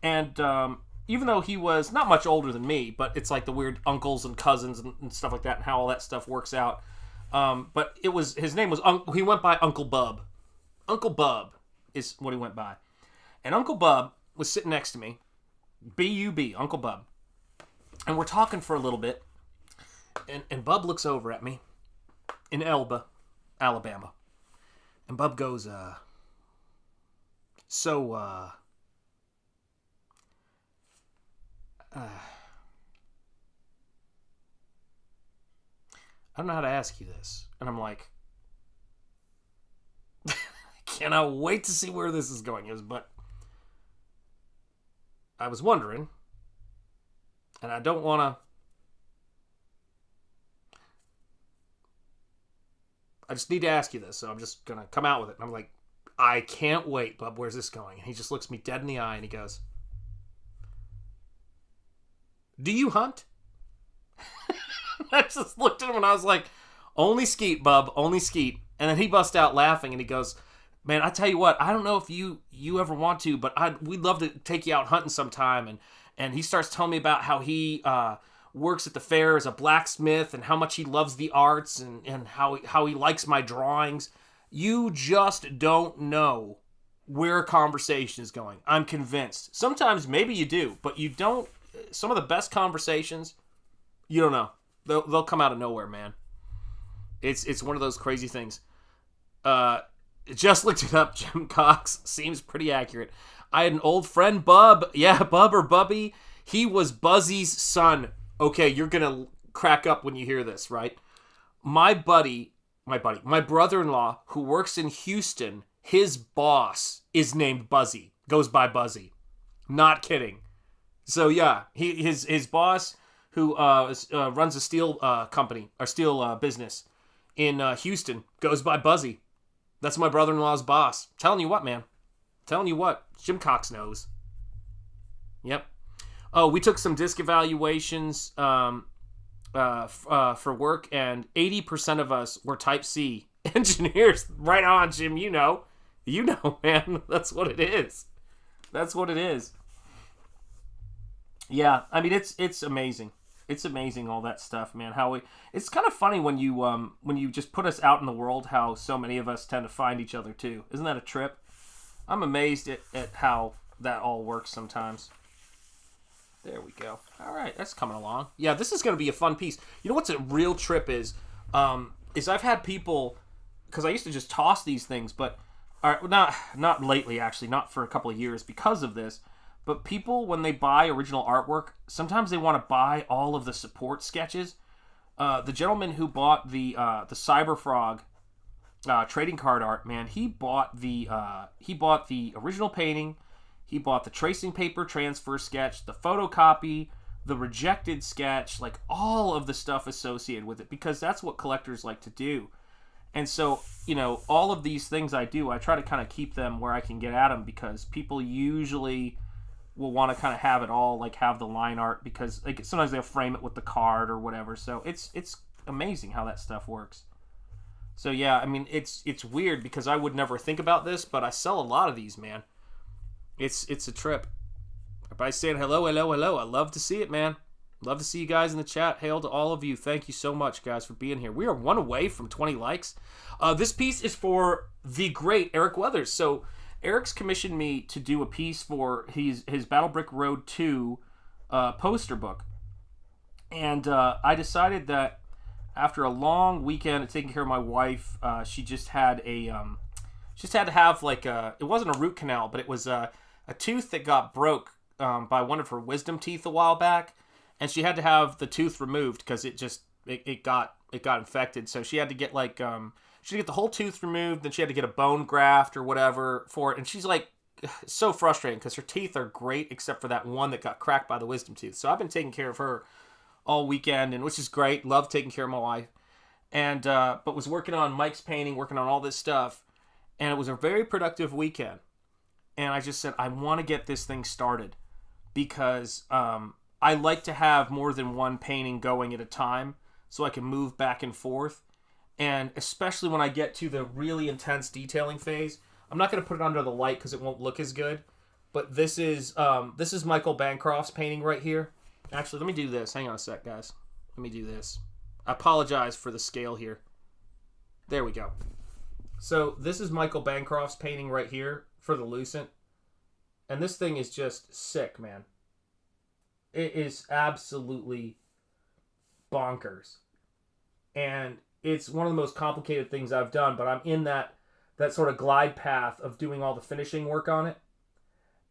[SPEAKER 1] and even though he was not much older than me, but it's like the weird uncles and cousins and stuff like that and how all that stuff works out. But his name was, he went by Uncle Bub. Uncle Bub is what he went by. And Uncle Bub was sitting next to me. B-U-B, Uncle Bub. And we're talking for a little bit. And Bub looks over at me in Elba, Alabama. And Bub goes, I don't know how to ask you this. And I'm like, I cannot wait to see where this is going. But I was wondering, and I don't want to, I just need to ask you this, so I'm just going to come out with it. And I'm like, I can't wait, bub. Where's this going? And he just looks me dead in the eye and he goes, do you hunt? I just looked at him and I was like, only skeet, bub, only skeet. And then he bust out laughing and he goes, man, I tell you what, I don't know if you ever want to, but we'd love to take you out hunting sometime. And he starts telling me about how he works at the fair as a blacksmith and how much he loves the arts and how he likes my drawings. You just don't know where a conversation is going. I'm convinced. Sometimes maybe you do, but you don't. Some of the best conversations, you don't know. They'll come out of nowhere, man. It's one of those crazy things. Just looked it up. Jim Cox seems pretty accurate. I had an old friend, Bub. Yeah, Bub or Bubby. He was Buzzy's son. Okay, you're gonna crack up when you hear this, right? My brother-in-law who works in Houston, his boss is named Buzzy. Goes by Buzzy. Not kidding. So yeah, his boss who runs a steel company or steel business in Houston goes by Buzzy. That's my brother-in-law's boss. Telling you what, man. Telling you what. Jim Cox knows. Yep. Oh, we took some disc evaluations for work, and 80% of us were Type C engineers. Right on, Jim. You know, man. That's what it is. That's what it is. Yeah, I mean, it's amazing. It's amazing, all that stuff, man. It's kind of funny when you just put us out in the world, how so many of us tend to find each other too. Isn't that a trip? I'm amazed at how that all works sometimes. There we go. All right, that's coming along. Yeah, this is going to be a fun piece. You know what's a real trip is I've had people, because I used to just toss these things, but not lately, actually, not for a couple of years because of this. But people, when they buy original artwork, sometimes they want to buy all of the support sketches. The gentleman who bought the CYBERFROG trading card art, man, he bought the original painting, he bought the tracing paper transfer sketch, the photocopy, the rejected sketch, like all of the stuff associated with it, because that's what collectors like to do. And so, all of these things I do, I try to kind of keep them where I can get at them, because people usually will want to kind of have it all, like have the line art, because like sometimes they'll frame it with the card or whatever. So it's amazing how that stuff works. So yeah, I mean, it's weird because I would never think about this, but I sell a lot of these, man. It's a trip. Everybody saying hello. I love to see it, man. Love to see you guys in the chat. Hail to all of you. Thank you so much, guys, for being here. We are one away from 20 likes. This piece is for the great Eric Weathers. So Eric's commissioned me to do a piece for his Battle Brick Road 2 poster book. And I decided that after a long weekend of taking care of my wife, she just had to have like it wasn't a root canal, but it was a tooth that got broke by one of her wisdom teeth a while back. And she had to have the tooth removed because it got infected. So she had to get she had to get the whole tooth removed. Then she had to get a bone graft or whatever for it. And she's like, so frustrating because her teeth are great except for that one that got cracked by the wisdom tooth. So I've been taking care of her all weekend, and which is great. Love taking care of my wife. And but was working on Mike's painting, working on all this stuff. And it was a very productive weekend. And I just said, I want to get this thing started because I like to have more than one painting going at a time so I can move back and forth. And especially when I get to the really intense detailing phase, I'm not going to put it under the light because it won't look as good. But this is Michael Bancroft's painting right here. Actually, let me do this. Hang on a sec, guys. Let me do this. I apologize for the scale here. There we go. So this is Michael Bancroft's painting right here for the Lucent. And this thing is just sick, man. It is absolutely bonkers. And it's one of the most complicated things I've done, but I'm in that sort of glide path of doing all the finishing work on it.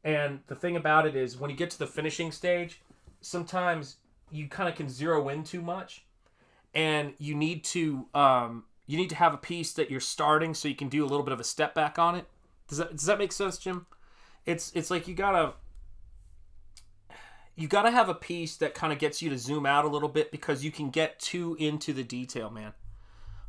[SPEAKER 1] And the thing about it is when you get to the finishing stage, sometimes you kind of can zero in too much, and you need to have a piece that you're starting so you can do a little bit of a step back on it. Does that make sense, Jim? It's like you gotta have a piece that kind of gets you to zoom out a little bit because you can get too into the detail, man.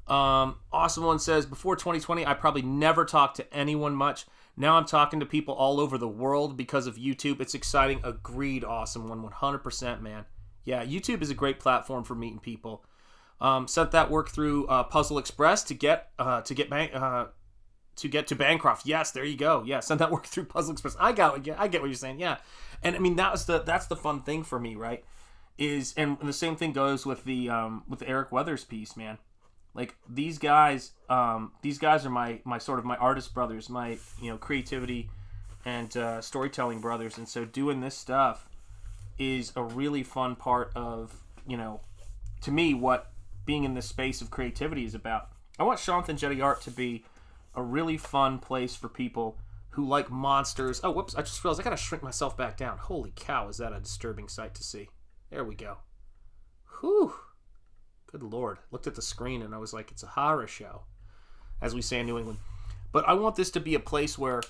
[SPEAKER 1] Awesome One says, before 2020, I probably never talked to anyone much. Now I'm talking to people all over the world because of YouTube. It's exciting. Agreed, Awesome One, 100%, man. Yeah, YouTube is a great platform for meeting people. Sent that work through Puzzle Express to get to Bancroft. Yes, there you go. Yeah, sent that work through Puzzle Express. I get what you're saying. Yeah, and I mean that's the fun thing for me, right? And the same thing goes with the Eric Weathers piece, man. Like these guys are my sort of my artist brothers, my creativity and storytelling brothers, and so doing this stuff is a really fun part of to me what being in this space of creativity is about. I want Shanth Enjeti Art to be a really fun place for people who like monsters. Oh, whoops! I just realized I gotta shrink myself back down. Holy cow, is that a disturbing sight to see? There we go. Whew. Good Lord. Looked at the screen and I was like, it's a horror show, as we say in New England. But I want this to be a place where,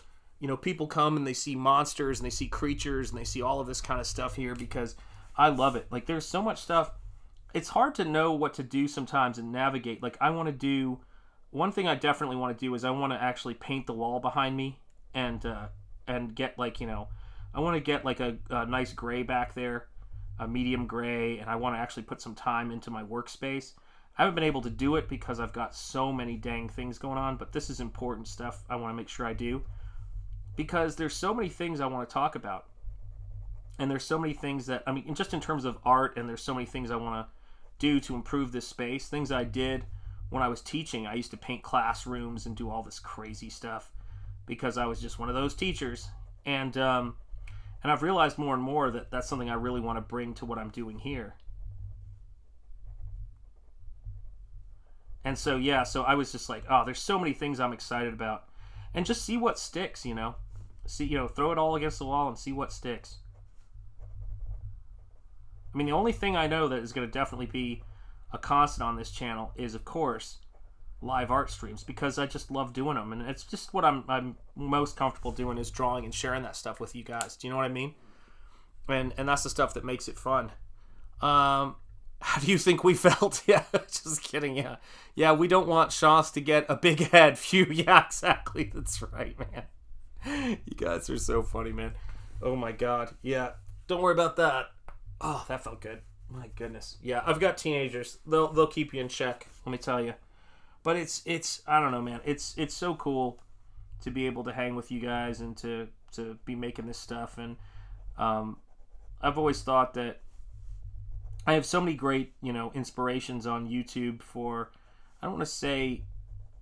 [SPEAKER 1] people come and they see monsters and they see creatures and they see all of this kind of stuff here because I love it. Like, there's so much stuff. It's hard to know what to do sometimes and navigate. Like, one thing I definitely want to do is I want to actually paint the wall behind me and get I want to get like a nice gray back there, a medium gray, and I want to actually put some time into my workspace. I haven't been able to do it because I've got so many dang things going on, but this is important stuff I want to make sure I do because there's so many things I want to talk about. And there's so many things that, just in terms of art, and there's so many things I want to do to improve this space. Things I did when I was teaching. I used to paint classrooms and do all this crazy stuff because I was just one of those teachers. And I've realized more and more that that's something I really want to bring to what I'm doing here. And so, yeah, so I was just like, oh, there's so many things I'm excited about. And just see what sticks, throw it all against the wall and see what sticks. I mean, the only thing I know that is going to definitely be a constant on this channel is, of course, live art streams, because I just love doing them, and it's just what I'm most comfortable doing is drawing and sharing that stuff with you guys. Do you know what I mean? And that's the stuff that makes it fun. How do you think we felt? Yeah, just kidding. Yeah, we don't want Shanth to get a big head. Phew. Yeah, exactly. That's right, man. You guys are so funny, man. Oh my God. Yeah, don't worry about that. Oh, that felt good. My goodness. Yeah, I've got teenagers. They'll keep you in check. Let me tell you. But it's I don't know, man. It's so cool to be able to hang with you guys and to be making this stuff. And I've always thought that I have so many great inspirations on YouTube for, I don't want to say,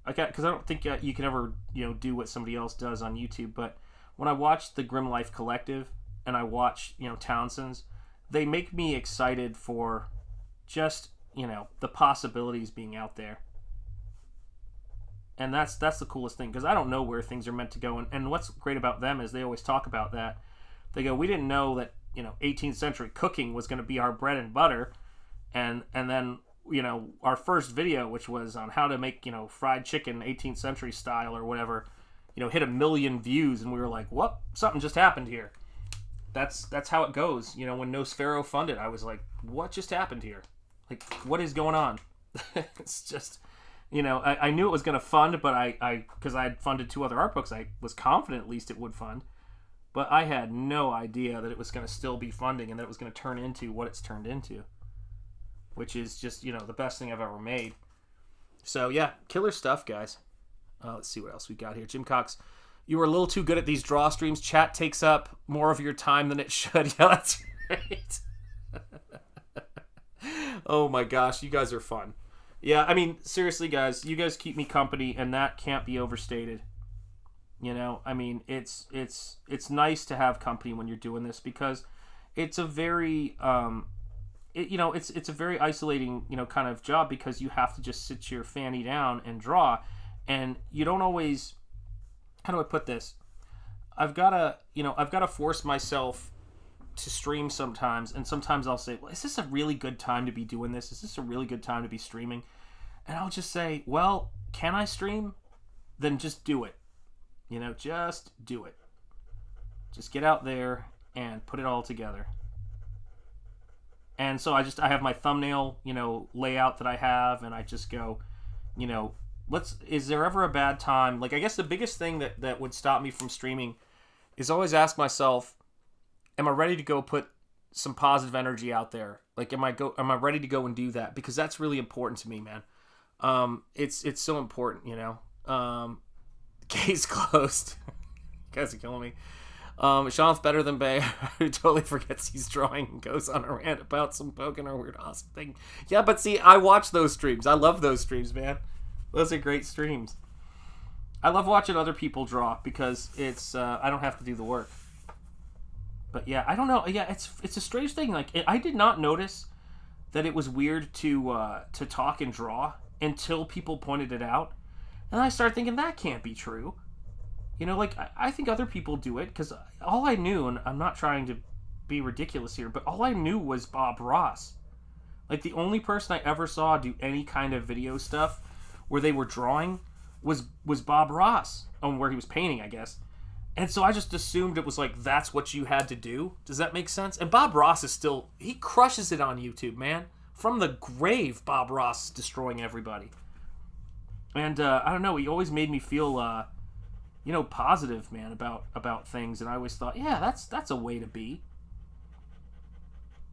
[SPEAKER 1] because I don't think you can ever do what somebody else does on YouTube. But when I watch the Grim Life Collective and I watch Townsend's, they make me excited for just the possibilities being out there. And that's the coolest thing, because I don't know where things are meant to go. And what's great about them is they always talk about that. They go, we didn't know that 18th century cooking was going to be our bread and butter, and then our first video, which was on how to make fried chicken 18th century style or whatever, hit 1 million views, and we were like, what? Something just happened here. That's how it goes. When Nosfero funded, I was like, what just happened here? Like, what is going on? It's just, I knew it was going to fund, but because I had funded 2 other art books, I was confident at least it would fund. But I had no idea that it was going to still be funding and that it was going to turn into what it's turned into, which is just, the best thing I've ever made. So, yeah, killer stuff, guys. Let's see what else we got here. Jim Cox, you were a little too good at these draw streams. Chat takes up more of your time than it should. Yeah, that's right. Oh, my gosh. You guys are fun. Yeah, seriously, guys, you guys keep me company, and that can't be overstated. It's nice to have company when you're doing this, because it's a very it's a very isolating kind of job, because you have to just sit your fanny down and draw, and you don't always, how do I put this, I've got to force myself to stream sometimes, and sometimes I'll say, well, is this a really good time to be doing this? Is this a really good time to be streaming? And I'll just say, well, can I stream? Then just do it. Just do it. Just get out there and put it all together. And so I have my thumbnail, layout that I have, and I just go, you know, is there ever a bad time? Like, I guess the biggest thing that would stop me from streaming is always ask myself, am I ready to go put some positive energy out there? Like, am I ready to go and do that? Because that's really important to me, man. It's so important, you know. Case closed. You guys are killing me. Sean's better than Bay, who totally forgets he's drawing and goes on a rant about some Pokemon or weird awesome thing. Yeah, but see, I watch those streams. I love those streams, man. Those are great streams. I love watching other people draw because it's I don't have to do the work. But yeah, I don't know. Yeah, it's a strange thing. Like, I did not notice that it was weird to talk and draw until people pointed it out, and I started thinking that can't be true. You know, like, I think other people do it, because all I knew, and I'm not trying to be ridiculous here, but all I knew was Bob Ross. Like, the only person I ever saw do any kind of video stuff where they were drawing was Bob Ross, where he was painting, I guess. And so I just assumed it was like, that's what you had to do. Does that make sense? And Bob Ross is still, he crushes it on YouTube, man. From the grave, Bob Ross is destroying everybody. And I don't know, he always made me feel you know, positive, man, about things, and I always thought, yeah, that's a way to be.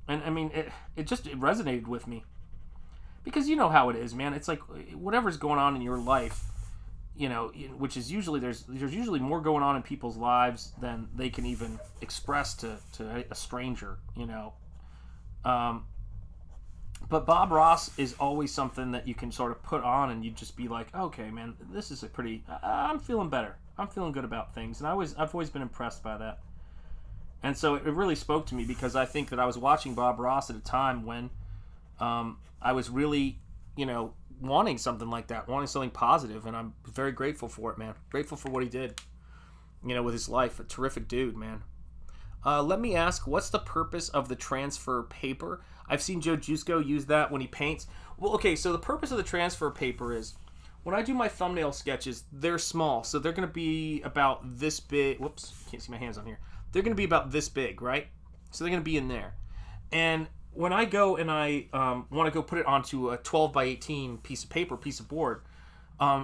[SPEAKER 1] And I mean, it resonated with me, because you know how it is, man. It's like whatever's going on in your life, you know, which is usually there's usually more going on in people's lives than they can even express to a stranger, you know. But Bob Ross is always something that you can sort of put on and you just be like, okay, man, this is a pretty, I'm feeling better. I'm feeling good about things. And I've always been impressed by that. And so it really spoke to me, because I think that I was watching Bob Ross at a time when I was really, you know, wanting something like that, wanting something positive, and I'm very grateful for it, man. Grateful for what he did, you know, with his life. A terrific dude, man. Let me ask, what's the purpose of the transfer paper? I've seen Joe Jusko use that when he paints. Well, okay, so the purpose of the transfer paper is, when I do my thumbnail sketches, they're small, so they're going to be about this big. Whoops, can't see my hands on here. They're going to be about this big, right? So they're going to be in there. And when I go and I want to go put it onto a 12 by 18 piece of paper, piece of board,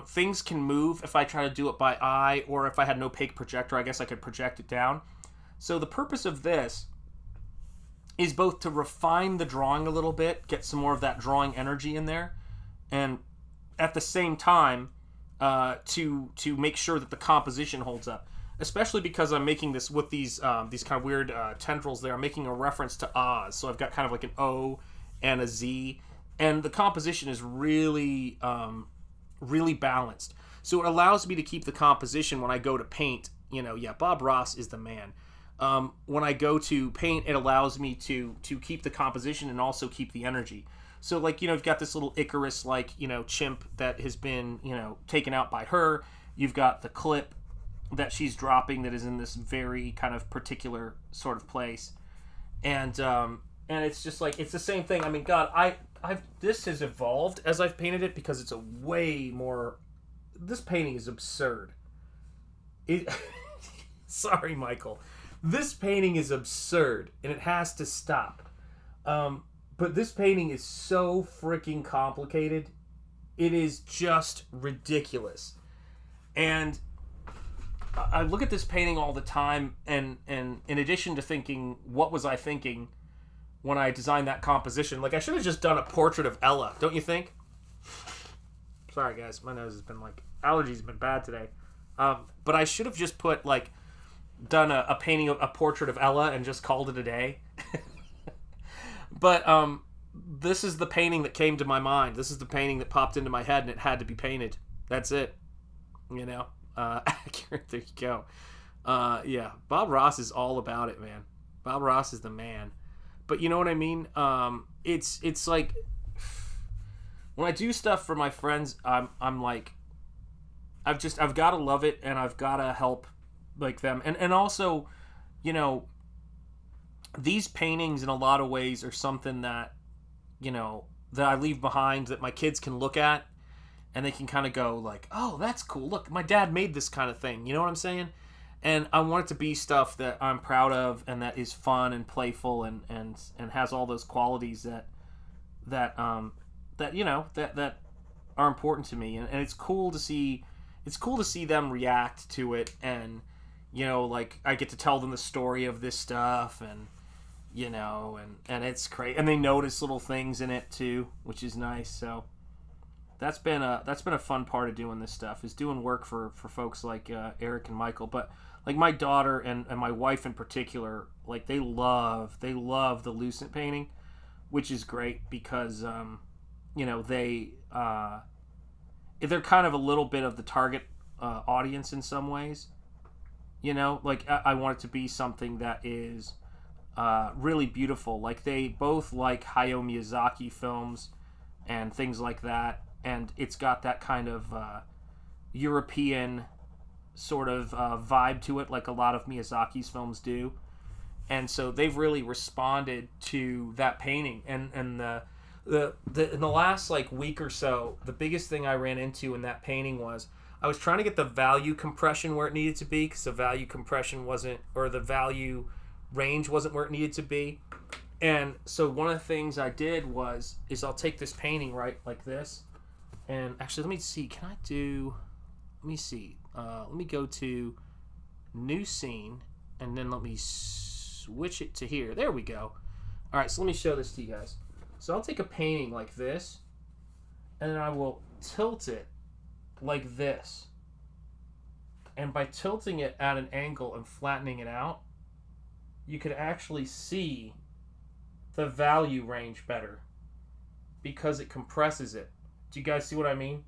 [SPEAKER 1] things can move if I try to do it by eye, or if I had an opaque projector, I guess I could project it down. So the purpose of this is both to refine the drawing a little bit, get some more of that drawing energy in there, and at the same time to make sure that the composition holds up. Especially because I'm making this with these kind of weird tendrils there. I'm making a reference to Oz, so I've got kind of like an O and a Z, and the composition is really really balanced. So it allows me to keep the composition when I go to paint. You know, yeah, Bob Ross is the man. When I go to paint, it allows me to keep the composition and also keep the energy. So, like, you know, you've got this little Icarus, like, you know, chimp that has been, you know, taken out by her. You've got the clip that she's dropping that is in this very kind of particular sort of place. And it's just like, it's the same thing. I mean, God, this has evolved as I've painted it, because it's a way more, this painting is absurd. Sorry, Michael. This painting is absurd, and it has to stop. But this painting is so freaking complicated. It is just ridiculous. And I look at this painting all the time, and in addition to thinking, what was I thinking when I designed that composition? Like, I should have just done a portrait of Ella, don't you think? Sorry, guys. My nose has been, like, allergies have been bad today. But I should have just put, like, done a painting of a portrait of Ella and just called it a day. But this is the painting that came to my mind. This is the painting that popped into my head, and it had to be painted. That's it. You know? Accurate. There you go. Yeah, Bob Ross is all about it, man. Bob Ross is the man. But you know what I mean? It's like, when I do stuff for my friends, I'm like, I've got to love it, and I've got to help, like, them. And also, you know, these paintings in a lot of ways are something that, you know, that I leave behind, that my kids can look at, and they can kind of go like, oh, that's cool. Look, my dad made this kind of thing. You know what I'm saying? And I want it to be stuff that I'm proud of, and that is fun and playful, and has all those qualities that you know, that are important to me, and it's cool to see them react to it, and like I get to tell them the story of this stuff, and and it's great, and they notice little things in it too, which is nice. So that's been a fun part of doing this stuff, is doing work for folks like Eric and Michael. But like my daughter and my wife in particular, like they love the Lucent painting, which is great because they're kind of a little bit of the target audience in some ways. Like I want it to be something that is really beautiful. Like they both like Hayao Miyazaki films and things like that, and it's got that kind of European sort of vibe to it, like a lot of Miyazaki's films do. And so they've really responded to that painting. And in the last like week or so, the biggest thing I ran into in that painting was I was trying to get the value compression where it needed to be, because the value compression wasn't, or the value range wasn't where it needed to be. And so one of the things I did is I'll take this painting right like this, and actually let me see, let me go to new scene, and then let me switch it to here. There we go. All right, so let me show this to you guys. So I'll take a painting like this, and then I will tilt it like this. And by tilting it at an angle and flattening it out, you could actually see the value range better because it compresses it. Do you guys see what I mean?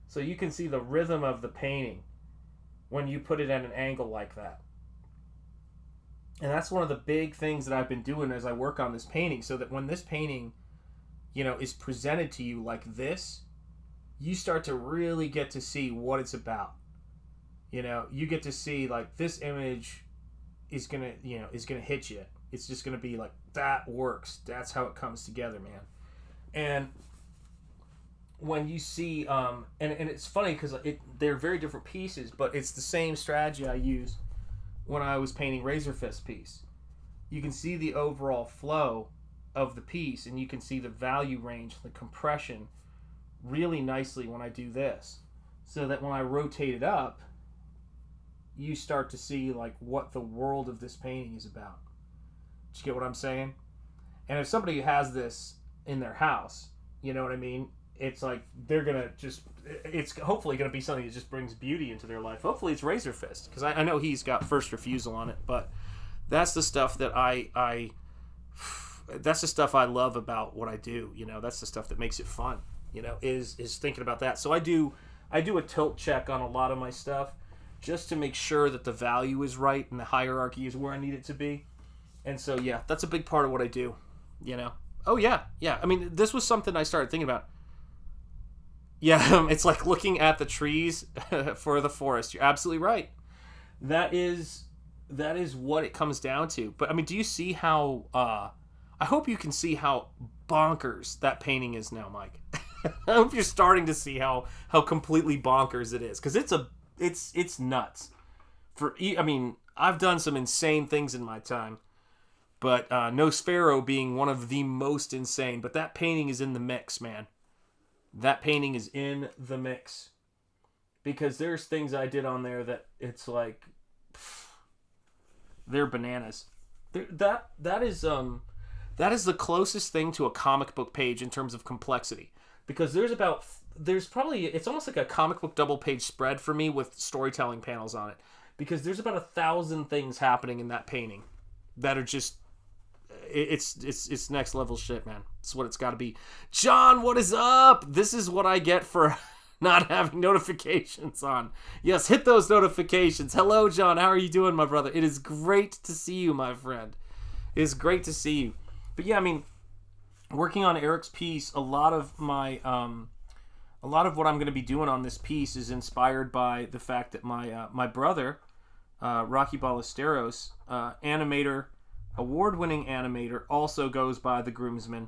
[SPEAKER 1] So you can see the rhythm of the painting when you put it at an angle like that. And that's one of the big things that I've been doing as I work on this painting, so that when this painting, is presented to you like this, you start to really get to see what it's about. You get to see like this image is gonna hit you. It's just gonna be like, that works. That's how it comes together, man. And when you see, and it's funny because they're very different pieces, but it's the same strategy I used when I was painting Razor Fist piece. You can see the overall flow of the piece, and you can see the value range, the compression, really nicely when I do this, so that when I rotate it up, you start to see like what the world of this painting is about. Did you get what I'm saying? And if somebody has this in their house, you know what I mean? It's like they're gonna it's hopefully gonna be something that just brings beauty into their life. Hopefully it's Razor Fist, because I know he's got first refusal on it, but that's the stuff that that's the stuff I love about what I do. That's the stuff that makes it fun. Is thinking about that. So I do a tilt check on a lot of my stuff, just to make sure that the value is right and the hierarchy is where I need it to be. And so yeah, that's a big part of what I do. Oh yeah. I mean, this was something I started thinking about. Yeah, it's like looking at the trees for the forest. You're absolutely right. That is what it comes down to. But I mean, do you see how? I hope you can see how bonkers that painting is now, Mike. I hope you're starting to see how completely bonkers it is, because it's nuts. I mean, I've done some insane things in my time, but Nosfero being one of the most insane. But that painting is in the mix, man. That painting is in the mix, because there's things I did on there that it's like, they're bananas. That is the closest thing to a comic book page in terms of complexity, because there's probably, it's almost like a comic book double page spread for me with storytelling panels on it, because there's about 1,000 things happening in that painting that are just, it's next level shit, man. It's what it's got to be. John, what is up? This is what I get for not having notifications on. Yes, hit those notifications. Hello, John. How are you doing, my brother? It is great to see you, my friend. It is great to see you. But yeah, I mean, working on Eric's piece, a lot of what I'm going to be doing on this piece is inspired by the fact that my brother, Rocky Ballesteros, animator, award-winning animator, also goes by The Groomsman.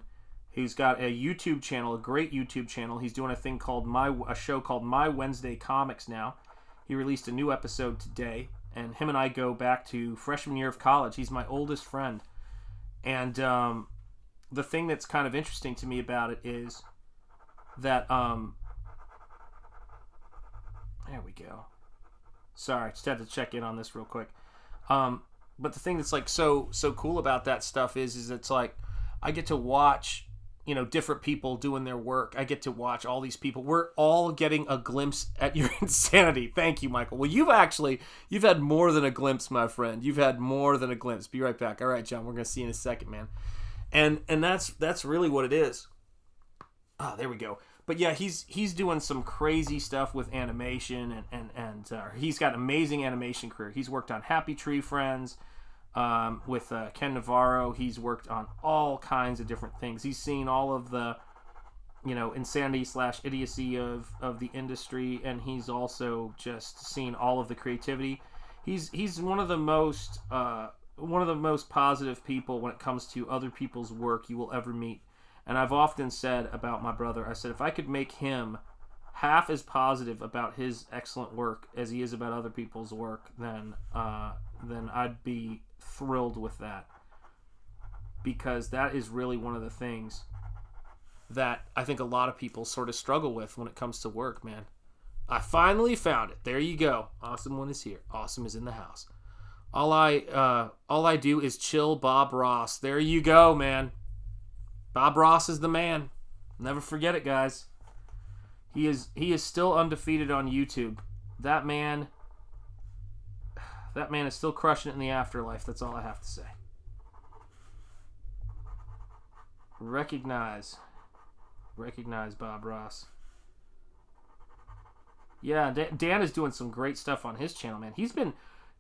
[SPEAKER 1] He's got a YouTube channel, a great YouTube channel. He's doing a show called My Wednesday Comics now. He released a new episode today, and him and I go back to freshman year of college. He's my oldest friend. And the thing that's kind of interesting to me about it is that There we go. Sorry, just had to check in on this real quick. But the thing that's like so cool about that stuff is it's like I get to watch, you know, different people doing their work. I get to watch all these people. We're all getting a glimpse at your insanity. Thank you, Michael. Well, you've had more than a glimpse, my friend. You've had more than a glimpse. Be right back. All right, John, we're gonna see you in a second, man. And that's really what it is. Oh, there we go. But yeah, he's doing some crazy stuff with animation, and he's got an amazing animation career. He's worked on Happy Tree Friends with Ken Navarro. He's worked on all kinds of different things. He's seen all of the, you know, insanity / idiocy of the industry, and he's also just seen all of the creativity. He's one of the most positive people when it comes to other people's work you will ever meet. And I've often said about my brother, I said, if I could make him half as positive about his excellent work as he is about other people's work, then I'd be thrilled with that. Because that is really one of the things that I think a lot of people sort of struggle with when it comes to work, man. I finally found it. There you go. Awesome one is here. Awesome is in the house. All I do is chill Bob Ross. There you go, man. Bob Ross is the man. Never forget it, guys. He is still undefeated on YouTube. That man is still crushing it in the afterlife. That's all I have to say. Recognize Bob Ross. Yeah, Dan is doing some great stuff on his channel, man.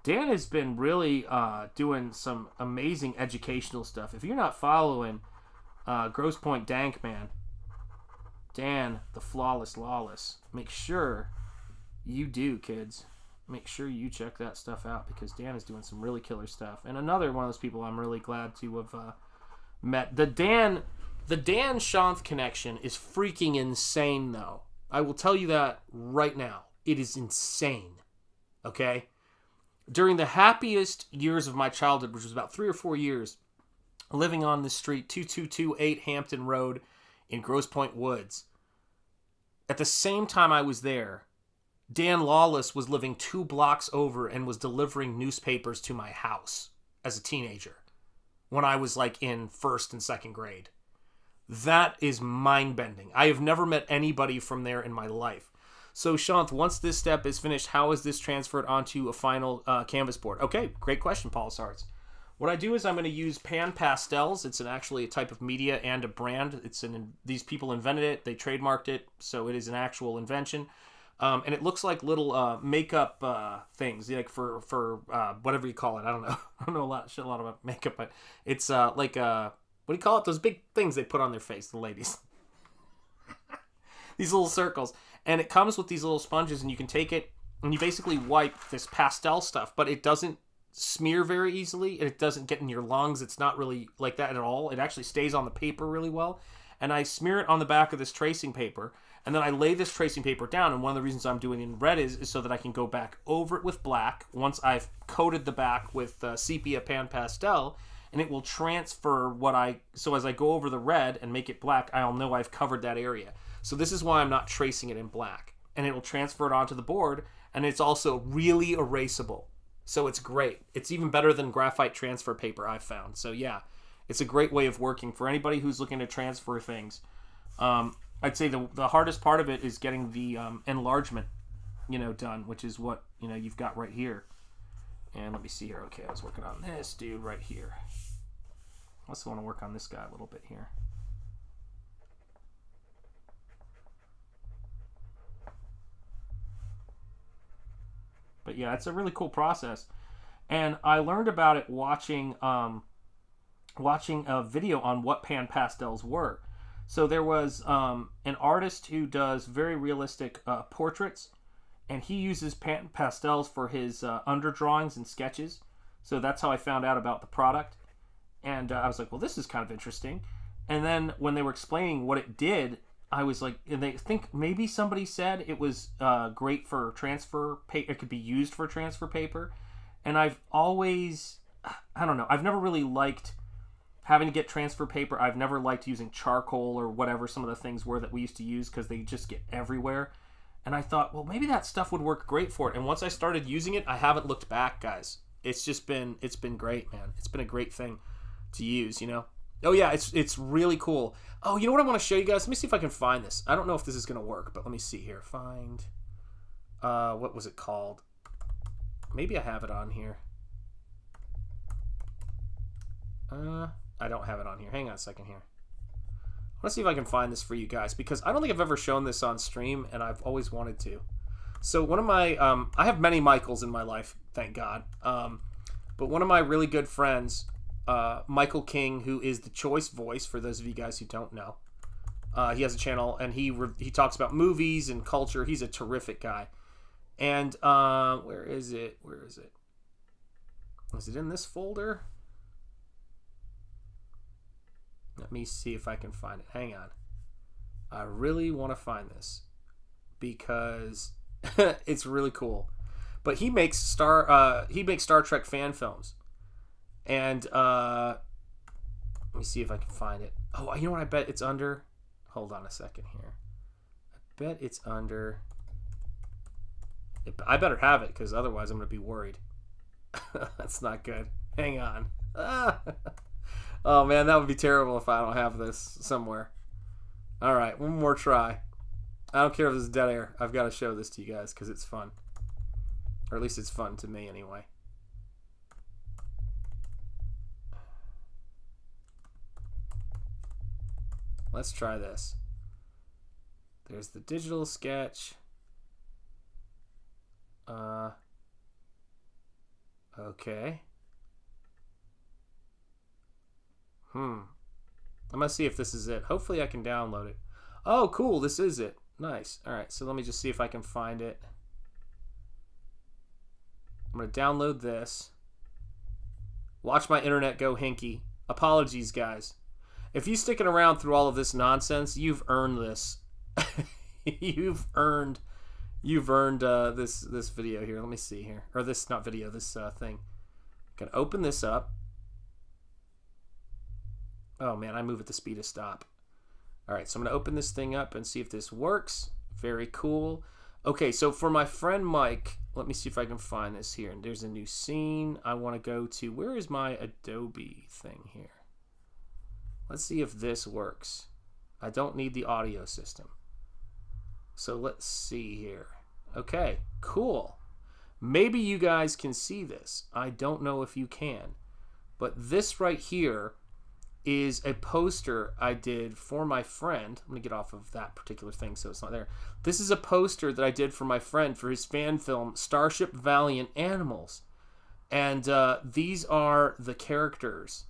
[SPEAKER 1] Dan has been really doing some amazing educational stuff. If you're not following Grosse Point Dank, man, Dan the Flawless Lawless, make sure you do, kids. Make sure you check that stuff out, because Dan is doing some really killer stuff. And another one of those people I'm really glad to have met. The Dan Shanth connection is freaking insane, though. I will tell you that right now. It is insane. Okay? During the happiest years of my childhood, which was about 3 or 4 years, living on the street, 2228 Hampton Road in Grosse Pointe Woods. At the same time I was there, Dan Lawless was living 2 blocks over and was delivering newspapers to my house as a teenager when I was like in 1st and 2nd grade. That is mind-bending. I have never met anybody from there in my life. So, Shanth, once this step is finished, how is this transferred onto a final canvas board? Okay, great question, Paul Sarts. What I do is I'm going to use pan pastels. It's actually a type of media and a brand. These people invented it. They trademarked it, so it is an actual invention. And it looks like little makeup things, like for whatever you call it. I don't know. I don't know a lot about makeup, but it's like what do you call it? Those big things they put on their face, the ladies. These little circles. And it comes with these little sponges, and you can take it and you basically wipe this pastel stuff, but it doesn't smear very easily, and it doesn't get in your lungs. It's not really like that at all. It actually stays on the paper really well. And I smear it on the back of this tracing paper, and then I lay this tracing paper down, and one of the reasons I'm doing it in red is so that I can go back over it with black once I've coated the back with sepia pan pastel, and it will transfer so as I go over the red and make it black, I'll know I've covered that area. So this is why I'm not tracing it in black. And it will transfer it onto the board, and it's also really erasable. So it's great. It's even better than graphite transfer paper, I've found. So yeah, it's a great way of working for anybody who's looking to transfer things. I'd say the hardest part of it is getting the enlargement, done, which is what, you've got right here. And let me see here. Okay, I was working on this dude right here. I also want to work on this guy a little bit here. But yeah, it's a really cool process. And I learned about it watching a video on what pan pastels were. So there was an artist who does very realistic portraits, and he uses pan pastels for his underdrawings and sketches. So that's how I found out about the product. And I was like, well, this is kind of interesting. And then when they were explaining what it did, I was like, and they think maybe somebody said it was great for transfer paper. It could be used for transfer paper. And I've always, I don't know, I've never really liked having to get transfer paper. I've never liked using charcoal or whatever some of the things were that we used to use, because they just get everywhere. And I thought, well, maybe that stuff would work great for it. And once I started using it, I haven't looked back, guys. It's been great, man. It's been a great thing to use, you know? Oh, yeah, it's really cool. Oh, you know what I want to show you guys? Let me see if I can find this. I don't know if this is going to work, but let me see here. Find, what was it called? Maybe I have it on here. I don't have it on here. Hang on a second here. I want to see if I can find this for you guys, because I don't think I've ever shown this on stream, and I've always wanted to. So one of my, I have many Michaels in my life, thank God. But one of my really good friends, Michael King, who is the Choice Voice, for those of you guys who don't know. He has a channel, and he talks about movies and culture. He's a terrific guy. And where is it? Where is it? Is it in this folder? Let me see if I can find it. Hang on. I really want to find this because it's really cool. But he makes Star Trek fan films. And let me see if I can find it. Oh, you know what I bet it's under? Hold on a second here. I bet it's under. I better have it, because otherwise I'm going to be worried. That's not good. Hang on. Oh, man, that would be terrible if I don't have this somewhere. All right, one more try. I don't care if this is dead air. I've got to show this to you guys because it's fun. Or at least it's fun to me anyway. Let's try this. There's the digital sketch. Okay. I'm gonna see if this is it. Hopefully I can download it. Oh, cool, this is it. Nice. Alright, so let me just see if I can find it. I'm gonna download this. Watch my internet go hinky. Apologies, guys. If you're sticking around through all of this nonsense, you've earned this. You've earned this video here. Let me see here. Or this, not video, this thing. Gonna open this up. Oh man, I move at the speed of stop. Alright, so I'm gonna open this thing up and see if this works. Very cool. Okay, so for my friend Mike, let me see if I can find this here. And there's a new scene. I want to go to, where is my Adobe thing here? Let's see if this works. I don't need the audio system. So let's see here. Okay, cool. Maybe you guys can see this. I don't know if you can. But this right here is a poster I did for my friend. Let me get off of that particular thing so it's not there. This is a poster that I did for my friend for his fan film, Starship Valiant Animals. And these are the characters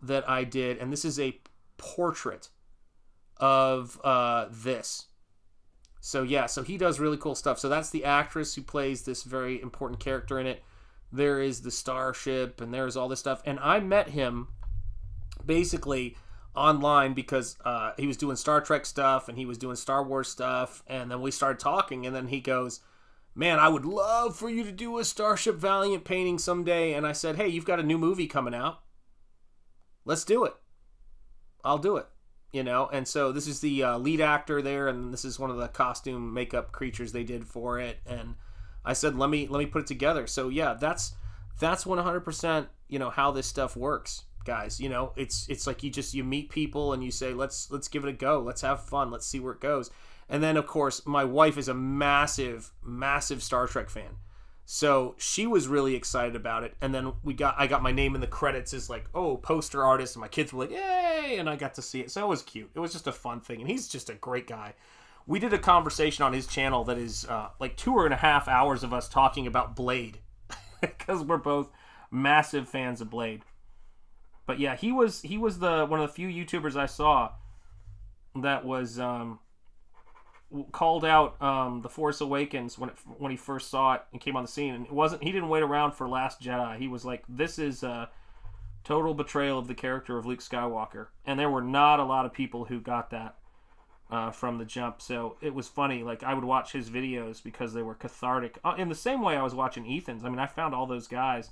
[SPEAKER 1] that I did. And this is a portrait of this. So yeah, so he does really cool stuff. So that's the actress who plays this very important character in it. There is the starship and there's all this stuff. And I met him basically online because he was doing Star Trek stuff and he was doing Star Wars stuff, and then we started talking, and then he goes, man, I would love for you to do a Starship Valiant painting someday. And I said, hey, you've got a new movie coming out, let's do it. I'll do it, you know. And so this is the lead actor there, and this is one of the costume makeup creatures they did for it, and I said, let me put it together. So yeah, that's 100%, you know, how this stuff works, guys. You know, it's like you meet people and you say, let's give it a go, let's have fun, let's see where it goes. And then of course my wife is a massive Star Trek fan, so she was really excited about it. And then I got my name in the credits as like, oh, poster artist, and my kids were like, yay, and I got to see it. So it was cute. It was just a fun thing, and he's just a great guy. We did a conversation on his channel that is like 2.5 hours of us talking about Blade because we're both massive fans of Blade. But yeah, he was the one of the few YouTubers I saw that was called out The Force Awakens when he first saw it and came on the scene. And he didn't wait around for Last Jedi. He was like, this is a total betrayal of the character of Luke Skywalker. And there were not a lot of people who got that from the jump. So it was funny. Like, I would watch his videos because they were cathartic. In the same way I was watching Ethan's. I mean, I found all those guys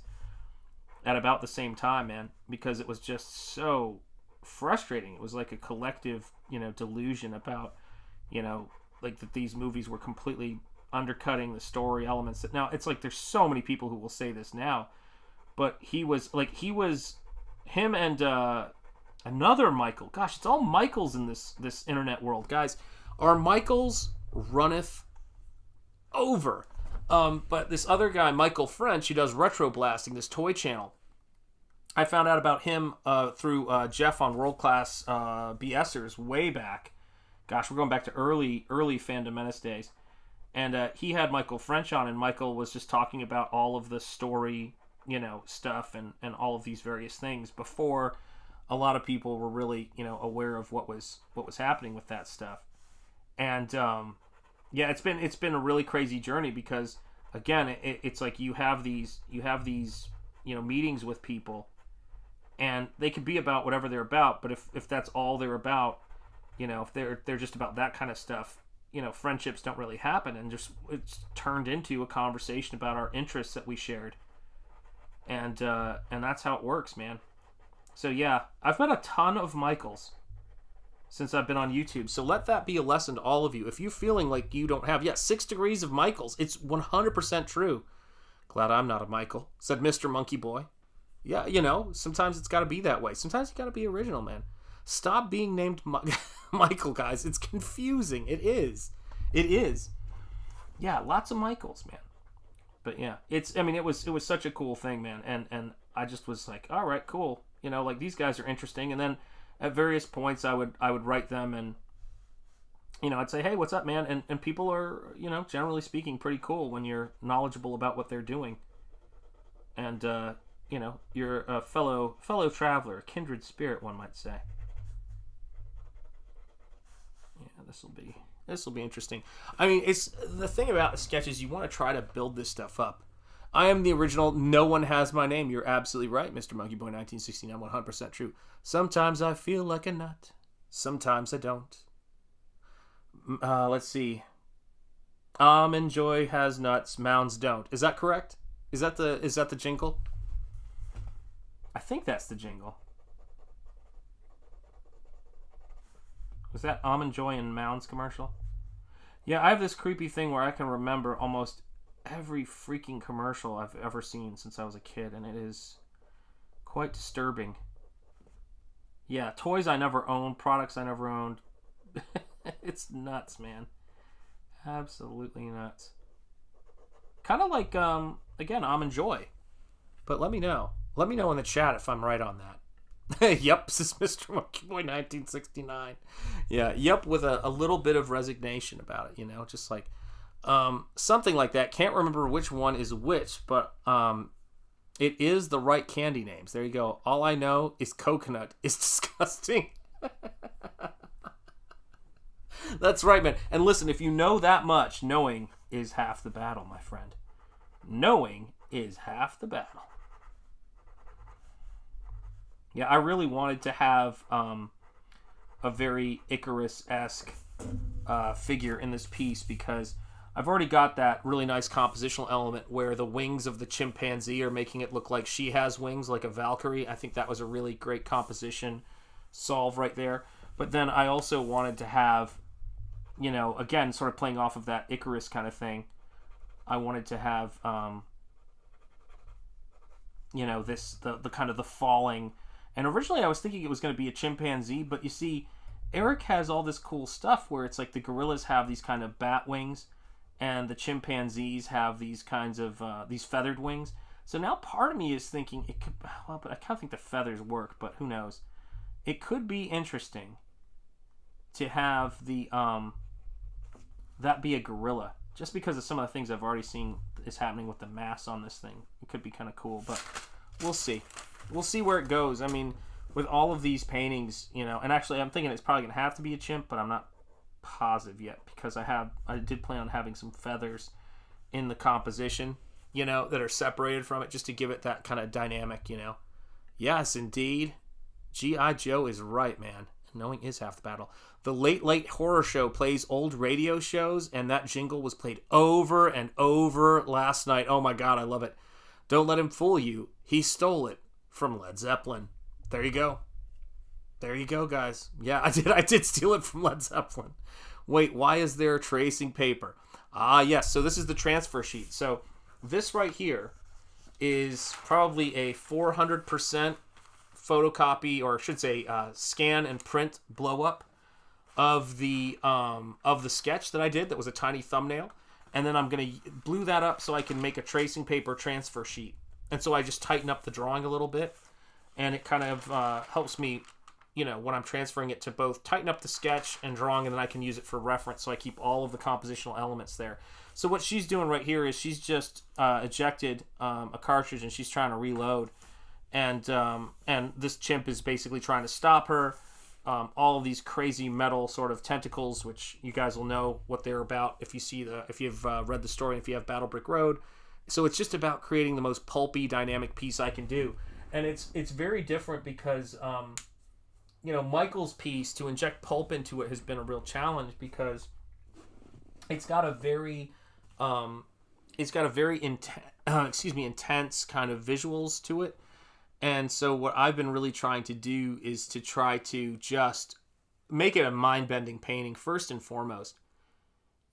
[SPEAKER 1] at about the same time, man, because it was just so frustrating. It was like a collective, you know, delusion about, you know, like that these movies were completely undercutting the story elements. Now it's like there's so many people who will say this now, but him and another Michael. Gosh, it's all Michaels in this internet world, guys. Our Michaels runneth over. But this other guy, Michael French, he does Retro Blasting, this toy channel. I found out about him through Jeff on World Class BSers way back. Gosh, we're going back to early Fandom Menace days. And he had Michael French on, and Michael was just talking about all of the story, stuff and all of these various things before a lot of people were really, aware of what was happening with that stuff. And yeah, it's been a really crazy journey because again, it's like you have these meetings with people, and they could be about whatever they're about, but if that's all they're about, if they're just about that kind of stuff, friendships don't really happen, and just it's turned into a conversation about our interests that we shared, and that's how it works, man. So yeah, I've met a ton of Michaels since I've been on YouTube. So let that be a lesson to all of you. If you're feeling like you don't have, 6 degrees of Michaels, it's 100% true. Glad I'm not a Michael, said Mr. Monkey Boy. Yeah, sometimes it's got to be that way. Sometimes you got to be original, man. Stop being named Michael, guys. It's confusing. It is. Yeah, lots of Michaels, man. But yeah, it was such a cool thing, man. And I just was like, all right, cool. Like these guys are interesting. And then at various points I would write them, and I'd say, hey, what's up, man? And people are, generally speaking, pretty cool when you're knowledgeable about what they're doing. And you're a fellow traveler, a kindred spirit, one might say. Yeah, this will be interesting. I mean, it's the thing about sketches, you want to try to build this stuff up. I am the original. No one has my name. You're absolutely right, Mr. Monkey Boy 1969. 100% true. Sometimes I feel like a nut. Sometimes I don't. Let's see. Almond Joy has nuts. Mounds don't. Is that correct? Is that the jingle? I think that's the jingle. Was that Almond Joy and Mounds commercial? Yeah, I have this creepy thing where I can remember almost every freaking commercial I've ever seen since I was a kid, and it is quite disturbing. Yeah, toys I never owned, products I never owned. It's nuts, man. Absolutely nuts. Kind of like, again, Almond Joy. But let me know. Let me know in the chat if I'm right on that. Yep, this is Mr. Monkey Boy 1969. Yeah, yep, with a little bit of resignation about it, just like something like that. Can't remember which one is which, but it is the right candy names. There you go. All I know is coconut is disgusting. That's right, man. And listen, if you know that much, knowing is half the battle, my friend. Knowing is half the battle. Yeah, I really wanted to have a very Icarus-esque figure in this piece because I've already got that really nice compositional element where the wings of the chimpanzee are making it look like she has wings, like a Valkyrie. I think that was a really great composition solve right there. But then I also wanted to have, again, sort of playing off of that Icarus kind of thing, I wanted to have, the kind of the falling. And originally I was thinking it was going to be a chimpanzee, but you see, Eric has all this cool stuff where it's like the gorillas have these kind of bat wings, and the chimpanzees have these kinds of these feathered wings. So now part of me is thinking it could, but I kind of think the feathers work, but who knows? It could be interesting to have the that be a gorilla, just because of some of the things I've already seen is happening with the mass on this thing. It could be kind of cool, but we'll see. We'll see where it goes. I mean, with all of these paintings, and actually I'm thinking it's probably going to have to be a chimp, but I'm not positive yet because I did plan on having some feathers in the composition, that are separated from it just to give it that kind of dynamic, Yes, indeed. G.I. Joe is right, man. Knowing is half the battle. The Late Late Horror Show plays old radio shows, and that jingle was played over and over last night. Oh my God, I love it. Don't let him fool you. He stole it from Led Zeppelin. There you go. There you go, guys. Yeah, I did steal it from Led Zeppelin. Wait, why is there tracing paper? Ah, yes. So this is the transfer sheet. So this right here is probably a 400% photocopy, or I should say scan and print blow up of the sketch that I did. That was a tiny thumbnail. And then I'm going to glue that up so I can make a tracing paper transfer sheet. And so I just tighten up the drawing a little bit. And it kind of helps me, when I'm transferring it, to both tighten up the sketch and drawing, and then I can use it for reference. So I keep all of the compositional elements there. So what she's doing right here is she's just ejected a cartridge, and she's trying to reload. And this chimp is basically trying to stop her. All of these crazy metal sort of tentacles, which you guys will know what they're about if you've read the story, if you have Battle Brick Road. So it's just about creating the most pulpy, dynamic piece I can do, and it's very different because Michael's piece, to inject pulp into it, has been a real challenge because it's got a very intense kind of visuals to it. And so what I've been really trying to do is to try to just make it a mind-bending painting first and foremost.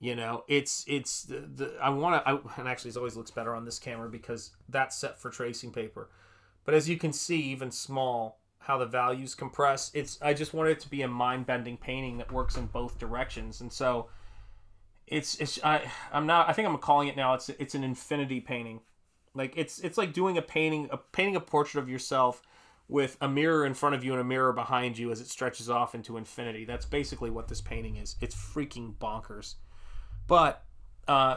[SPEAKER 1] And actually it always looks better on this camera because that's set for tracing paper. But as you can see, even small, how the values compress, I just wanted it to be a mind-bending painting that works in both directions. And so I think I'm calling it now, it's an infinity painting. Like it's like doing painting a portrait of yourself with a mirror in front of you and a mirror behind you as it stretches off into infinity. That's basically what this painting is. It's freaking bonkers. But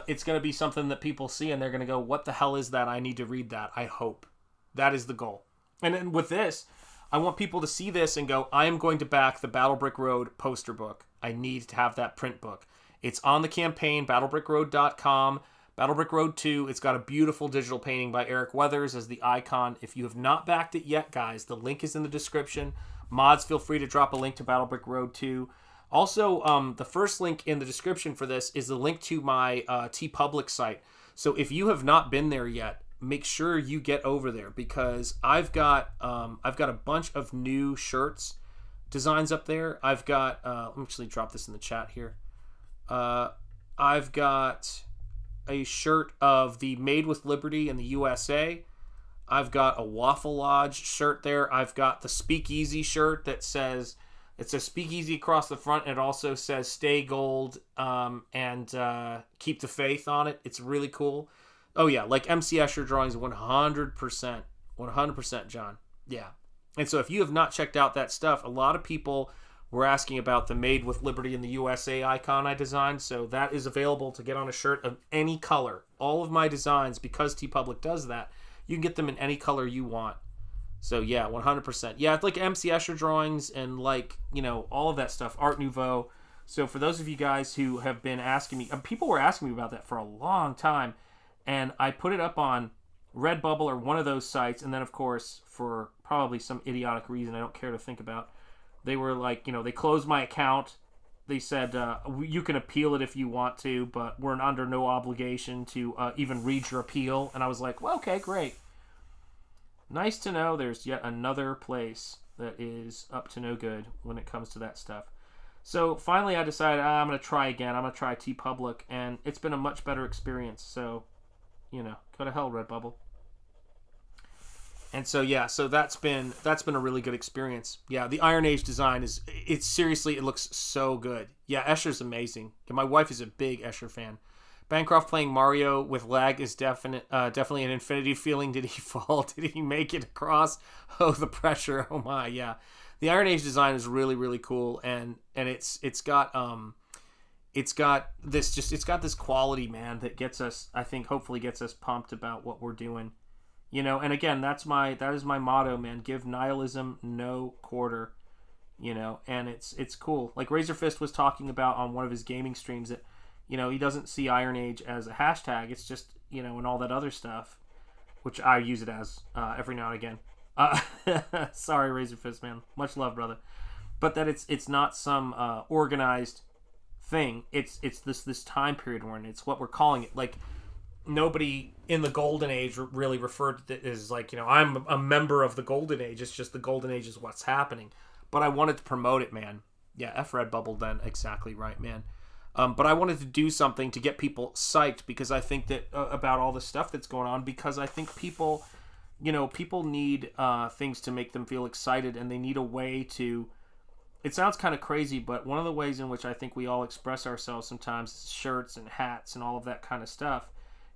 [SPEAKER 1] it's going to be something that people see and they're going to go, what the hell is that? I need to read that. I hope. That is the goal. And then with this, I want people to see this and go, I am going to back the Battle Brick Road poster book. I need to have that print book. It's on the campaign, battlebrickroad.com. Battle Brick Road 2, it's got a beautiful digital painting by Eric Weathers as the icon. If you have not backed it yet, guys, the link is in the description. Mods, feel free to drop a link to Battle Brick Road 2. Also, the first link in the description for this is the link to my TeePublic site. So if you have not been there yet, make sure you get over there because I've got a bunch of new shirts designs up there. I've got let me actually drop this in the chat here. I've got a shirt of the Made with Liberty in the USA. I've got a Waffle Lodge shirt there. I've got the Speakeasy shirt that says, it says Speakeasy across the front, and it also says Stay Gold and Keep the Faith on it. It's really cool. Oh yeah, like MC Escher drawings, 100%, John. Yeah. And so if you have not checked out that stuff, a lot of people were asking about the Made with Liberty in the USA icon I designed. So that is available to get on a shirt of any color. All of my designs, because TeePublic does that, you can get them in any color you want. So yeah, 100%. Yeah, it's like MC Escher drawings and like, all of that stuff, Art Nouveau. So for those of you guys who have been asking me, people were asking me about that for a long time. And I put it up on Redbubble or one of those sites. And then of course, for probably some idiotic reason I don't care to think about, they were like, they closed my account. They said, you can appeal it if you want to, but we're under no obligation to even read your appeal. And I was like, well, okay, great. Nice to know there's yet another place that is up to no good when it comes to that stuff. So finally I decided I'm going to try again. I'm going to try TeePublic, and it's been a much better experience. So, go to hell, Redbubble. And so yeah, so that's been a really good experience. Yeah, the Iron Age design it looks so good. Yeah, Escher's amazing. And my wife is a big Escher fan. Bancroft playing Mario with lag is definitely an infinity feeling. Did he fall? Did he make it across? Oh, the pressure. Oh my, yeah. The Iron Age design is really, really cool, and it's got this quality, man, that gets us, I think, hopefully gets us pumped about what we're doing. And again, that is my motto, man. Give nihilism no quarter, and it's cool. Like Razorfist was talking about on one of his gaming streams that, he doesn't see Iron Age as a hashtag. It's just, and all that other stuff, which I use it as every now and again. Sorry, Razorfist, man. Much love, brother. But that it's not some organized thing. It's this time period we're in. It's what we're calling it. Like, nobody in the Golden Age really referred to it as like, I'm a member of the Golden Age. It's just the Golden Age is what's happening. But I wanted to promote it, man. Yeah, F Redbubble then. Exactly right, man. But I wanted to do something to get people psyched, because I think that about all the stuff that's going on, because I think people, people need things to make them feel excited, and they need a way to, it sounds kind of crazy, but one of the ways in which I think we all express ourselves sometimes is shirts and hats and all of that kind of stuff.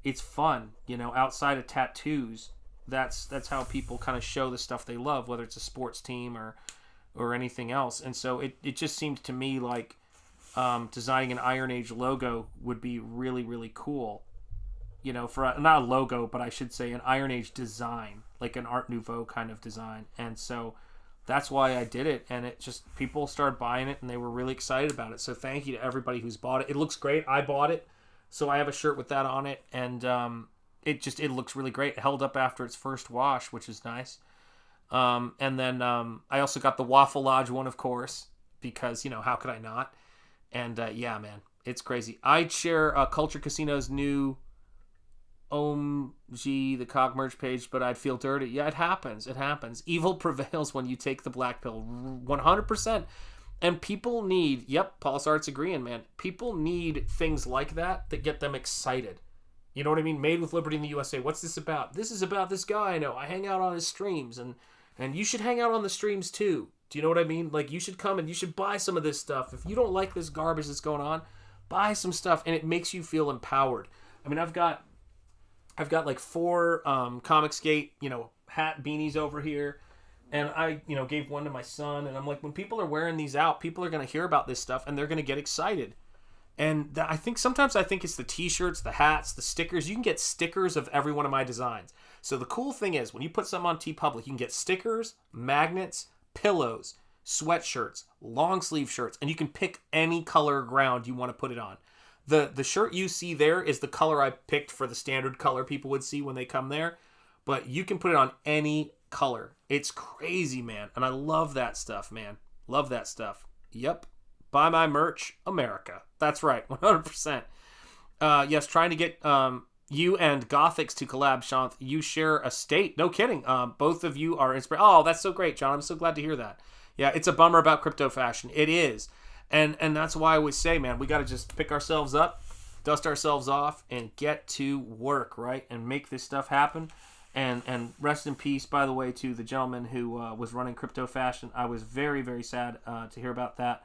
[SPEAKER 1] It's fun, outside of tattoos. That's how people kind of show the stuff they love, whether it's a sports team or anything else. And so it just seemed to me like designing an Iron Age logo would be really, really cool. For not a logo, but I should say an Iron Age design, like an Art Nouveau kind of design. And so that's why I did it, and it just, people started buying it, and they were really excited about it. So thank you to everybody who's bought it. It looks great. I bought it, so I have a shirt with that on it, and it looks really great. It held up after its first wash, which is nice. And then I also got the Waffle Lodge one, of course, because, how could I not? And yeah, man, it's crazy. I'd share Culture Casino's new OMG, the Cog merch page, but I'd feel dirty. Yeah, it happens. It happens. Evil prevails when you take the black pill. 100%. And people need, Paul's Art's agreeing, man. People need things like that get them excited. You know what I mean? Made with Liberty in the USA. What's this about? This is about this guy I know. I hang out on his streams, and you should hang out on the streams too. Do you know what I mean? Like, you should come and you should buy some of this stuff. If you don't like this garbage that's going on, buy some stuff, and it makes you feel empowered. I mean, I've got like 4 Comicsgate, hat beanies over here. And I, gave one to my son. And I'm like, when people are wearing these out, people are going to hear about this stuff, and they're going to get excited. And I think it's the t-shirts, the hats, the stickers. You can get stickers of every one of my designs. So the cool thing is, when you put something on TeePublic, you can get stickers, magnets, pillows, sweatshirts, long sleeve shirts, and you can pick any color ground you want to put it on. The shirt you see there is the color I picked for the standard color people would see when they come there. But you can put it on any color. It's crazy, man. And I love that stuff, man. Love that stuff. Yep. Buy my merch, America. That's right. 100%. Yes, trying to get you and Gothics to collab, Shanth. You share a state. No kidding. Both of you are inspired. Oh, that's so great, John. I'm so glad to hear that. Yeah, it's a bummer about crypto fashion. It is. And that's why I always say, man, we got to just pick ourselves up, dust ourselves off, and get to work, right? And make this stuff happen. And rest in peace, by the way, to the gentleman who was running Crypto Fashion. I was very, very sad to hear about that.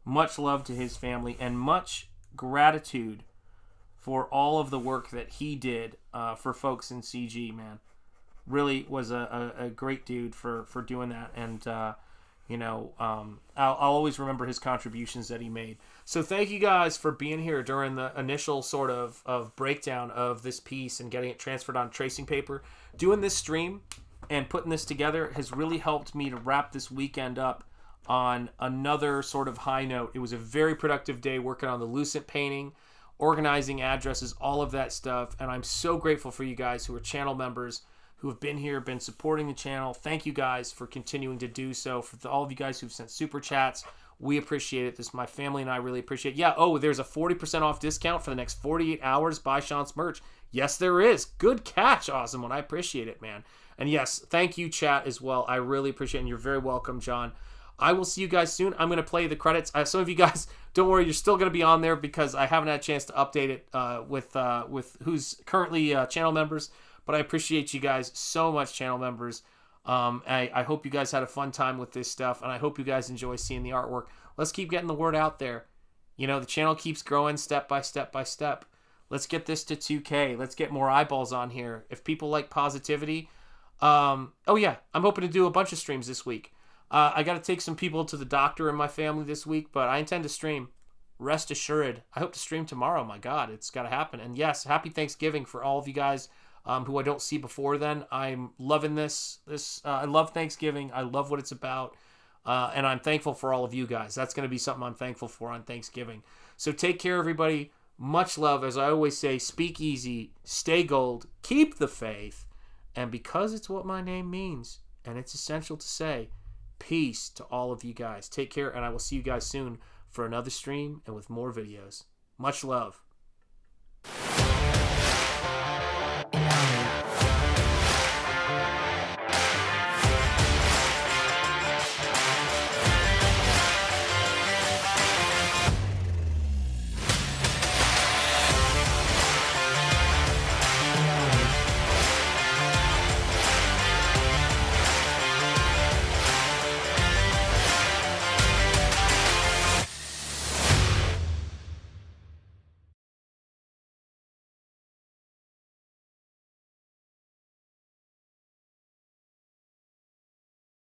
[SPEAKER 1] Much love to his family, and much gratitude for all of the work that he did for folks in CG, man. Really was a great dude for doing that. And I'll always remember his contributions that he made. So thank you guys for being here during the initial sort of breakdown of this piece and getting it transferred on tracing paper. Doing this stream and putting this together has really helped me to wrap this weekend up on another sort of high note. It was a very productive day working on the Lucent painting, organizing addresses, all of that stuff. And I'm so grateful for you guys who are channel members, who have been here, been supporting the channel. Thank you guys for continuing to do so. For all of you guys who've sent super chats, we appreciate it. This, my family and I really appreciate it. Yeah, there's a 40% off discount for the next 48 hours. Buy Sean's merch. Yes, there is. Good catch. Awesome one. I appreciate it, man. And yes, thank you, chat, as well. I really appreciate it, and you're very welcome, John. I will see you guys soon. I'm going to play the credits. Some of you guys, don't worry, you're still going to be on there because I haven't had a chance to update it with who's currently channel members. But I appreciate you guys so much, channel members. I hope you guys had a fun time with this stuff, and I hope you guys enjoy seeing the artwork. Let's keep getting the word out there. The channel keeps growing step by step by step. Let's get this to 2K. Let's get more eyeballs on here. If people like positivity, I'm hoping to do a bunch of streams this week. I got to take some people to the doctor in my family this week, but I intend to stream. Rest assured. I hope to stream tomorrow. My God, it's got to happen. And yes, happy Thanksgiving for all of you guys who I don't see before then. I'm loving this. I love Thanksgiving. I love what it's about. And I'm thankful for all of you guys. That's going to be something I'm thankful for on Thanksgiving. So take care, everybody. Much love. As I always say, speak easy, stay gold, keep the faith. And because it's what my name means, and it's essential to say, peace to all of you guys. Take care, and I will see you guys soon for another stream and with more videos. Much love.